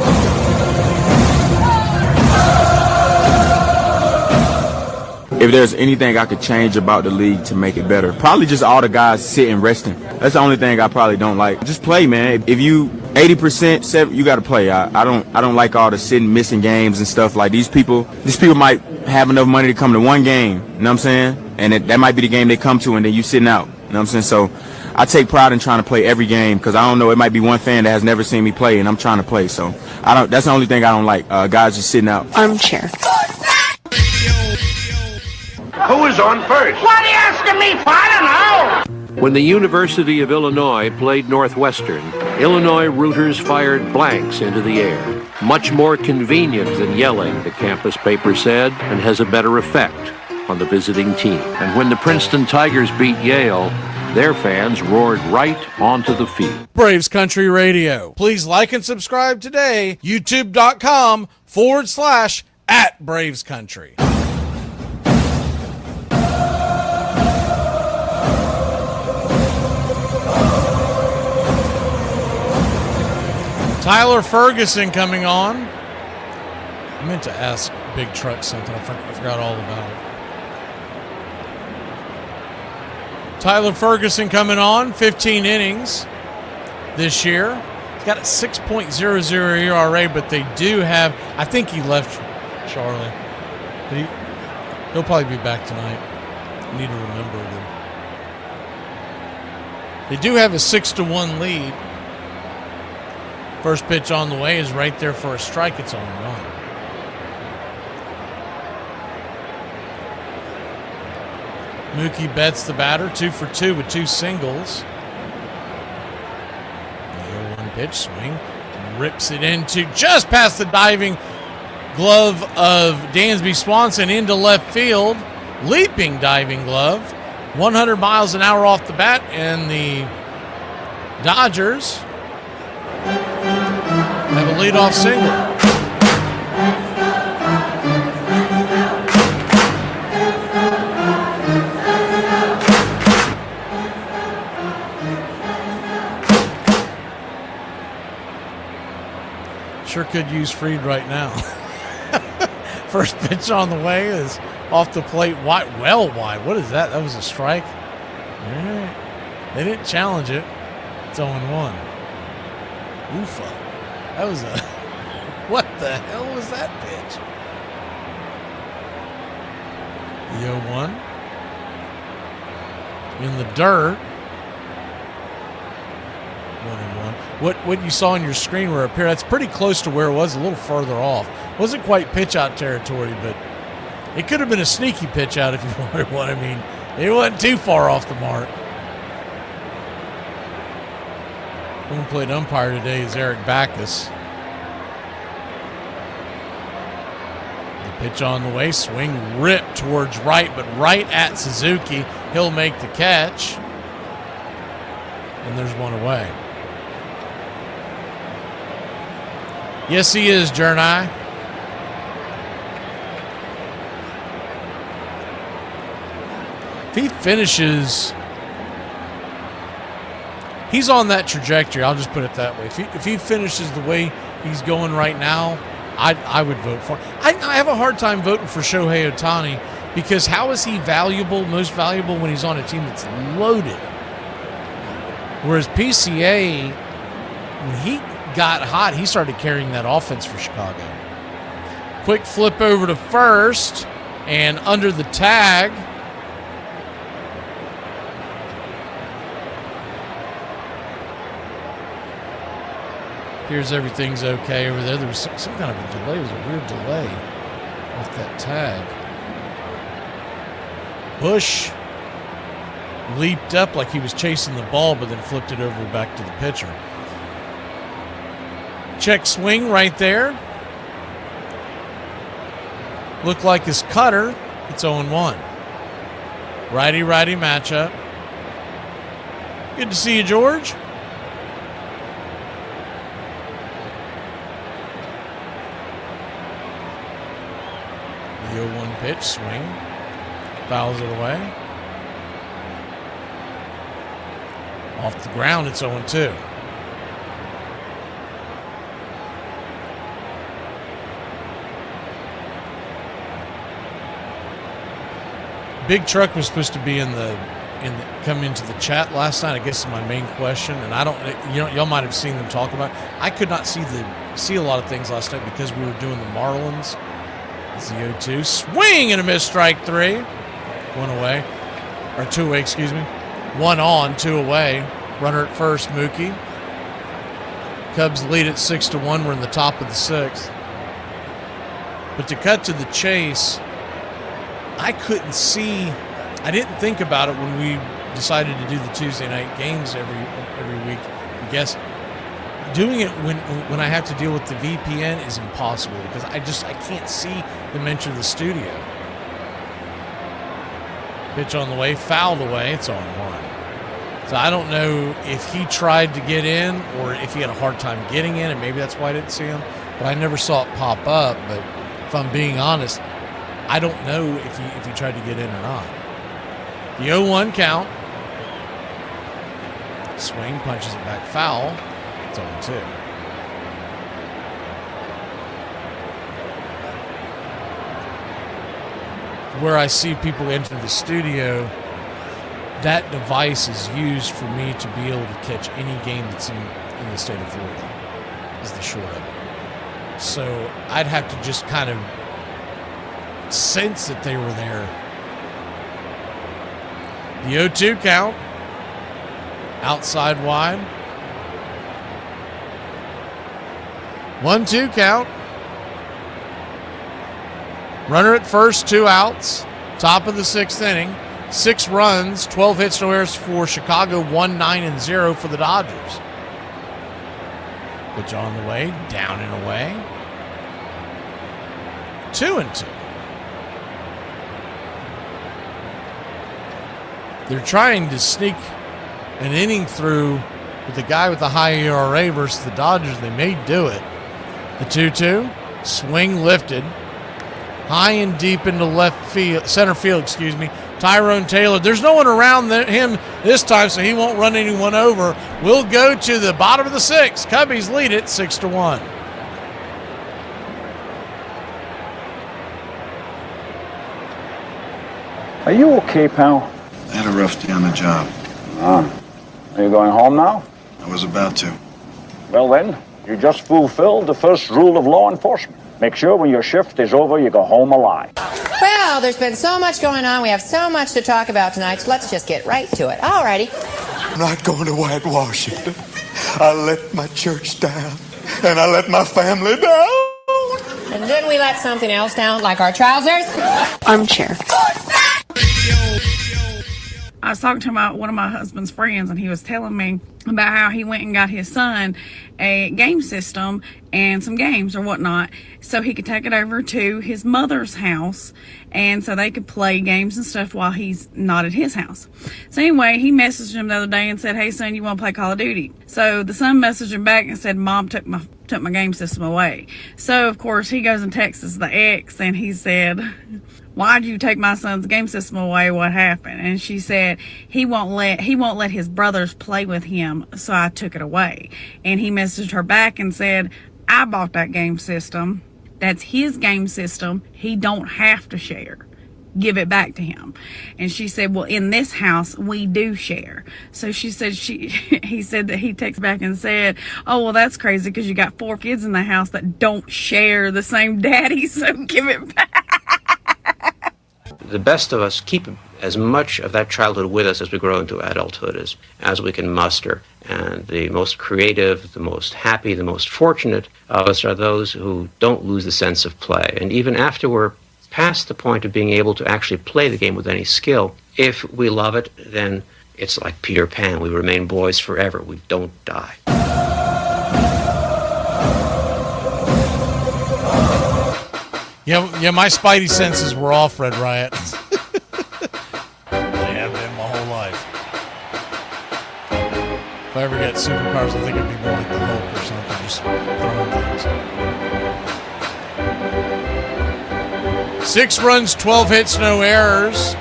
If there's anything I could change about the league to make it better, probably just all the guys sitting resting. That's the only thing I probably don't like. Just play, man. If you 80%, you got to play. I don't like all the sitting, missing games and stuff. Like these people might have enough money to come to one game. You know what I'm saying? And that might be the game they come to, and then you sitting out. You know what I'm saying? So I take pride in trying to play every game because I don't know. It might be one fan that has never seen me play, and I'm trying to play. So that's the only thing I don't like. Guys just sitting out. Armchair. Who is on first? What are you asking me for? I don't know. When the University of Illinois played Northwestern, Illinois rooters fired blanks into the air. Much more convenient than yelling, the campus paper said, and has a better effect on the visiting team. And when the Princeton Tigers beat Yale, their fans roared right onto the field. Braves Country Radio. Please like and subscribe today. YouTube.com/@BravesCountry. Tyler Ferguson coming on. I meant to ask Big Truck something. I forgot all about it. Tyler Ferguson coming on, 15 innings this year. He's got a 6.00 ERA, but they do have, I think he left Charlie. He'll probably be back tonight. I need to remember them. They do have a 6-1 lead. First pitch on the way is right there for a strike. It's on one. Mookie Betts the batter, 2 for 2 with 2 singles. The 0-1 pitch swing, rips it into just past the diving glove of Dansby Swanson into left field. Leaping diving glove, 100 miles an hour off the bat, and the Dodgers have a leadoff single. Sure could use Fried right now. First pitch on the way is off the plate, wide, well wide. What is that? That was a strike. All right. They didn't challenge it. It's 0-1. Oofa. That was a... What the hell was that pitch? The 0-1. In the dirt. 1-1. What you saw on your screen where up here, that's pretty close to where it was, a little further off. Wasn't quite pitch out territory, but it could have been a sneaky pitch out if you wanted one. I mean, it wasn't too far off the mark. Who played umpire today is Eric Backus. The pitch on the way, swing ripped towards right, but right at Suzuki. He'll make the catch. And there's one away. Yes, he is, Jernai. If he finishes, he's on that trajectory. I'll just put it that way. If he finishes the way he's going right now, I would vote for him. I have a hard time voting for Shohei Ohtani because how is he valuable, most valuable when he's on a team that's loaded? Whereas PCA, when he got hot, he started carrying that offense for Chicago. Quick flip over to first and under the tag. Here's everything's okay over there. There was some kind of a delay. It was a weird delay off that tag. Bush leaped up like he was chasing the ball, but then flipped it over back to the pitcher. Check swing right there. Looked like his cutter. It's 0-1. Righty-righty matchup. Good to see you, George. The 0-1 pitch, swing. Fouls it away. Off the ground, it's 0-2. Big Truck was supposed to be come into the chat last night. I guess is my main question, and I don't. Y'all might have seen them talk about it. I could not see a lot of things last night because we were doing the Marlins. It's the 0-2 swing and a miss, strike 3. 1 away, or 2 away. Excuse me. 1 on, 2 away. Runner at first, Mookie. Cubs lead at 6-1. We're in the top of the 6th. But to cut to the chase, I couldn't see. I didn't think about it when we decided to do the Tuesday night games every week. I guess doing it when I have to deal with the VPN is impossible because I can't see them enter the studio. Pitch on the way, fouled away. It's on 1. So I don't know if he tried to get in or if he had a hard time getting in, and maybe that's why I didn't see him. But I never saw it pop up. But if I'm being honest, I don't know if he tried to get in or not. The 0-1 count. Swing, punches it back, foul. It's 0-2. Where I see people enter the studio, that device is used for me to be able to catch any game that's in the state of Florida, is the short of it. So I'd have to just kind of sense that they were there. The 0-2 count. Outside wide. 1-2 count. Runner at first, 2 outs. Top of the 6th inning. 6 runs, 12 hits, no errors for Chicago, 1-9-0 for the Dodgers. Pitch on the way, down and away. 2-2. They're trying to sneak an inning through with the guy with the high ERA versus the Dodgers. They may do it. The 2-2, swing lifted. High and deep into center field, Tyrone Taylor. There's no one around him this time, so he won't run anyone over. We'll go to the bottom of the 6th. Cubbies lead it 6-1. Are you okay, pal? I had a rough day on the job. Are you going home now? I was about to. Well then, you just fulfilled the first rule of law enforcement. Make sure when your shift is over, you go home alive. Well, there's been so much going on. We have so much to talk about tonight, so let's just get right to it. Alrighty. I'm not going to whitewash it. I let my church down, and I let my family down. And didn't we let something else down, like our trousers? Armchair. I was talking to one of my husband's friends, and he was telling me about how he went and got his son a game system and some games or whatnot so he could take it over to his mother's house and so they could play games and stuff while he's not at his house. So anyway, he messaged him the other day and said, "Hey son, you want to play Call of Duty?" So the son messaged him back and said, "Mom took my game system away." So of course he goes and texts the ex and he said, "Why'd you take my son's game system away? What happened?" And she said, he won't let his brothers play with him, so I took it away. And he messaged her back and said, "I bought that game system. That's his game system. He don't have to share. Give it back to him." And she said, "Well, in this house, we do share." So she said he said that he texted back and said, "Oh, well, that's crazy because you got 4 kids in the house that don't share the same daddy, so give it back." The best of us keep as much of that childhood with us as we grow into adulthood as we can muster. And the most creative, the most happy, the most fortunate of us are those who don't lose the sense of play. And even after we're past the point of being able to actually play the game with any skill, if we love it, then it's like Peter Pan. We remain boys forever. We don't die. Yeah, my spidey senses were off, Red Riot. They have been my whole life. If I ever get superpowers, I think it'd be more like the Hulk or something, just throwing things. 6 runs, 12 hits, no errors.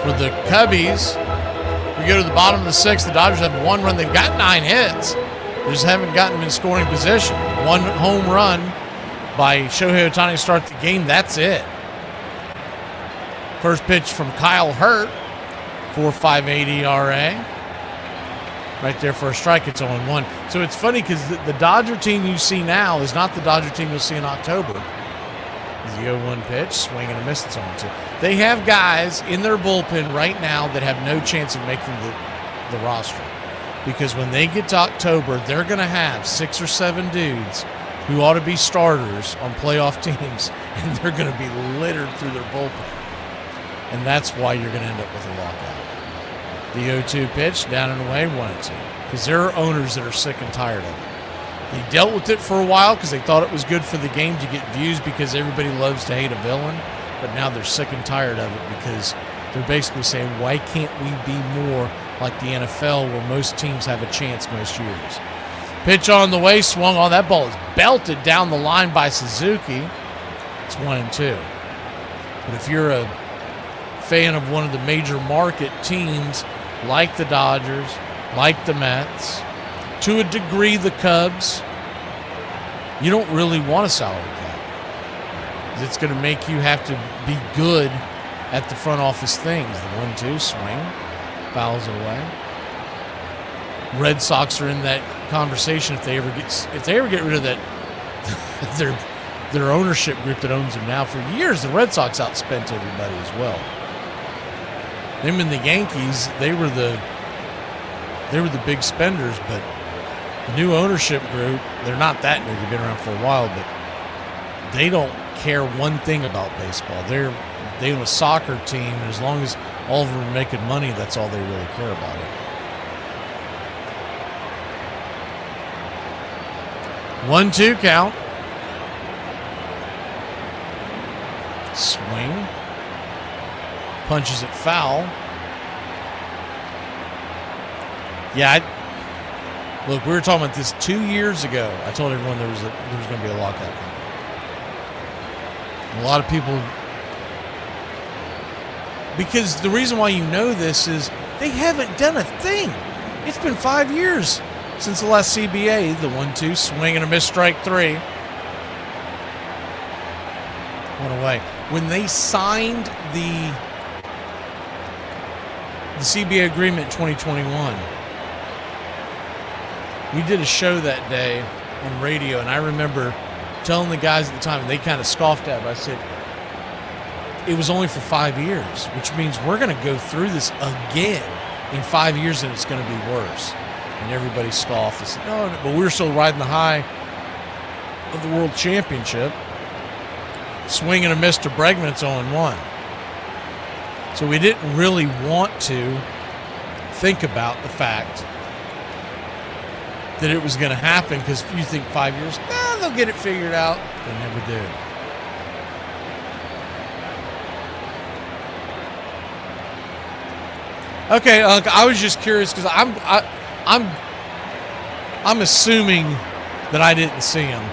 For the Cubbies, we go to the bottom of the 6th. The Dodgers have one run. They've got 9 hits. They just haven't gotten them in scoring position. One home run by Shohei Ohtani to start the game. That's it. First pitch from Kyle Hurt, 4.58 ERA. Right there for a strike. It's 0-1. So it's funny because the Dodger team you see now is not the Dodger team you'll see in October. The 0-1 pitch, swing and a miss. It's 0-2. They have guys in their bullpen right now that have no chance of making the roster. Because when they get to October, they're going to have 6 or 7 dudes who ought to be starters on playoff teams, and they're going to be littered through their bullpen. And that's why you're going to end up with a lockout. The 0-2 pitch, down and away, 1-2. Because there are owners that are sick and tired of it. They dealt with it for a while because they thought it was good for the game to get views because everybody loves to hate a villain. But now they're sick and tired of it because they're basically saying, why can't we be more like the NFL where most teams have a chance most years? Pitch on the way, swung on. That ball is belted down the line by Suzuki. It's 1-2. But if you're a fan of one of the major market teams like the Dodgers, like the Mets, to a degree the Cubs, you don't really want a salary cap. It's going to make you have to be good at the front office things. The 1-2 swing, fouls it away. Red Sox are in that conversation if they ever get rid of that their ownership group that owns them now. For years, the Red Sox outspent everybody as well. Them and the Yankees, they were the big spenders, but the new ownership group, they're not that new. They've been around for a while, but they don't care one thing about baseball. They're a soccer team, and as long as all of them are making money, that's all they really care about it. 1-2 count. Swing. Punches it foul. Yeah, look, we were talking about this 2 years ago. I told everyone there was going to be a lockout coming. A lot of people, because the reason why you know this is they haven't done a thing. It's been 5 years since the last CBA. The 1-2 swing and a miss, strike 3. One away. When they signed the CBA agreement in 2021, we did a show that day on radio, and I remember telling the guys at the time, and they kind of scoffed at it. I said, it was only for 5 years, which means we're going to go through this again in 5 years, and it's going to be worse. And everybody scoffed. They said, no, but we're still riding the high of the World Championship. Swing and a miss to Bregman, it's 0-1. So we didn't really want to think about the fact that it was going to happen, because you think 5 years, they'll get it figured out. They never do. Okay, I was just curious because I'm assuming that I didn't see him.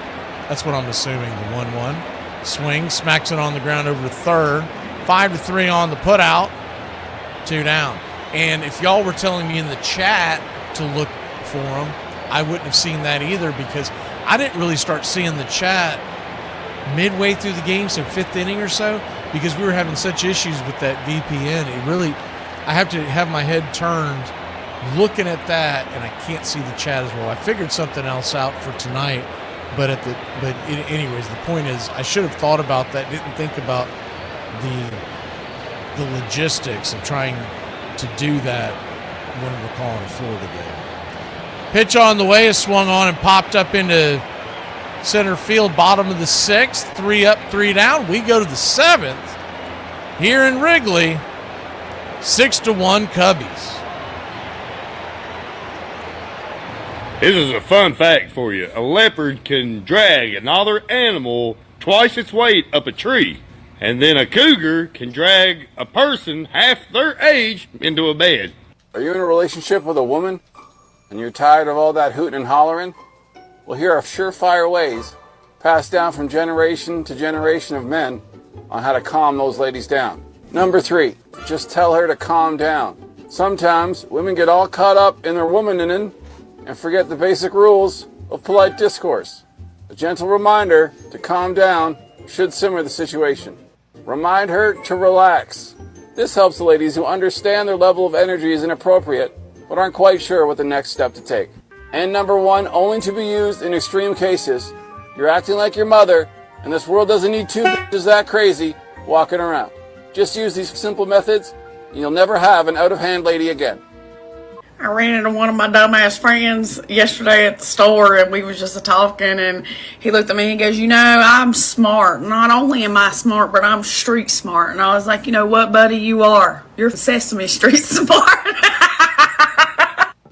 That's what I'm assuming. The 1-1 swing, smacks it on the ground over to third. 5-3 on the putout. 2 down. And if y'all were telling me in the chat to look for him, I wouldn't have seen that either, because I didn't really start seeing the chat midway through the game, so 5th inning or so, because we were having such issues with that VPN. I have to have my head turned looking at that, and I can't see the chat as well. I figured something else out for tonight, but anyways, the point is I should have thought about that, didn't think about the logistics of trying to do that when we're calling a Florida game. Pitch on the way is swung on and popped up into center field, bottom of the 6th. 3 up, 3 down. We go to the 7th here in Wrigley. 6-1 Cubbies. This is a fun fact for you. A leopard can drag another animal twice its weight up a tree. And then a cougar can drag a person half their age into a bed. Are you in a relationship with a woman and you're tired of all that hooting and hollering? Well, here are surefire ways passed down from generation to generation of men on how to calm those ladies down. Number 3, just tell her to calm down. Sometimes women get all caught up in their womaning and forget the basic rules of polite discourse. A gentle reminder to calm down should simmer the situation. Remind her to relax. This helps the ladies who understand their level of energy is inappropriate but aren't quite sure what the next step to take. And number 1, only to be used in extreme cases. You're acting like your mother, and this world doesn't need 2 bitches that crazy walking around. Just use these simple methods, and you'll never have an out-of-hand lady again. I ran into one of my dumbass friends yesterday at the store, and we was just talking, and he looked at me and he goes, you know, I'm smart. Not only am I smart, but I'm street smart. And I was like, you know what, buddy, you are. You're Sesame Street smart.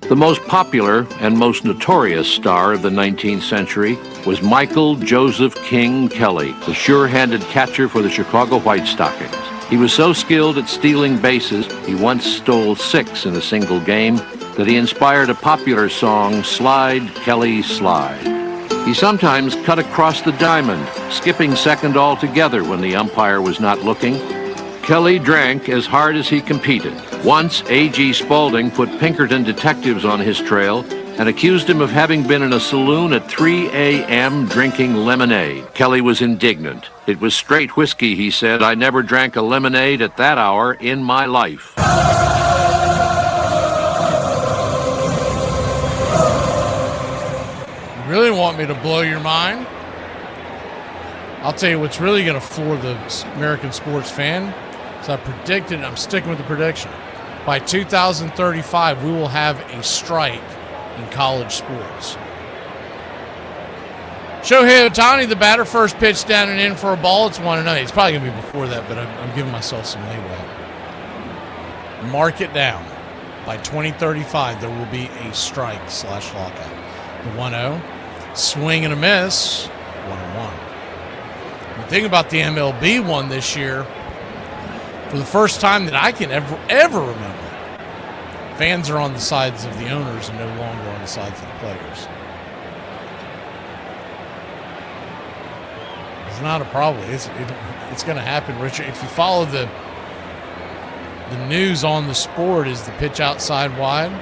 The most popular and most notorious star of the 19th century was Michael Joseph King Kelly, the sure-handed catcher for the Chicago White Stockings. He was so skilled at stealing bases, he once stole 6 in a single game, that he inspired a popular song, Slide, Kelly, Slide. He sometimes cut across the diamond, skipping second altogether when the umpire was not looking. Kelly drank as hard as he competed. Once, A.G. Spaulding put Pinkerton detectives on his trail and accused him of having been in a saloon at 3 a.m. drinking lemonade. Kelly was indignant. It was straight whiskey, he said. I never drank a lemonade at that hour in my life. You really want me to blow your mind? I'll tell you what's really going to floor the American sports fan. So I predicted, I'm sticking with the prediction. By 2035, we will have a strike in college sports. Shohei Ohtani, the batter, first pitch down and in for a ball. It's 1-0. It's probably going to be before that, but I'm giving myself some leeway. Mark it down. By 2035, there will be a strike/lockout. The 1-0. Swing and a miss. 1-1. The thing about the MLB one this year, for the first time that I can ever remember, fans are on the sides of the owners and no longer on the sides of the players. It's not a problem. It's going to happen, Richard. If you follow the news on the sport, is the pitch outside wide,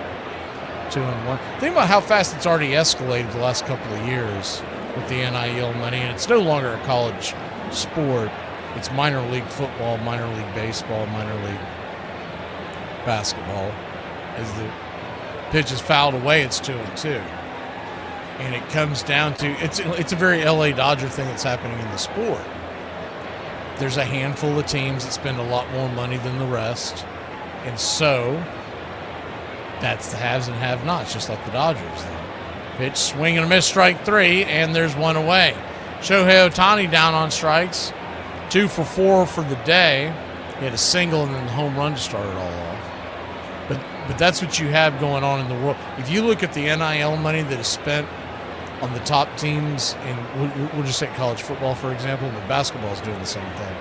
2-1. Think about how fast it's already escalated the last couple of years with the NIL money, and it's no longer a college sport. It's minor league football, minor league baseball, minor league basketball. As the pitch is fouled away, it's 2-2. And it comes down to, it's a very LA Dodger thing that's happening in the sport. There's a handful of teams that spend a lot more money than the rest. And so that's the haves and have-nots, just like the Dodgers. Pitch, swing and a miss, strike 3, and there's one away. Shohei Ohtani down on strikes. 2 for 4 for the day. He had a single and then the home run to start it all off. But that's what you have going on in the world. If you look at the NIL money that is spent on the top teams, in we'll just take college football, for example, but basketball is doing the same thing.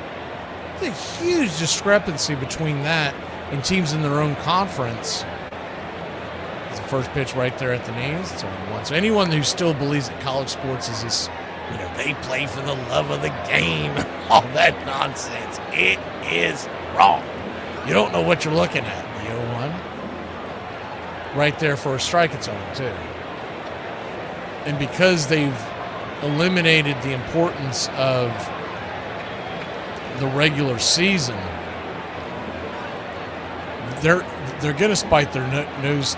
There's a huge discrepancy between that and teams in their own conference. It's the first pitch right there at the knees. It's only 1. So anyone who still believes that college sports is this, they play for the love of the game, all that nonsense, it is wrong. You don't know what you're looking at. The 0-1. Right there for a strike, it's 0-2. And because they've eliminated the importance of the regular season, they're going to spike their nose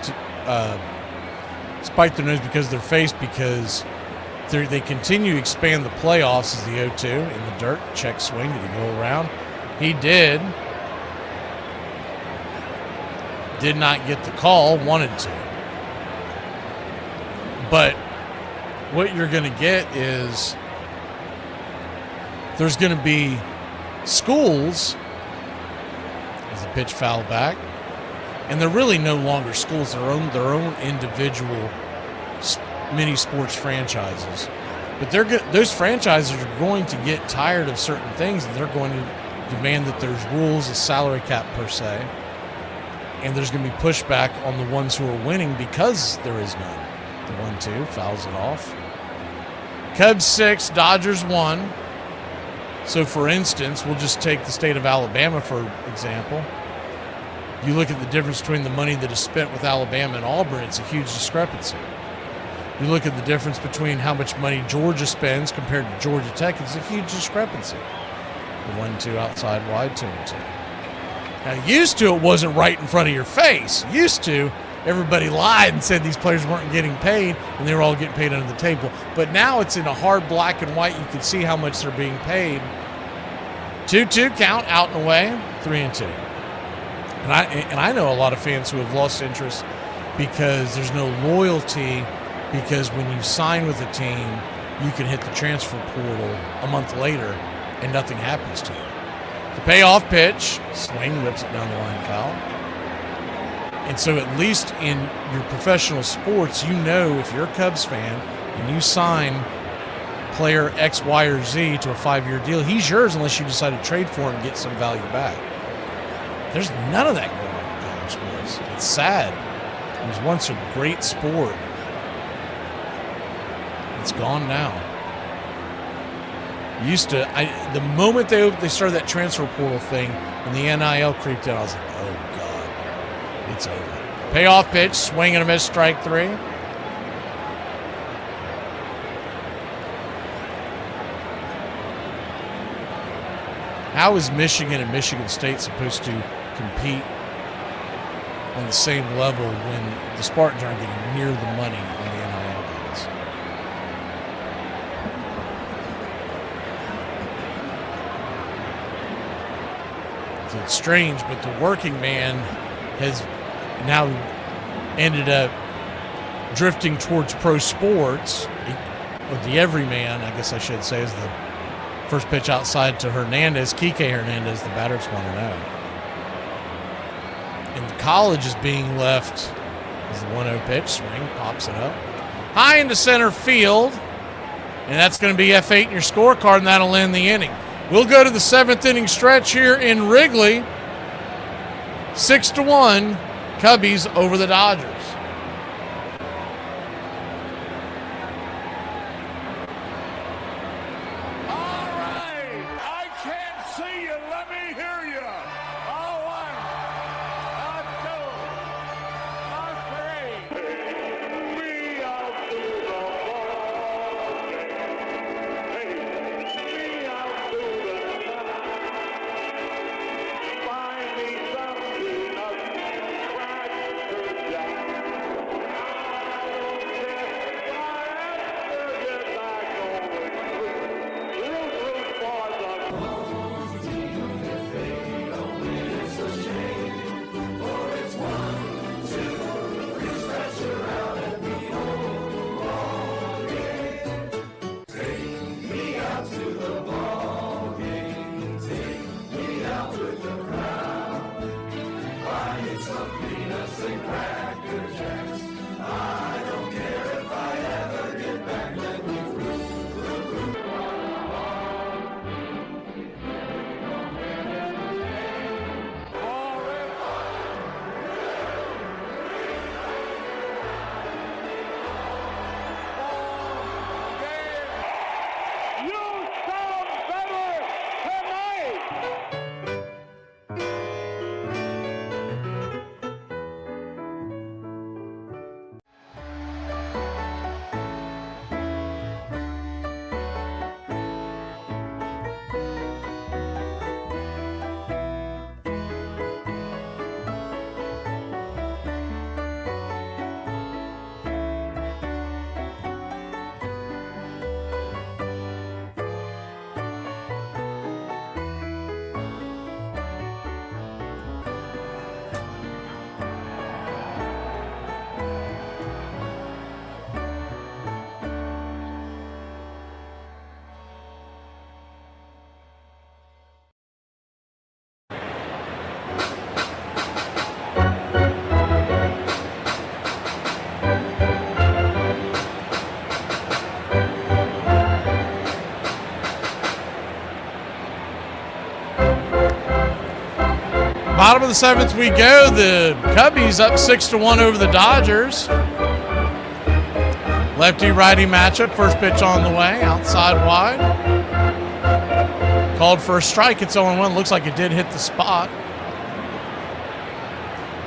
because of their face, because they continue to expand the playoffs as the 0-2 in the dirt. Check swing. Did he go around? He did. Did not get the call. Wanted to. But what you're going to get is there's going to be schools as the pitch foul back, and they're really no longer schools. Their own individual mini sports franchises. But those franchises are going to get tired of certain things, and they're going to demand that there's rules, a salary cap per se, and there's going to be pushback on the ones who are winning because there is none. The 1-2 fouls it off. Cubs 6, Dodgers 1. So, for instance, we'll just take the state of Alabama, for example. You look at the difference between the money that is spent with Alabama and Auburn, it's a huge discrepancy. You look at the difference between how much money Georgia spends compared to Georgia Tech, it's a huge discrepancy. The 1-2 outside wide, 2-2. Now, used to, it wasn't right in front of your face. Used to, everybody lied and said these players weren't getting paid, and they were all getting paid under the table. But now it's in a hard black and white. You can see how much they're being paid. 2-2 count, out and away, 3-2. And I know a lot of fans who have lost interest because there's no loyalty, because when you sign with a team, you can hit the transfer portal a month later and nothing happens to you. The payoff pitch, swing, whips it down the line, foul. And so at least in your professional sports, you know if you're a Cubs fan and you sign player X, Y, or Z to a 5-year deal, he's yours unless you decide to trade for him and get some value back. There's none of that going on in college sports. It's sad. It was once a great sport. It's gone now. The moment they started that transfer portal thing and the NIL creeped in, I was like, oh God, it's over. Payoff pitch, swing and a miss, strike 3. How is Michigan and Michigan State supposed to compete on the same level when the Spartans aren't getting near the money on the NIL deals? So it's strange, but the working man has now ended up drifting towards pro sports. Or the everyman, I guess I should say, is the first pitch outside to Hernandez, Kike Hernandez, the batter. It's 1-0. And college is being left as the 1-0 pitch. Swing, pops it up. High into center field. And that's going to be F8 in your scorecard, and that'll end the inning. We'll go to the 7th inning stretch here in Wrigley. 6-1, Cubbies over the Dodgers. Bottom of the 7th we go. The Cubbies up 6-1 over the Dodgers. Lefty-righty matchup. First pitch on the way. Outside wide. Called for a strike. It's 0-1. Looks like it did hit the spot.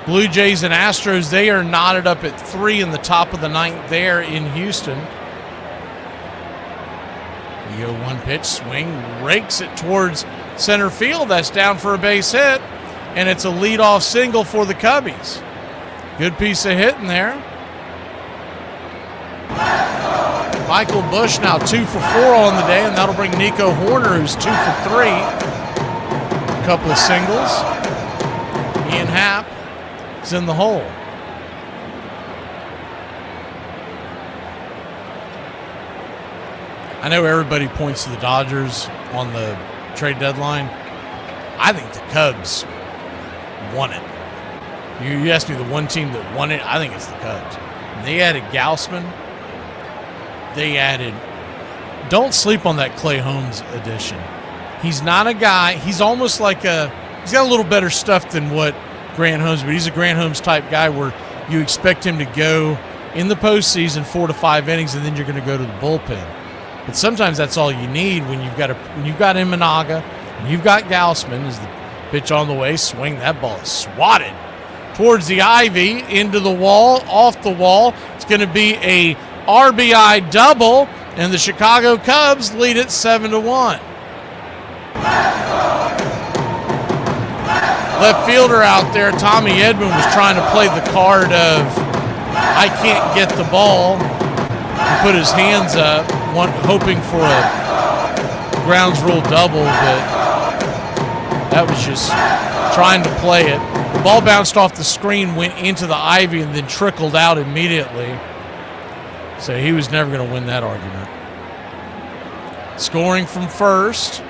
Blue Jays and Astros, they are knotted up at 3 in the top of the 9th there in Houston. The 0-1 pitch, swing, rakes it towards center field. That's down for a base hit, and it's a leadoff single for the Cubbies. Good piece of hitting there. Michael Busch now 2 for 4 on the day, and that'll bring Nico Horner, who's 2 for 3. A couple of singles. Ian Happ is in the hole. I know everybody points to the Dodgers on the trade deadline. I think the Cubs won it. You asked me the one team that won it, I think it's the Cubs. They added Gausman. They added, don't sleep on that Clay Holmes addition. He's not a guy, he's almost like he's got a little better stuff than what Grant Holmes, but he's a Grant Holmes type guy where you expect him to go in the postseason 4 to 5 innings, and then you're going to go to the bullpen. But sometimes that's all you need when you've got Imanaga and you've got Gausman. Is the pitch on the way, swing, that ball is swatted towards the ivy, into the wall, off the wall. It's going to be a RBI double, and the Chicago Cubs lead it 7-1. Left fielder out there, Tommy Edman, was trying to play the card of I can't get the ball. He put his hands up, hoping for a grounds rule double, but that was just trying to play it. The ball bounced off the screen, went into the ivy, and then trickled out immediately. So he was never going to win that argument. Scoring from first,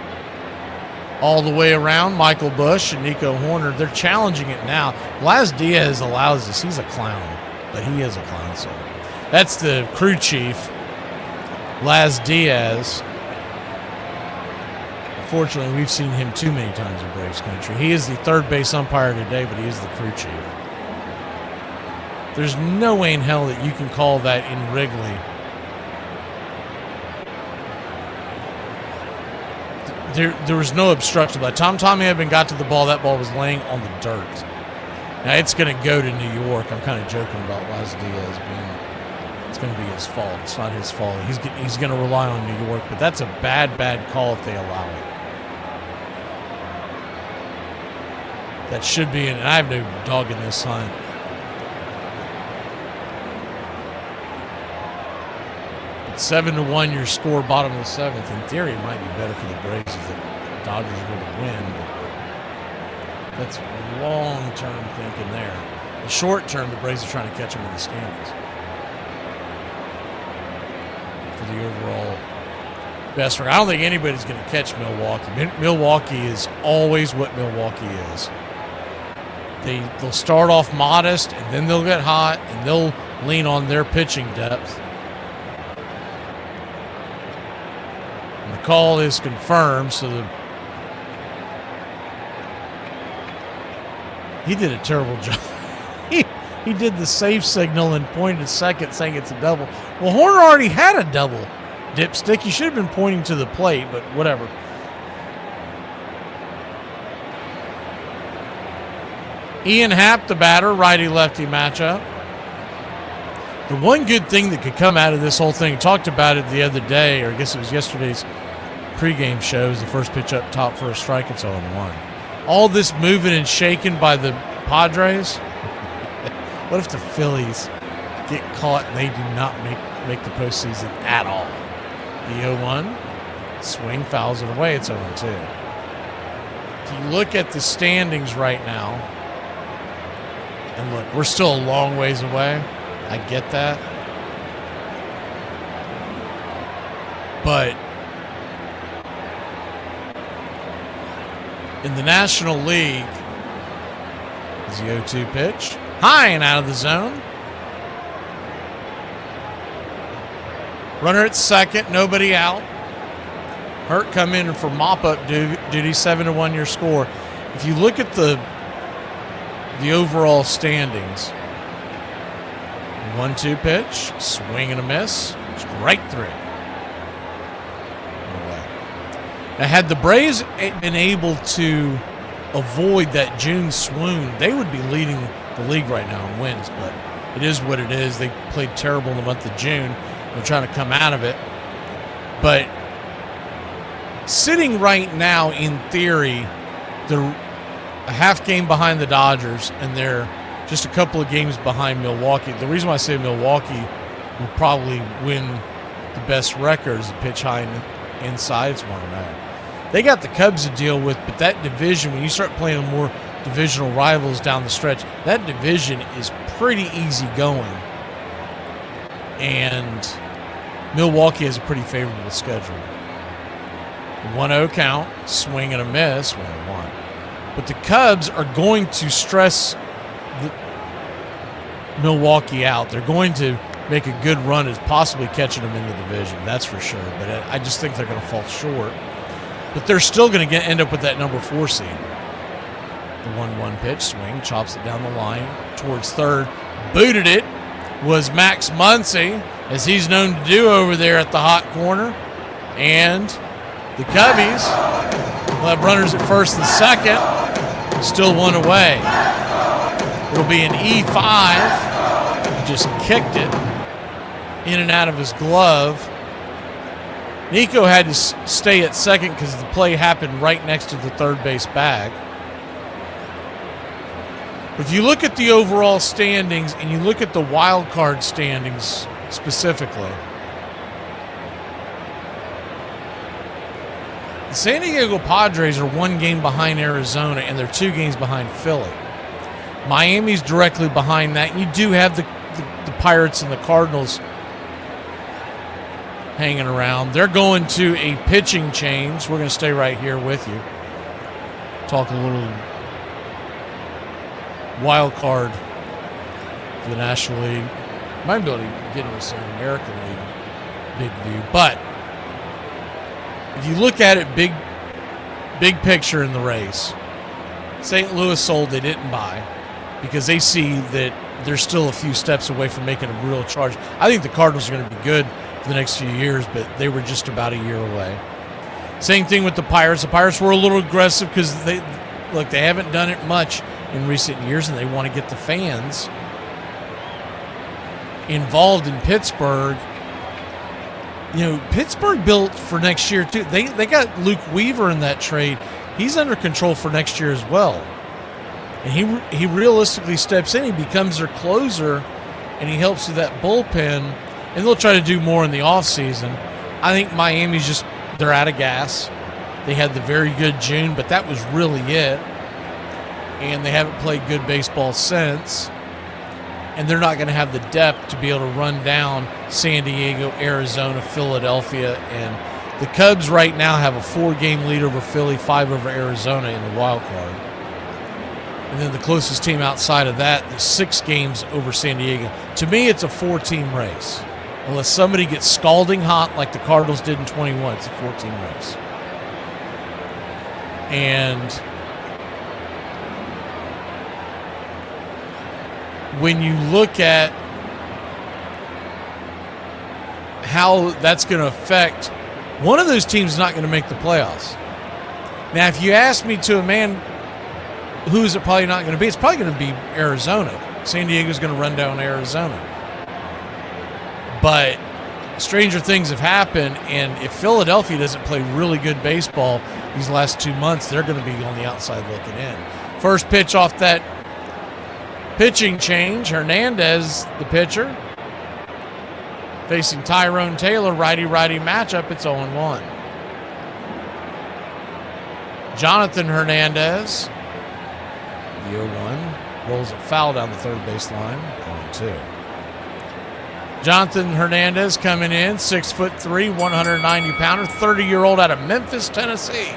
all the way around, Michael Busch and Nico Horner. They're challenging it now. Laz Diaz allows this. He's a clown, but he is a clown. So that's the crew chief, Laz Diaz. Unfortunately, we've seen him too many times in Braves country. He is the third base umpire today, but he is the crew chief. There's no way in hell that you can call that in Wrigley. There was no obstruction. By the time Tommy Edman got to the ball, that ball was laying on the dirt. Now, it's going to go to New York. I'm kind of joking about Laz Diaz being, it's going to be his fault. It's not his fault. He's going to rely on New York, but that's a bad, bad call if they allow it. That should be, and I have no dog in this hunt. At 7-1, your score, bottom of the 7th. In theory, it might be better for the Braves if the Dodgers were to win, but that's long-term thinking there. The short-term, the Braves are trying to catch them in the standings for the overall best record. I don't think anybody's going to catch Milwaukee. Milwaukee is always what Milwaukee is. They'll start off modest, and then they'll get hot, and they'll lean on their pitching depth. And the call is confirmed, so he did a terrible job. He did the safe signal and pointed second, saying it's a double. Well, Horner already had a double, dipstick. He should have been pointing to the plate, but whatever. Ian Happ, the batter, righty-lefty matchup. The one good thing that could come out of this whole thing, talked about it the other day, or I guess it was yesterday's pregame show, is the first pitch up top for a strike, it's 0-1. All this moving and shaking by the Padres. What if the Phillies get caught and they do not make the postseason at all? The 0-1, swing, fouls it away, it's 0-2. If you look at the standings right now, and look, we're still a long ways away. I get that. But in the National League, is the 0-2 pitch. High and out of the zone. Runner at second, nobody out. Hurt come in for mop-up duty, 7-1 your score. If you look at the overall standings, 1-2 pitch, swing and a miss, strike 3. Now, had the Braves been able to avoid that June swoon, they would be leading the league right now in wins, but it is what it is. They played terrible in the month of June. They're trying to come out of it. But sitting right now, in theory, they're a half game behind the Dodgers, and they're just a couple of games behind Milwaukee. The reason why I say Milwaukee will probably win the best record is pitch high and inside. It's 1-0. They got the Cubs to deal with, but that division, when you start playing more divisional rivals down the stretch, that division is pretty easy going. And Milwaukee has a pretty favorable schedule. 1-0 count, swing and a miss, 1-1. But the Cubs are going to stress Milwaukee out. They're going to make a good run at possibly catching them in the division, that's for sure. But I just think they're going to fall short. But they're still going to end up with that number 4 seed. The 1-1 pitch, swing, chops it down the line towards third. Booted it was Max Muncy, as he's known to do over there at the hot corner. And the Cubbies will have runners at first and second. Still one away. It'll be an E5. He just kicked it in and out of his glove. Nico had to stay at second because the play happened right next to the third base bag. If you look at the overall standings and you look at the wild card standings specifically, the San Diego Padres are 1 game behind Arizona, and they're 2 games behind Philly. Miami's directly behind that. You do have the Pirates and the Cardinals hanging around. They're going to a pitching change. We're going to stay right here with you. Talk a little wild card for the National League. Might be able to get into some American League big view. But if you look at it big picture in the race, St. Louis sold, they didn't buy because they see that they're still a few steps away from making a real charge. I think the Cardinals are going to be good for the next few years, but they were just about a year away. Same thing with the Pirates. The Pirates were a little aggressive because they haven't done it much in recent years, and they want to get the fans involved in Pittsburgh. You know, Pittsburgh built for next year too. They got Luke Weaver in that trade. He's under control for next year as well. And he realistically steps in. He becomes their closer, and he helps with that bullpen. And they'll try to do more in the offseason. I think Miami's they're out of gas. They had the very good June, but that was really it. And they haven't played good baseball since. And they're not going to have the depth to be able to run down San Diego, Arizona, Philadelphia. And the Cubs right now have a 4-game lead over Philly, 5 over Arizona in the wild card. And then the closest team outside of that is 6 games over San Diego. To me, it's a 4-team race. Unless somebody gets scalding hot like the Cardinals did in 21, it's a 4-team race. And when you look at how that's going to affect, one of those teams is not going to make the playoffs. Now, if you ask me to a man, who is it probably not going to be? It's probably going to be Arizona. San Diego's going to run down Arizona. But stranger things have happened, and if Philadelphia doesn't play really good baseball these last 2 months, they're going to be on the outside looking in. First pitch off that pitching change, Hernandez, the pitcher, facing Tyrone Taylor, righty-righty matchup. It's 0-1. Jonathan Hernandez, the 0-1, rolls it foul down the third base line, 0-2. Jonathan Hernandez coming in, 6'3", 190-pounder, 30-year-old out of Memphis, Tennessee.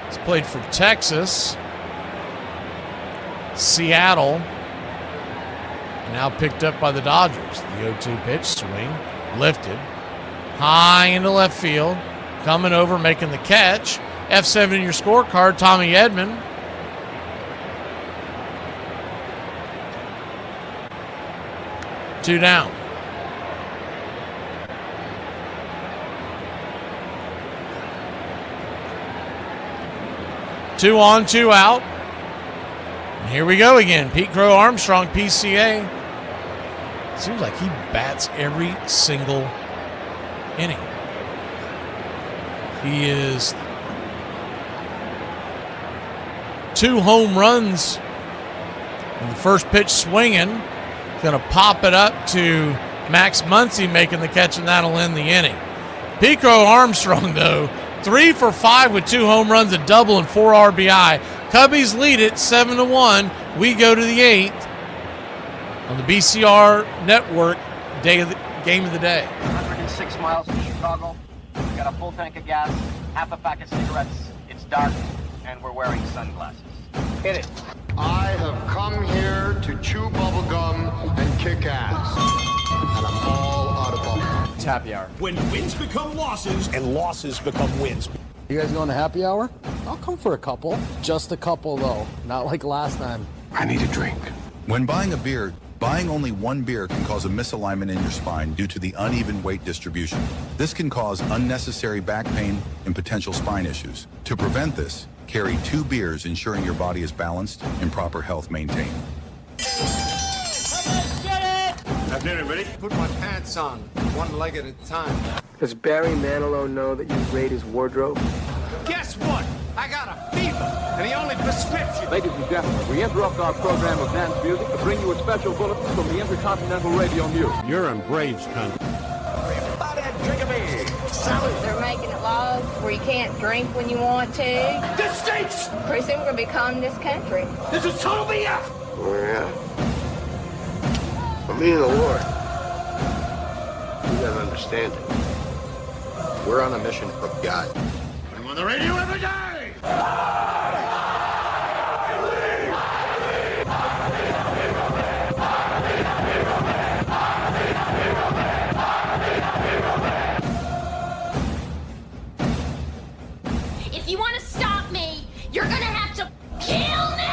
He's played for Texas, Seattle, and now picked up by the Dodgers. The 0-2 pitch, swing, lifted, high into left field, coming over, making the catch. F7 in your scorecard, Tommy Edman. Two down. 2 on, 2 out. And here we go again. Pete Crow Armstrong, PCA. Seems like he bats every single inning. He is 2 home runs. And the first pitch swinging. Going to pop it up to Max Muncy making the catch, and that'll end the inning. Pete Crow Armstrong, though, 3 for 5 with 2 home runs, a double, and 4 RBI. Cubbies lead it 7-1. We go to the 8th on the BCR Network game of the day. 106 miles from Chicago. We've got a full tank of gas, half a pack of cigarettes. It's dark, and we're wearing sunglasses. Hit it. I have come here to chew bubblegum and kick ass. And I'm all out of bubblegum. It's happy hour. When wins become losses and losses become wins. You guys going to happy hour? I'll come for a couple. Just a couple, though. Not like last time. I need a drink. When buying a beer, buying only one beer can cause a misalignment in your spine due to the uneven weight distribution. This can cause unnecessary back pain and potential spine issues. To prevent this, carry 2 beers, ensuring your body is balanced and proper health maintained. Afternoon, everybody. Put my pants on, one leg at a time. Does Barry Manilow know that you raid his wardrobe? Guess what? I got a fever, and the only prescription. Ladies and gentlemen, we interrupt our program of dance music to bring you a special bulletin from the Intercontinental Radio News. You're in Braves country. Everybody drink a beer. They're making it laws where you can't drink when you want to. This stinks! Pretty soon we're going to be calling this country. This is total BS! Oh, yeah. I mean, the Lord. You gotta understand it. We're on a mission from God. I'm on the radio every day! If you want to stop me, you're gonna have to kill me!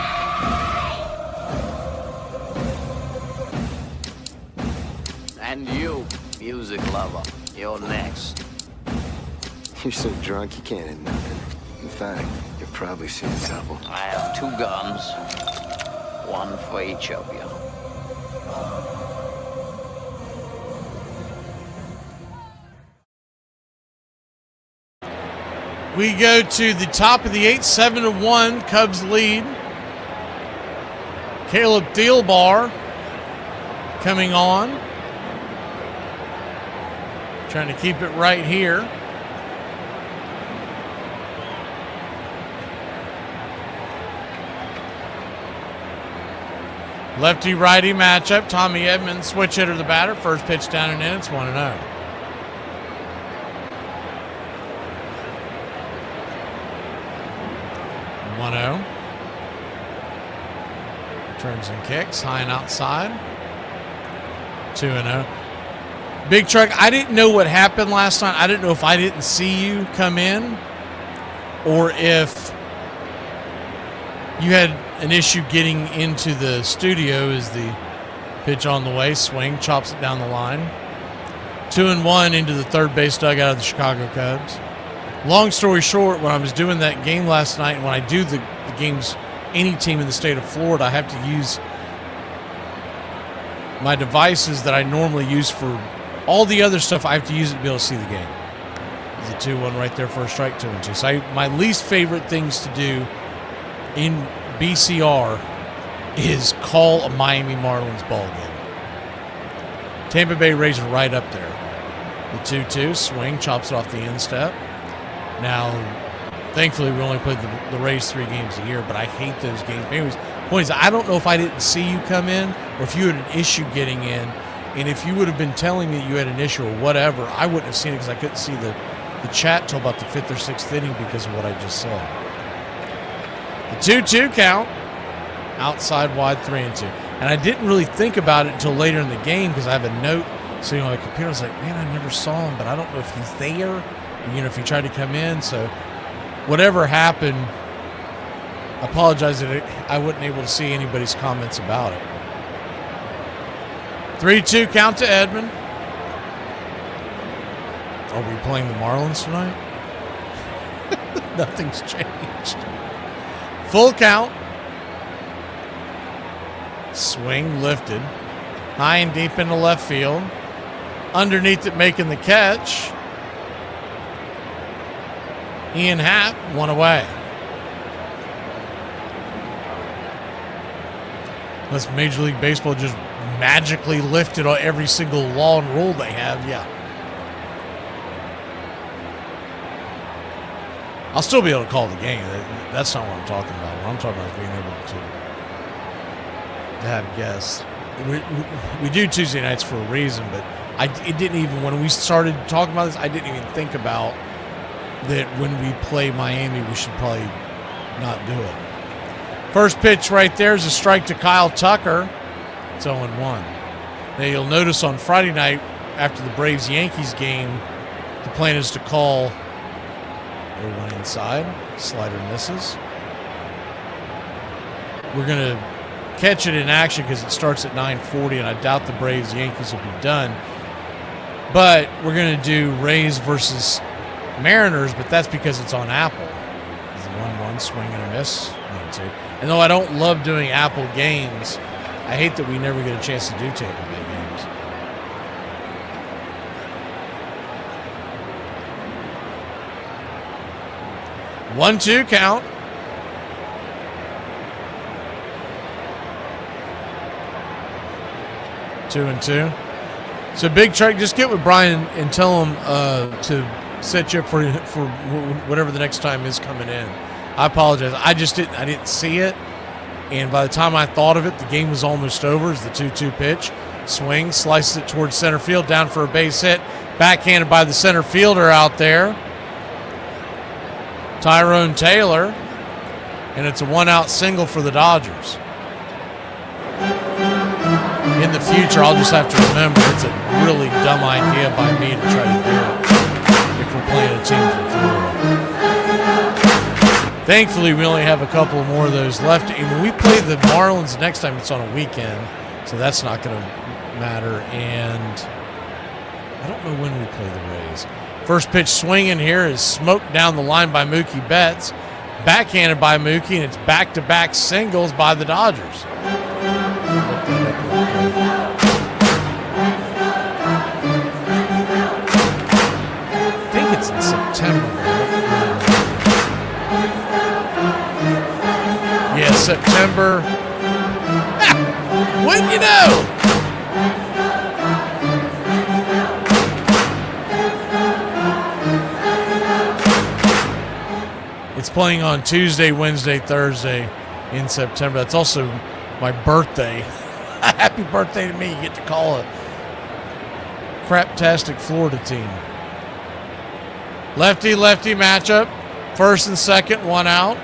And you, music lover, you're next. You're so drunk you can't hit nothing. In fact, you're probably seeing double. I have 2 guns, one for each of you. We go to the top of the 8th, 7-1. Cubs lead. Caleb Thielbar coming on. Trying to keep it right here. Lefty-righty matchup. Tommy Edmonds, switch hitter, the batter. First pitch down and in. It's 1-0. 1-0. Turns and kicks. High and outside. 2-0. Big Truck, I didn't know what happened last time. I didn't know if I didn't see you come in or if you had an issue getting into the studio. As the pitch on the way, swing, chops it down the line. 2-1 into the third base dugout of the Chicago Cubs. Long story short, when I was doing that game last night, and when I do the games, any team in the state of Florida, I have to use my devices that I normally use for all the other stuff. I have to use it to be able to see the game. There's a 2-1 right there for a strike, 2-2. So my least favorite things to do in BCR is call a Miami Marlins ball game. Tampa Bay Rays are right up there. The 2-2 swing, chops it off the instep. Now, thankfully, we only played the Rays 3 games a year, but I hate those games. Anyways, point is, I don't know if I didn't see you come in or if you had an issue getting in. And if you would have been telling me you had an issue or whatever, I wouldn't have seen it because I couldn't see the chat till about the 5th or 6th inning because of what I just said. The 2-2 count, outside wide, 3-2. And I didn't really think about it until later in the game because I have a note sitting on the computer. I was like, man, I never saw him, but I don't know if he's there. You know, if he tried to come in. So whatever happened, I apologize that I wasn't able to see anybody's comments about it. 3-2 count to Edmund. Are we playing the Marlins tonight? Nothing's changed. Full count. Swing lifted. High and deep into left field. Underneath it, making the catch. Ian Happ, one away. Unless Major League Baseball just magically lifted on every single law and rule they have, yeah. I'll still be able to call the game. That's not what I'm talking about. What I'm talking about is being able to have guests. We do Tuesday nights for a reason, but it didn't even, when we started talking about this, I didn't even think about that when we play Miami, we should probably not do it. First pitch right there is a strike to Kyle Tucker. It's 0-1. Now you'll notice on Friday night after the Braves-Yankees game, the plan is to call 0-1 inside. Slider misses. We're going to catch it in action because it starts at 9:40, and I doubt the Braves-Yankees will be done. But we're going to do Rays versus Mariners, but that's because it's on Apple. It's a 1-1 swing and a miss. 1-2. And though I don't love doing Apple games, I hate that we never get a chance to do Tampa Bay games. One-two count. 2-2. So big track. Just get with Brian and tell him to set you up for whatever the next time is coming in. I apologize. I didn't see it, and by the time I thought of it, the game was almost over. It's the 2-2 pitch. Swing, slices it towards center field, down for a base hit. Backhanded by the center fielder out there, Tyrone Taylor, and it's a one-out single for the Dodgers. In the future, I'll just have to remember it's a really dumb idea by me to try to do it if we're playing a team from Florida. Thankfully, we only have a couple more of those left. And when we play the Marlins next time, it's on a weekend, so that's not going to matter. And I don't know when we play the Rays. First pitch swinging here is smoked down the line by Mookie Betts. Backhanded by Mookie, and it's back-to-back singles by the Dodgers. I think it's in September. Yeah, September. Wouldn't you know? It's playing on Tuesday, Wednesday, Thursday in September. That's also my birthday. Happy birthday to me. You get to call a craptastic Florida team. Lefty-lefty matchup. First and second, one out.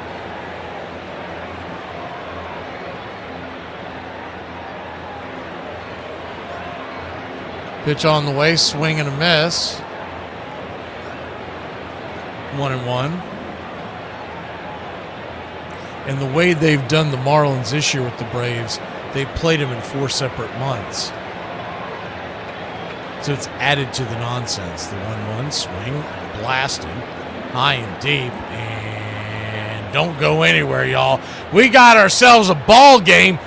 Pitch on the way, swing and a miss. 1-1. And the way they've done the Marlins this year with the Braves, they played them in 4 separate months. So it's added to the nonsense. The 1-1 swing, blasted, high and deep, and don't go anywhere, y'all. We got ourselves a ball game.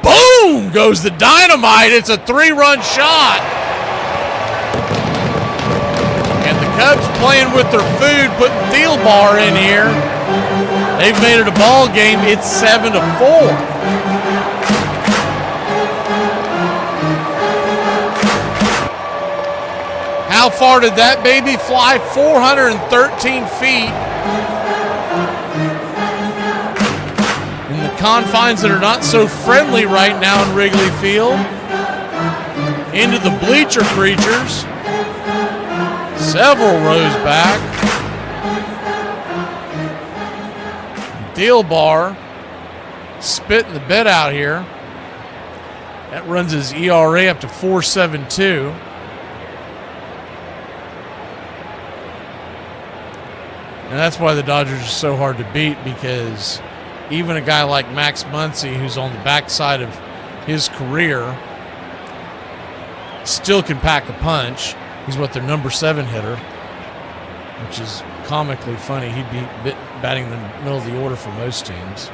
Boom goes the dynamite. It's a 3-run shot. And the Cubs playing with their food, putting Thielbar in here. They've made it a ball game. It's 7-4. How far did that baby fly? 413 feet. In the confines that are not so friendly right now in Wrigley Field. Into the bleacher creatures. Several rows back. Thielbar spitting the bit out here. That runs his ERA up to 4.72. And that's why the Dodgers are so hard to beat, because even a guy like Max Muncy, who's on the backside of his career, still can pack a punch. He's their number 7 hitter, which is comically funny. He'd be batting in the middle of the order for most teams.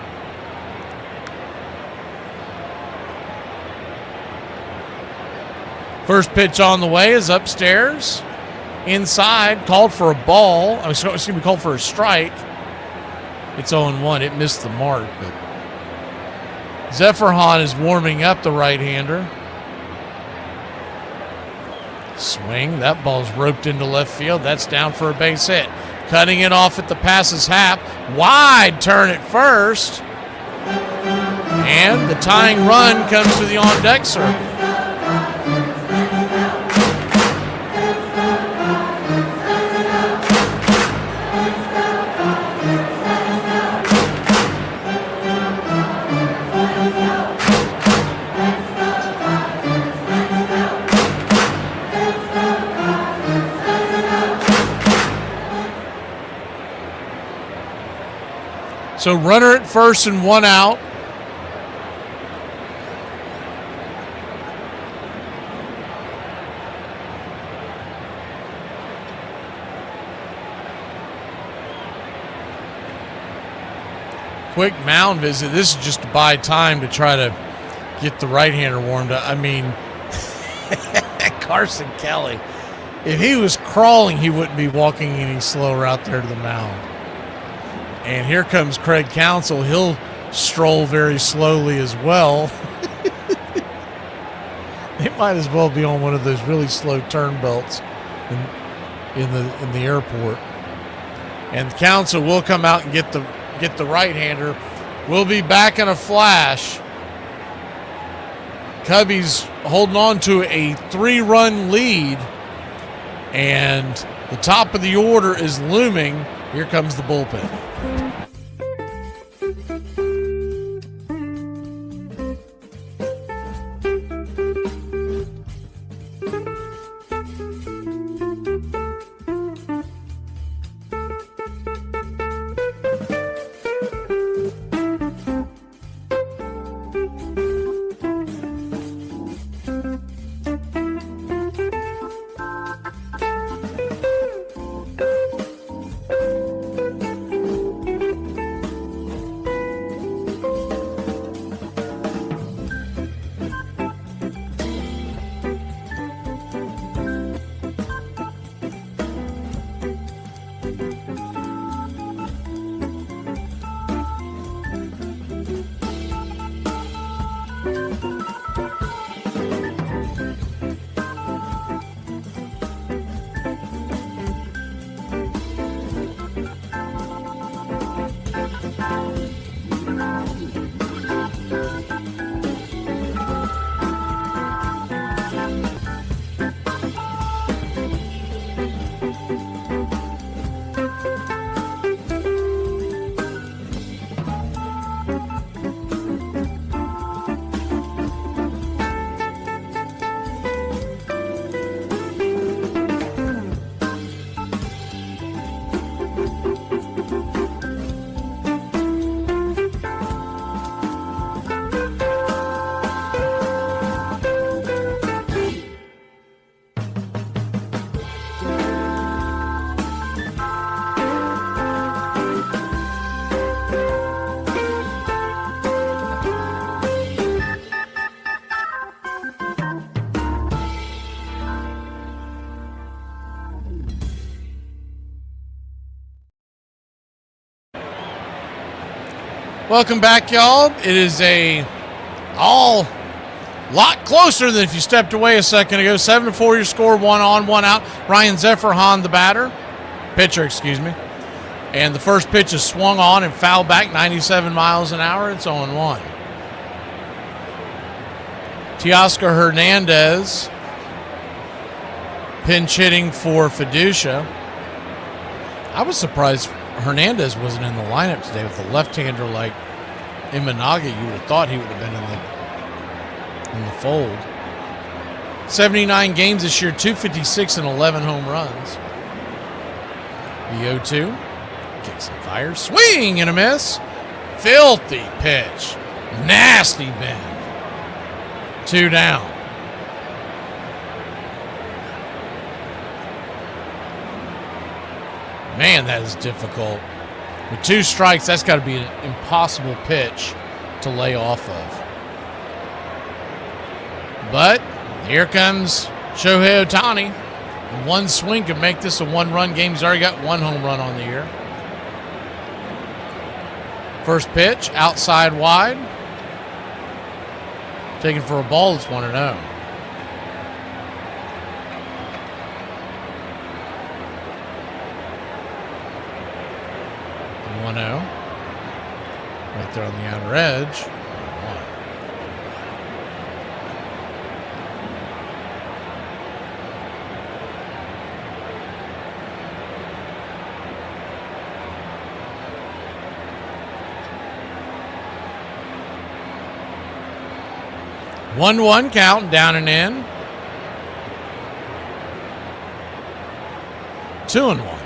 First pitch on the way is upstairs. Inside, called for a ball. Excuse me, called for a strike. It's 0-1. It missed the mark, but Zephyrhan is warming up the right-hander. Swing. That ball's roped into left field. That's down for a base hit. Cutting it off at the passes half. Wide turn at first. And the tying run comes to the on-deck circle. So runner at first and one out. Quick mound visit. This is just to buy time to try to get the right-hander warmed up. I mean, Carson Kelly, if he was crawling, he wouldn't be walking any slower out there to the mound. And here comes Craig Counsell. He'll stroll very slowly as well. They might as well be on one of those really slow turn belts in the airport. And Counsell will come out and get the right-hander. We'll be back in a flash. Cubbies holding on to a 3-run lead, and the top of the order is looming. Here comes the bullpen. Welcome back, y'all. It is a lot closer than if you stepped away a second ago. 7-4 your score, 1 on, 1 out. Ryan Zephyrhan, the pitcher, excuse me. And the first pitch is swung on and fouled back 97 miles an hour. It's 0-1. Teoscar Hernandez pinch hitting for Fiducia. I was surprised Hernandez wasn't in the lineup today with a left-hander like Imanaga. You would have thought he would have been in the fold. 79 games this year, 256 and 11 home runs. The 0-2. Kicks and fires. Swing and a miss. Filthy pitch. Nasty bend. 2 down. Man, that is difficult. With 2 strikes, that's got to be an impossible pitch to lay off of. But here comes Shohei Ohtani. One swing could make this a 1-run game. He's already got 1 home run on the year. First pitch, outside wide. Taken for a ball, it's 1-0. Right there on the outer edge. 1-1 count, down and in. 2-1.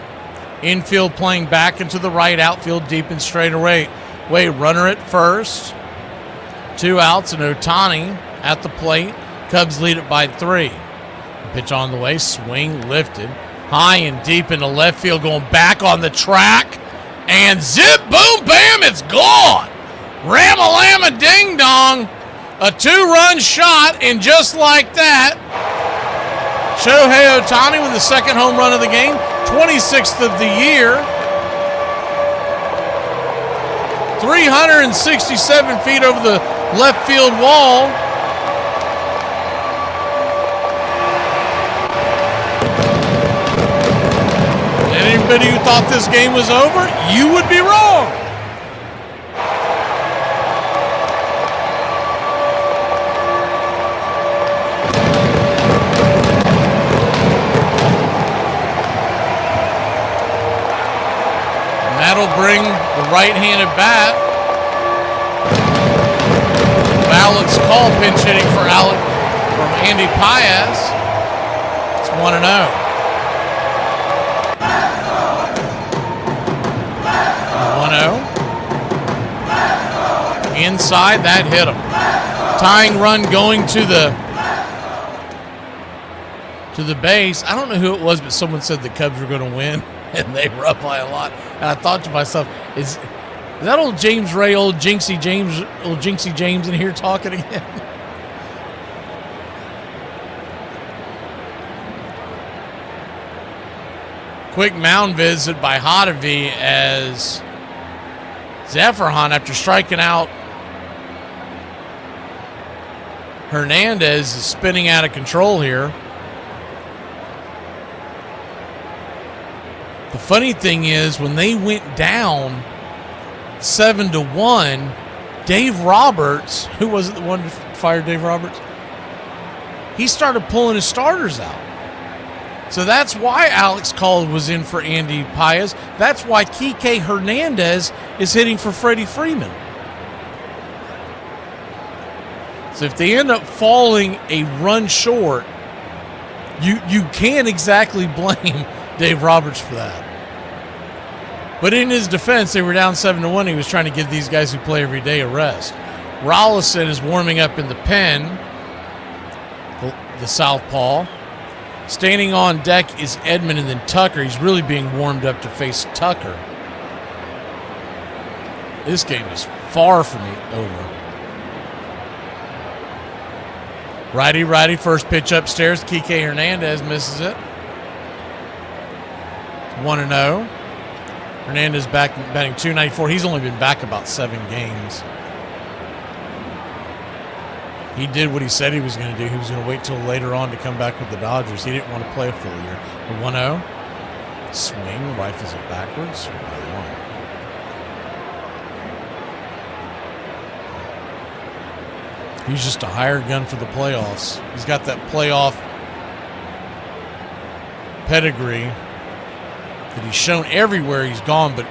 Infield playing back into the right, outfield deep and straight away. Runner at first. 2 outs and Ohtani at the plate. Cubs lead it by 3. Pitch on the way, swing lifted. High and deep into left field, going back on the track. And zip, boom, bam, it's gone. Ram-a-lam-a ding-dong. A 2-run shot, and just like that, Shohei Ohtani with the 2nd home run of the game, 26th of the year. 367 feet over the left field wall. And anybody who thought this game was over, you would be wrong. That'll bring the right-handed bat. Alec's call, pinch hitting for Alec from Andy Paez. It's 1-0. 1-0. Inside, that hit him. Tying run going to the base. I don't know who it was, but someone said the Cubs were going to win. And they were up by a lot. And I thought to myself, is that old James Ray, old Jinxie James in here talking again? Quick mound visit by Hottovy as Zephyrhan, after striking out Hernandez, is spinning out of control here. The funny thing is, when they went down 7-1, Dave Roberts, who was it the one that fired Dave Roberts? He started pulling his starters out. So that's why Alex Call was in for Andy Paez. That's why Kike Hernandez is hitting for Freddie Freeman. So if they end up falling a run short, you can't exactly blame Dave Roberts for that. But in his defense, they were down 7-1. He was trying to give these guys who play every day a rest. Rollison is warming up in the pen, the southpaw. Standing on deck is Edman and then Tucker. He's really being warmed up to face Tucker. This game is far from over. Righty, first pitch upstairs. Kike Hernandez misses it. 1-0. Hernandez back batting .294. He's only been back about 7 games. He did what he said he was going to do. He was going to wait till later on to come back with the Dodgers. He didn't want to play a full year. 1-0. Swing, rifles it backwards. 1. He's just a hired gun for the playoffs. He's got that playoff pedigree that he's shown everywhere he's gone, but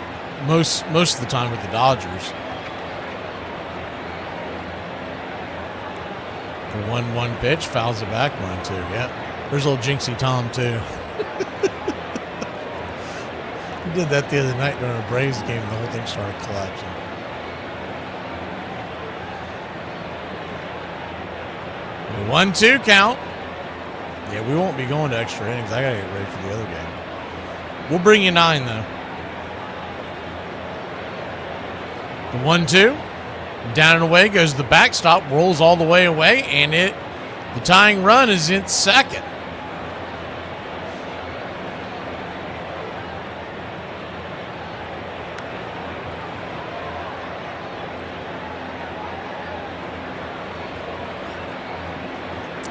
most of the time with the Dodgers. The 1-1 pitch, fouls it back, 1-2. Yeah, there's old Jinxie Tom too. He did that the other night during a Braves game, and the whole thing started collapsing. The 1-2 count. Yeah, we won't be going to extra innings. I gotta get ready for the other game. We'll bring you 9, though. The 1-2. Down and away goes the backstop, rolls all the way away, and the tying run is in second.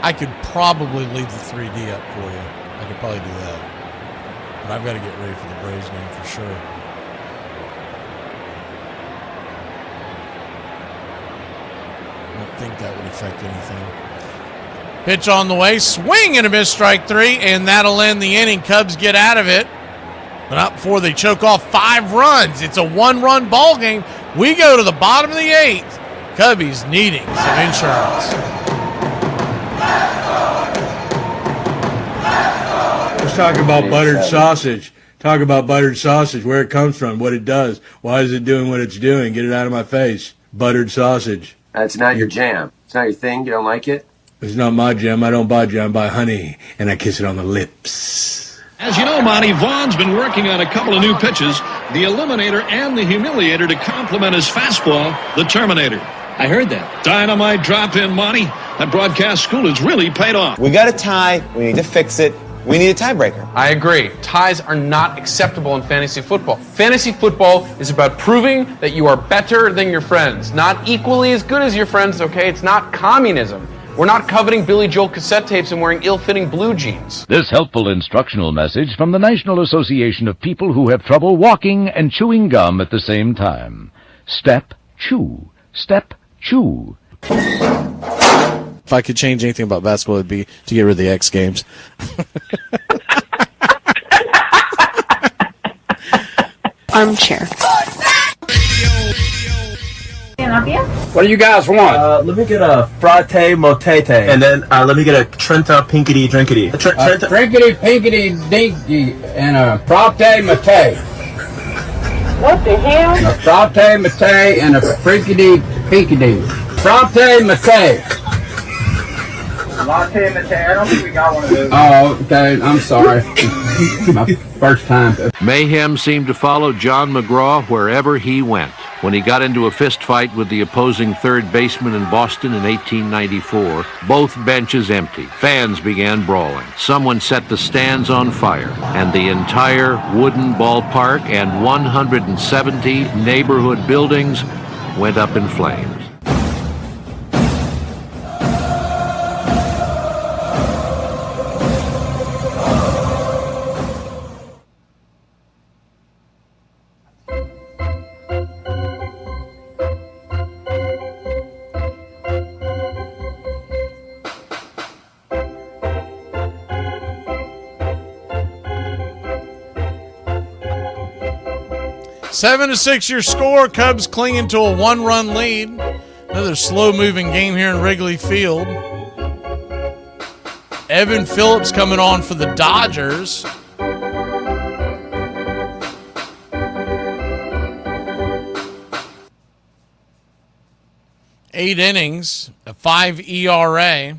I could probably leave the 3D up for you. I could probably do that. But I've got to get ready for the Braves game for sure. I don't think that would affect anything. Pitch on the way, swing and a miss, strike 3, and that'll end the inning. Cubs get out of it, but not before they choke off 5 runs. It's a 1-run ball game. We go to the bottom of the 8th. Cubbies needing some insurance. Let's talk about buttered sausage. Talk about buttered sausage, where it comes from, what it does. Why is it doing what it's doing? Get it out of my face. Buttered sausage. It's not your jam. It's not your thing. You don't like it? It's not my jam. I don't buy jam. I buy honey, and I kiss it on the lips. As you know, Monty, Vaughn's been working on a couple of new pitches, the Eliminator and the Humiliator, to complement his fastball, the Terminator. I heard that. Dynamite drop in, Monty. That broadcast school has really paid off. We got a tie. We need to fix it. We need a tiebreaker. I agree. Ties are not acceptable in fantasy football. Fantasy football is about proving that you are better than your friends, not equally as good as your friends, okay? It's not communism. We're not coveting Billy Joel cassette tapes and wearing ill-fitting blue jeans. This helpful instructional message from the National Association of People Who Have Trouble Walking and Chewing Gum at the same time. Step, chew. Step, chew. If I could change anything about basketball, it'd be to get rid of the X Games. Armchair. What do you guys want? Let me get a fratte motete. And then let me get a Trenta pinkity drinkity. Drinkity, pinkity, dinky, and a fratte mate. What the hell? A fratte mate and a frinkity, pinkity. Fratte mate. Latte mate. I don't think we got one of those. Oh, okay. I'm sorry. My first time. Mayhem seemed to follow John McGraw wherever he went. When he got into a fist fight with the opposing third baseman in Boston in 1894, both benches empty. Fans began brawling. Someone set the stands on fire, and the entire wooden ballpark and 170 neighborhood buildings went up in flames. Seven to 6 your score. Cubs clinging to a 1-run lead. Another slow-moving game here in Wrigley Field. Evan Phillips coming on for the Dodgers. Eight innings, a 5 ERA,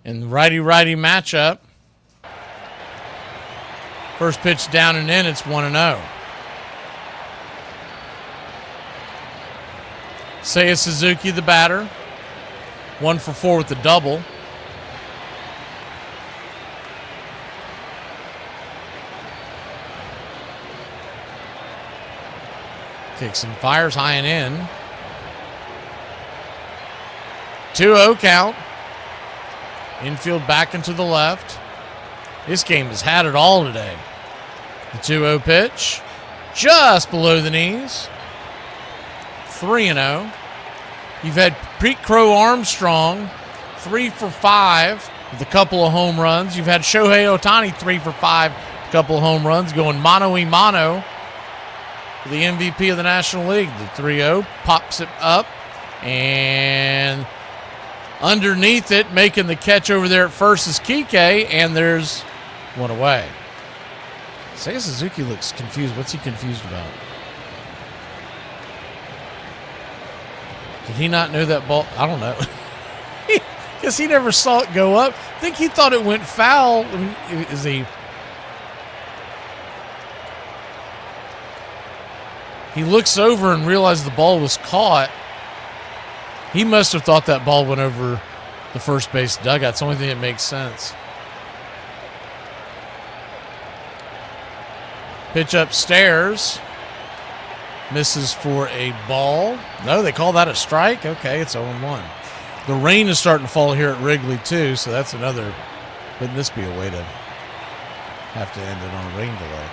and righty-righty matchup. First pitch down and in, it's 1-0. Seiya Suzuki, the batter. 1 for 4 with the double. Kicks and fires high and in. 2-0 count. Infield back into the left. This game has had it all today. The 2-0 pitch. Just below the knees. 3-0. You've had Pete Crow Armstrong 3 for 5 with a couple of home runs. You've had Shohei Ohtani 3 for 5, a couple of home runs, going mano-a-mano for the MVP of the National League. The 3-0 pops it up, and underneath it, making the catch over there at first is Kike, and there's one away. Seiya Suzuki looks confused. What's he confused about? Did he not know that ball? I don't know. Because he never saw it go up. I think he thought it went foul. I mean, is he? He looks over and realizes the ball was caught. He must have thought that ball went over the first base dugout. It's the only thing that makes sense. Pitch upstairs. Misses for a ball. No, they call that a strike? Okay, it's 0-1. The rain is starting to fall here at Wrigley, too, so that's another. Wouldn't this be a way to have to end it on a rain delay?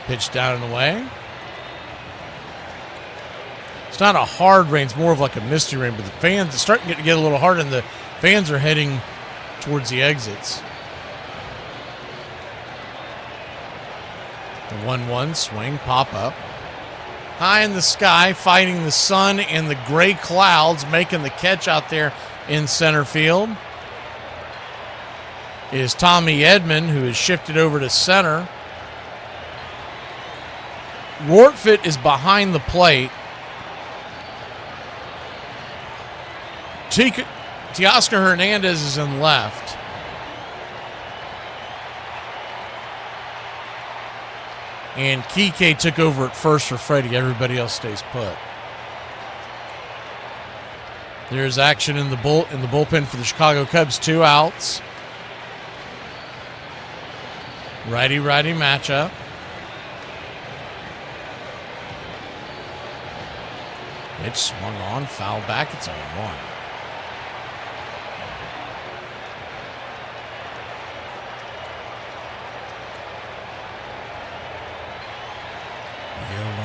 Pitch down and away. It's not a hard rain. It's more of like a misty rain, but the fans are starting to get a little hard, and the fans are heading towards the exits. The 1-1 swing, pop up. High in the sky, fighting the sun and the gray clouds, making the catch out there in center field is Tommy Edman, who has shifted over to center. Rortfit is behind the plate. Teoscar Hernandez is in left. And Kike took over at first for Freddie. Everybody else stays put. There's action in the bullpen for the Chicago Cubs. 2 outs. Righty-righty matchup. Pitch swung on, foul back. It's 0-1.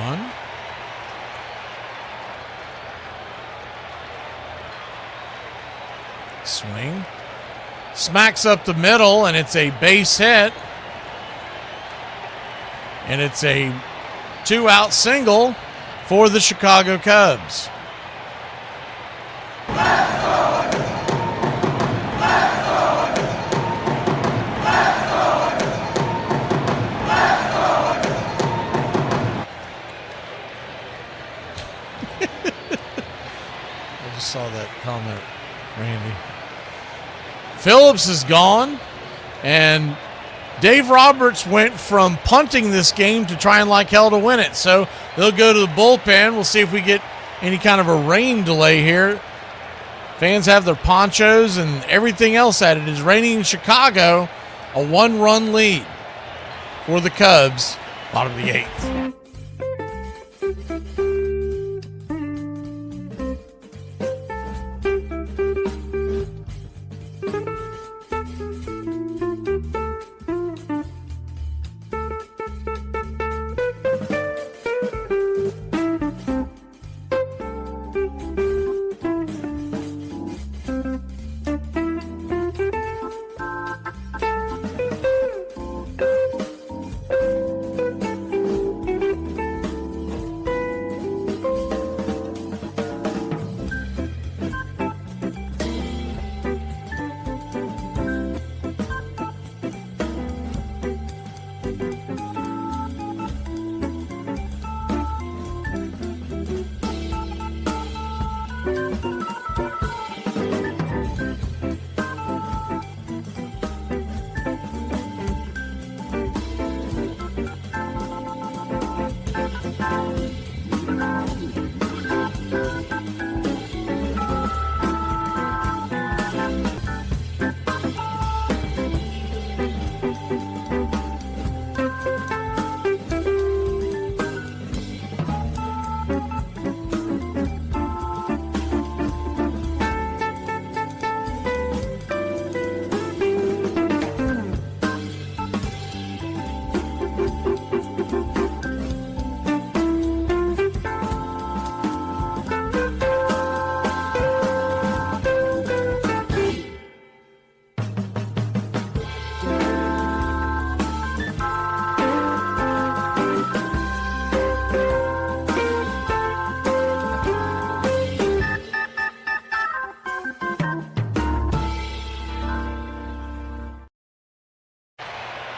One. Swing. Smacks up the middle, and it's a base hit. And it's a 2-out single for the Chicago Cubs. Saw that comment, Randy. Phillips is gone, and Dave Roberts went from punting this game to trying like hell to win it. So they'll go to the bullpen. We'll see if we get any kind of a rain delay here. Fans have their ponchos and everything else at it. It is raining in Chicago. A 1-run lead for the Cubs. Bottom of the 8th.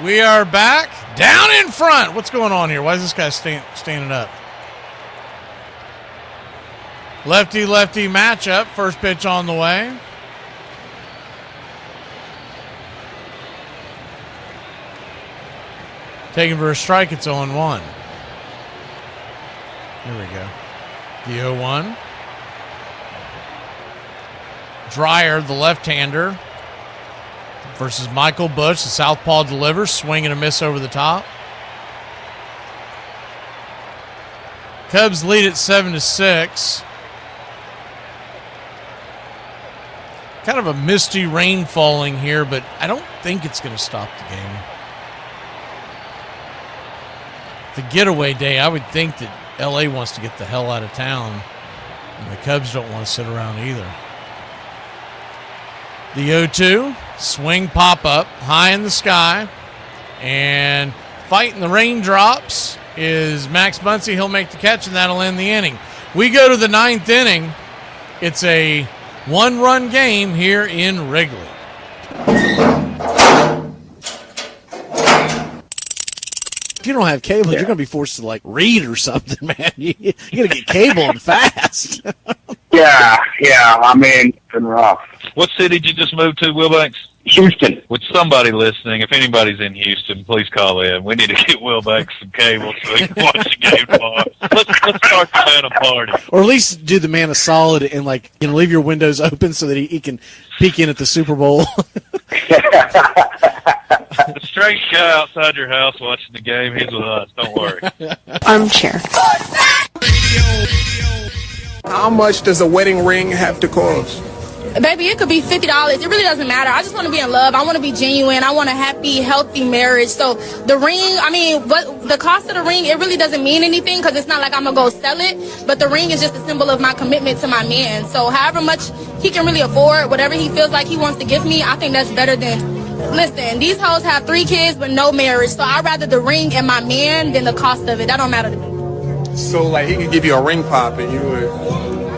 We are back down in front. What's going on here? Why is this guy standing up? Lefty-lefty matchup. First pitch on the way. Taking for a strike. It's 0-1. Here we go. The 0-1. Dreyer, the left-hander, versus Michael Bush. The southpaw delivers, swing and a miss over the top. Cubs lead at 7-6. Kind of a misty rain falling here, but I don't think it's going to stop the game. The getaway day, I would think that LA wants to get the hell out of town, and the Cubs don't want to sit around either. The 0-2, swing pop up, high in the sky, and fighting the raindrops is Max Muncy. He'll make the catch, and that'll end the inning. We go to the 9th inning. It's a one-run game here in Wrigley. If you don't have cable, you're going to be forced to, like, read or something, man. You're going to get cabled fast. Yeah. I mean, it's been rough. What city did you just move to, Wilbanks? Houston. With somebody listening, if anybody's in Houston, please call in. We need to get Wilbanks some cable so he can watch the game tomorrow. Let's start the Santa party. Or at least do the man a solid and, like, leave your windows open so that he can peek in at the Super Bowl. The strange guy outside your house watching the game, he's with us. Don't worry. Armchair. How much does a wedding ring have to cost? Baby, it could be $50. It really doesn't matter. I just want to be in love. I want to be genuine. I want a happy, healthy marriage. So the ring, I mean, what the cost of the ring, it really doesn't mean anything because it's not like I'm going to go sell it. But the ring is just a symbol of my commitment to my man. So however much he can really afford, whatever he feels like he wants to give me, I think that's better than... Listen, these hoes have 3 kids but no marriage. So I'd rather the ring and my man than the cost of it. That don't matter to me. So, like, he could give you a ring pop and you would...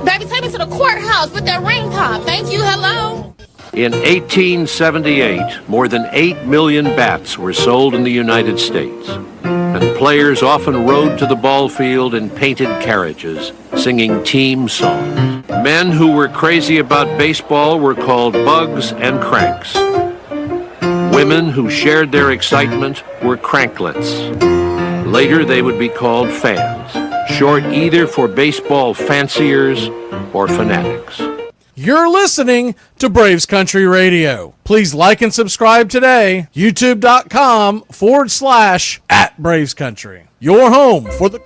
Baby, take me to the courthouse with that ring pop. Thank you. Hello. In 1878, more than 8 million bats were sold in the United States, and players often rode to the ball field in painted carriages, singing team songs. Men who were crazy about baseball were called bugs and cranks. Women who shared their excitement were cranklets. Later, they would be called fans, short either for baseball fanciers or fanatics. You're listening to Braves Country Radio. Please like and subscribe today. YouTube.com/@Braves Country. Your home for the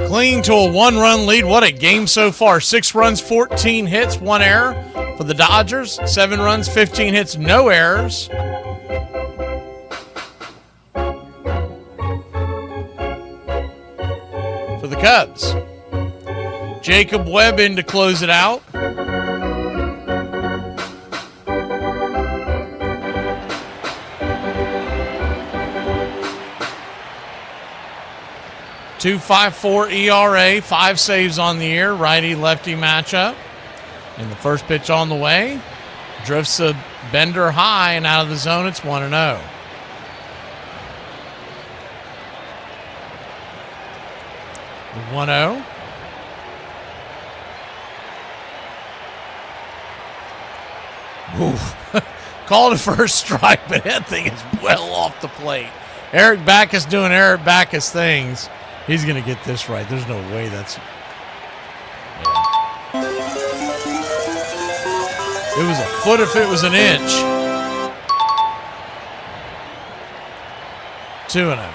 clean to a 1-run lead. What a game so far. 6 runs, 14 hits, 1 error for the Dodgers. 7 runs, 15 hits, no errors. For the Cubs. Jacob Webb in to close it out. .254 ERA, 5 saves on the year, righty-lefty matchup. And the first pitch on the way drifts a bender high and out of the zone. It's 1-0. The 1-0. Oof. Called a first strike, but that thing is well off the plate. Eric Backus doing Eric Backus things. He's going to get this right. There's no way that's... Yeah. It was a foot if it was an inch. 2-0.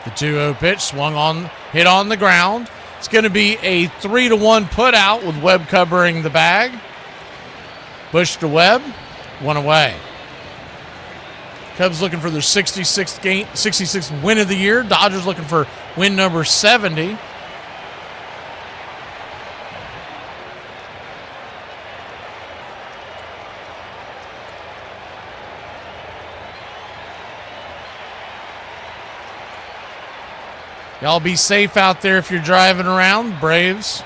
The 2-0 pitch swung on, hit on the ground. It's going to be a 3-1 put out with Webb covering the bag. Bush to Webb, 1 away. Cubs looking for their 66th win of the year. Dodgers looking for win number 70. Y'all be safe out there if you're driving around. Braves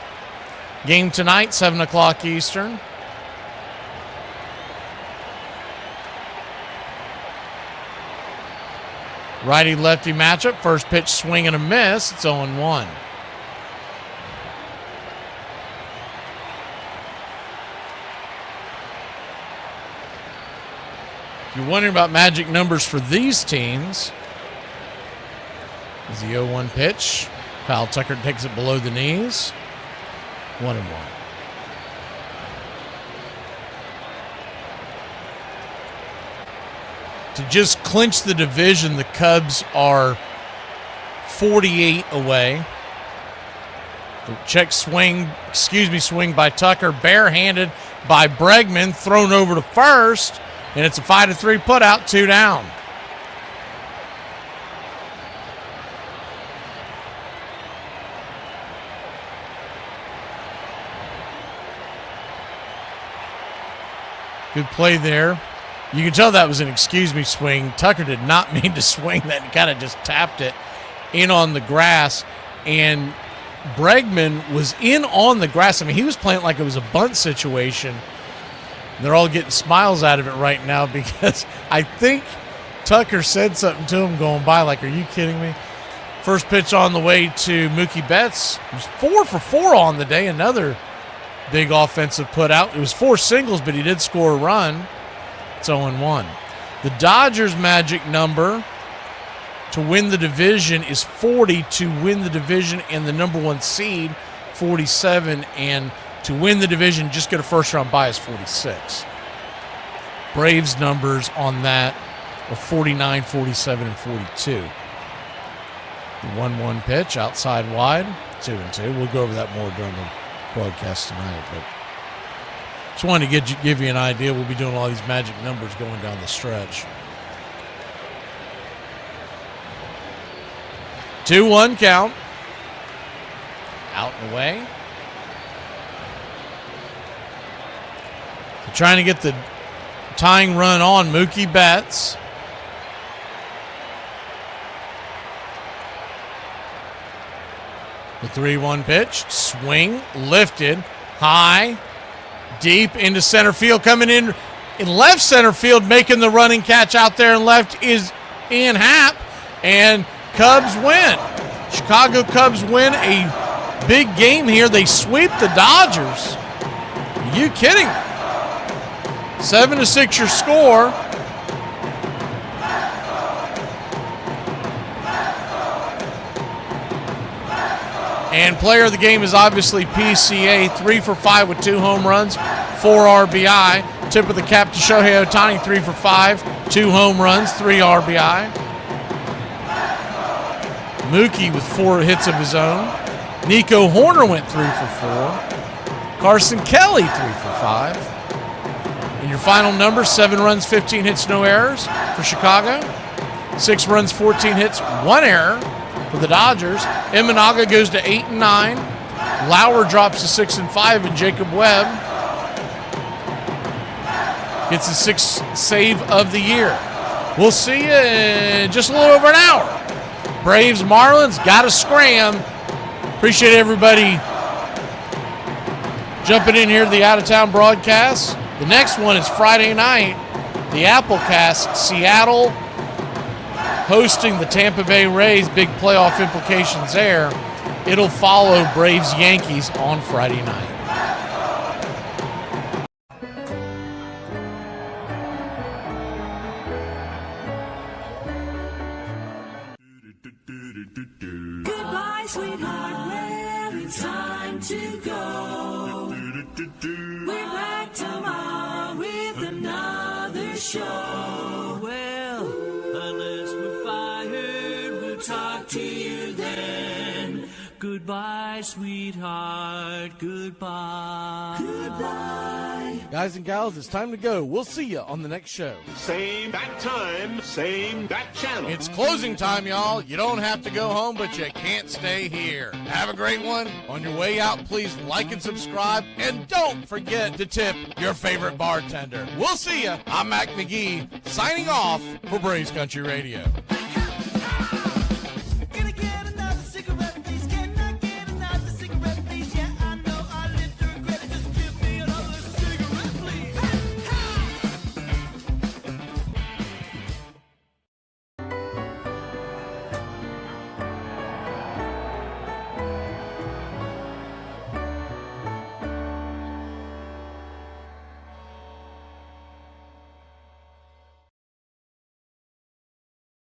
game tonight, 7 o'clock Eastern. Righty-lefty matchup. First pitch swing and a miss. It's 0-1. If you're wondering about magic numbers for these teams, is the 0-1 pitch. Kyle Tucker takes it below the knees. 1-1. To just clinch the division, the Cubs are 48 away. The swing by Tucker, barehanded by Bregman, thrown over to first, and it's a 5-3 putout, 2 down. Good play there. You can tell that was an excuse me swing. Tucker did not mean to swing that. He kind of just tapped it in on the grass. And Bregman was in on the grass. I mean, he was playing like it was a bunt situation. They're all getting smiles out of it right now because I think Tucker said something to him going by like, are you kidding me? First pitch on the way to Mookie Betts. He's 4 for 4 on the day. Another big offensive put out. It was 4 singles, but he did score a run. It's 0-1. The Dodgers' magic number to win the division is 40 to win the division and the number 1 seed, 47. And to win the division, just get a first-round bye is 46. Braves' numbers on that are 49, 47, and 42. The 1-1 pitch outside wide, 2-2. We'll go over that more during the broadcast tonight, but just wanted to give you an idea. We'll be doing all these magic numbers going down the stretch. 2-1 count. Out and away. So trying to get the tying run on Mookie Betts. The 3-1 pitch. Swing. Lifted. High. Deep into center field. Coming in left center field. Making the running catch out there in left is Ian Happ. And Cubs win. Chicago Cubs win a big game here. They sweep the Dodgers. Are you kidding? 7-6 your score. And player of the game is obviously PCA, 3 for 5 with 2 home runs, 4 RBI. Tip of the cap to Shohei Ohtani, 3 for 5, 2 home runs, 3 RBI. Mookie with 4 hits of his own. Nico Horner went 3 for 4. Carson Kelly 3 for 5. And your final number, 7 runs, 15 hits, no errors for Chicago. 6 runs, 14 hits, 1 error for the Dodgers. Imanaga goes to 8-9. Lauer drops to 6-5, and Jacob Webb gets the 6th save of the year. We'll see you in just a little over an hour. Braves, Marlins, got to scram. Appreciate everybody jumping in here to the out-of-town broadcast. The next one is Friday night, the Applecast, Seattle hosting the Tampa Bay Rays. Big playoff implications there. It'll follow Braves Yankees on Friday night. Goodbye, sweetheart. Well, it's time to go. We're back tomorrow with another show. Well, unless we're fired, we'll talk to you then. Goodbye, sweetheart. Goodbye. Goodbye. Guys and gals, it's time to go. We'll see you on the next show. Same bat time, same bat channel. It's closing time, y'all. You don't have to go home, but you can't stay here. Have a great one. On your way out, please like and subscribe. And don't forget to tip your favorite bartender. We'll see you. I'm Mac McGee, signing off for Braves Country Radio.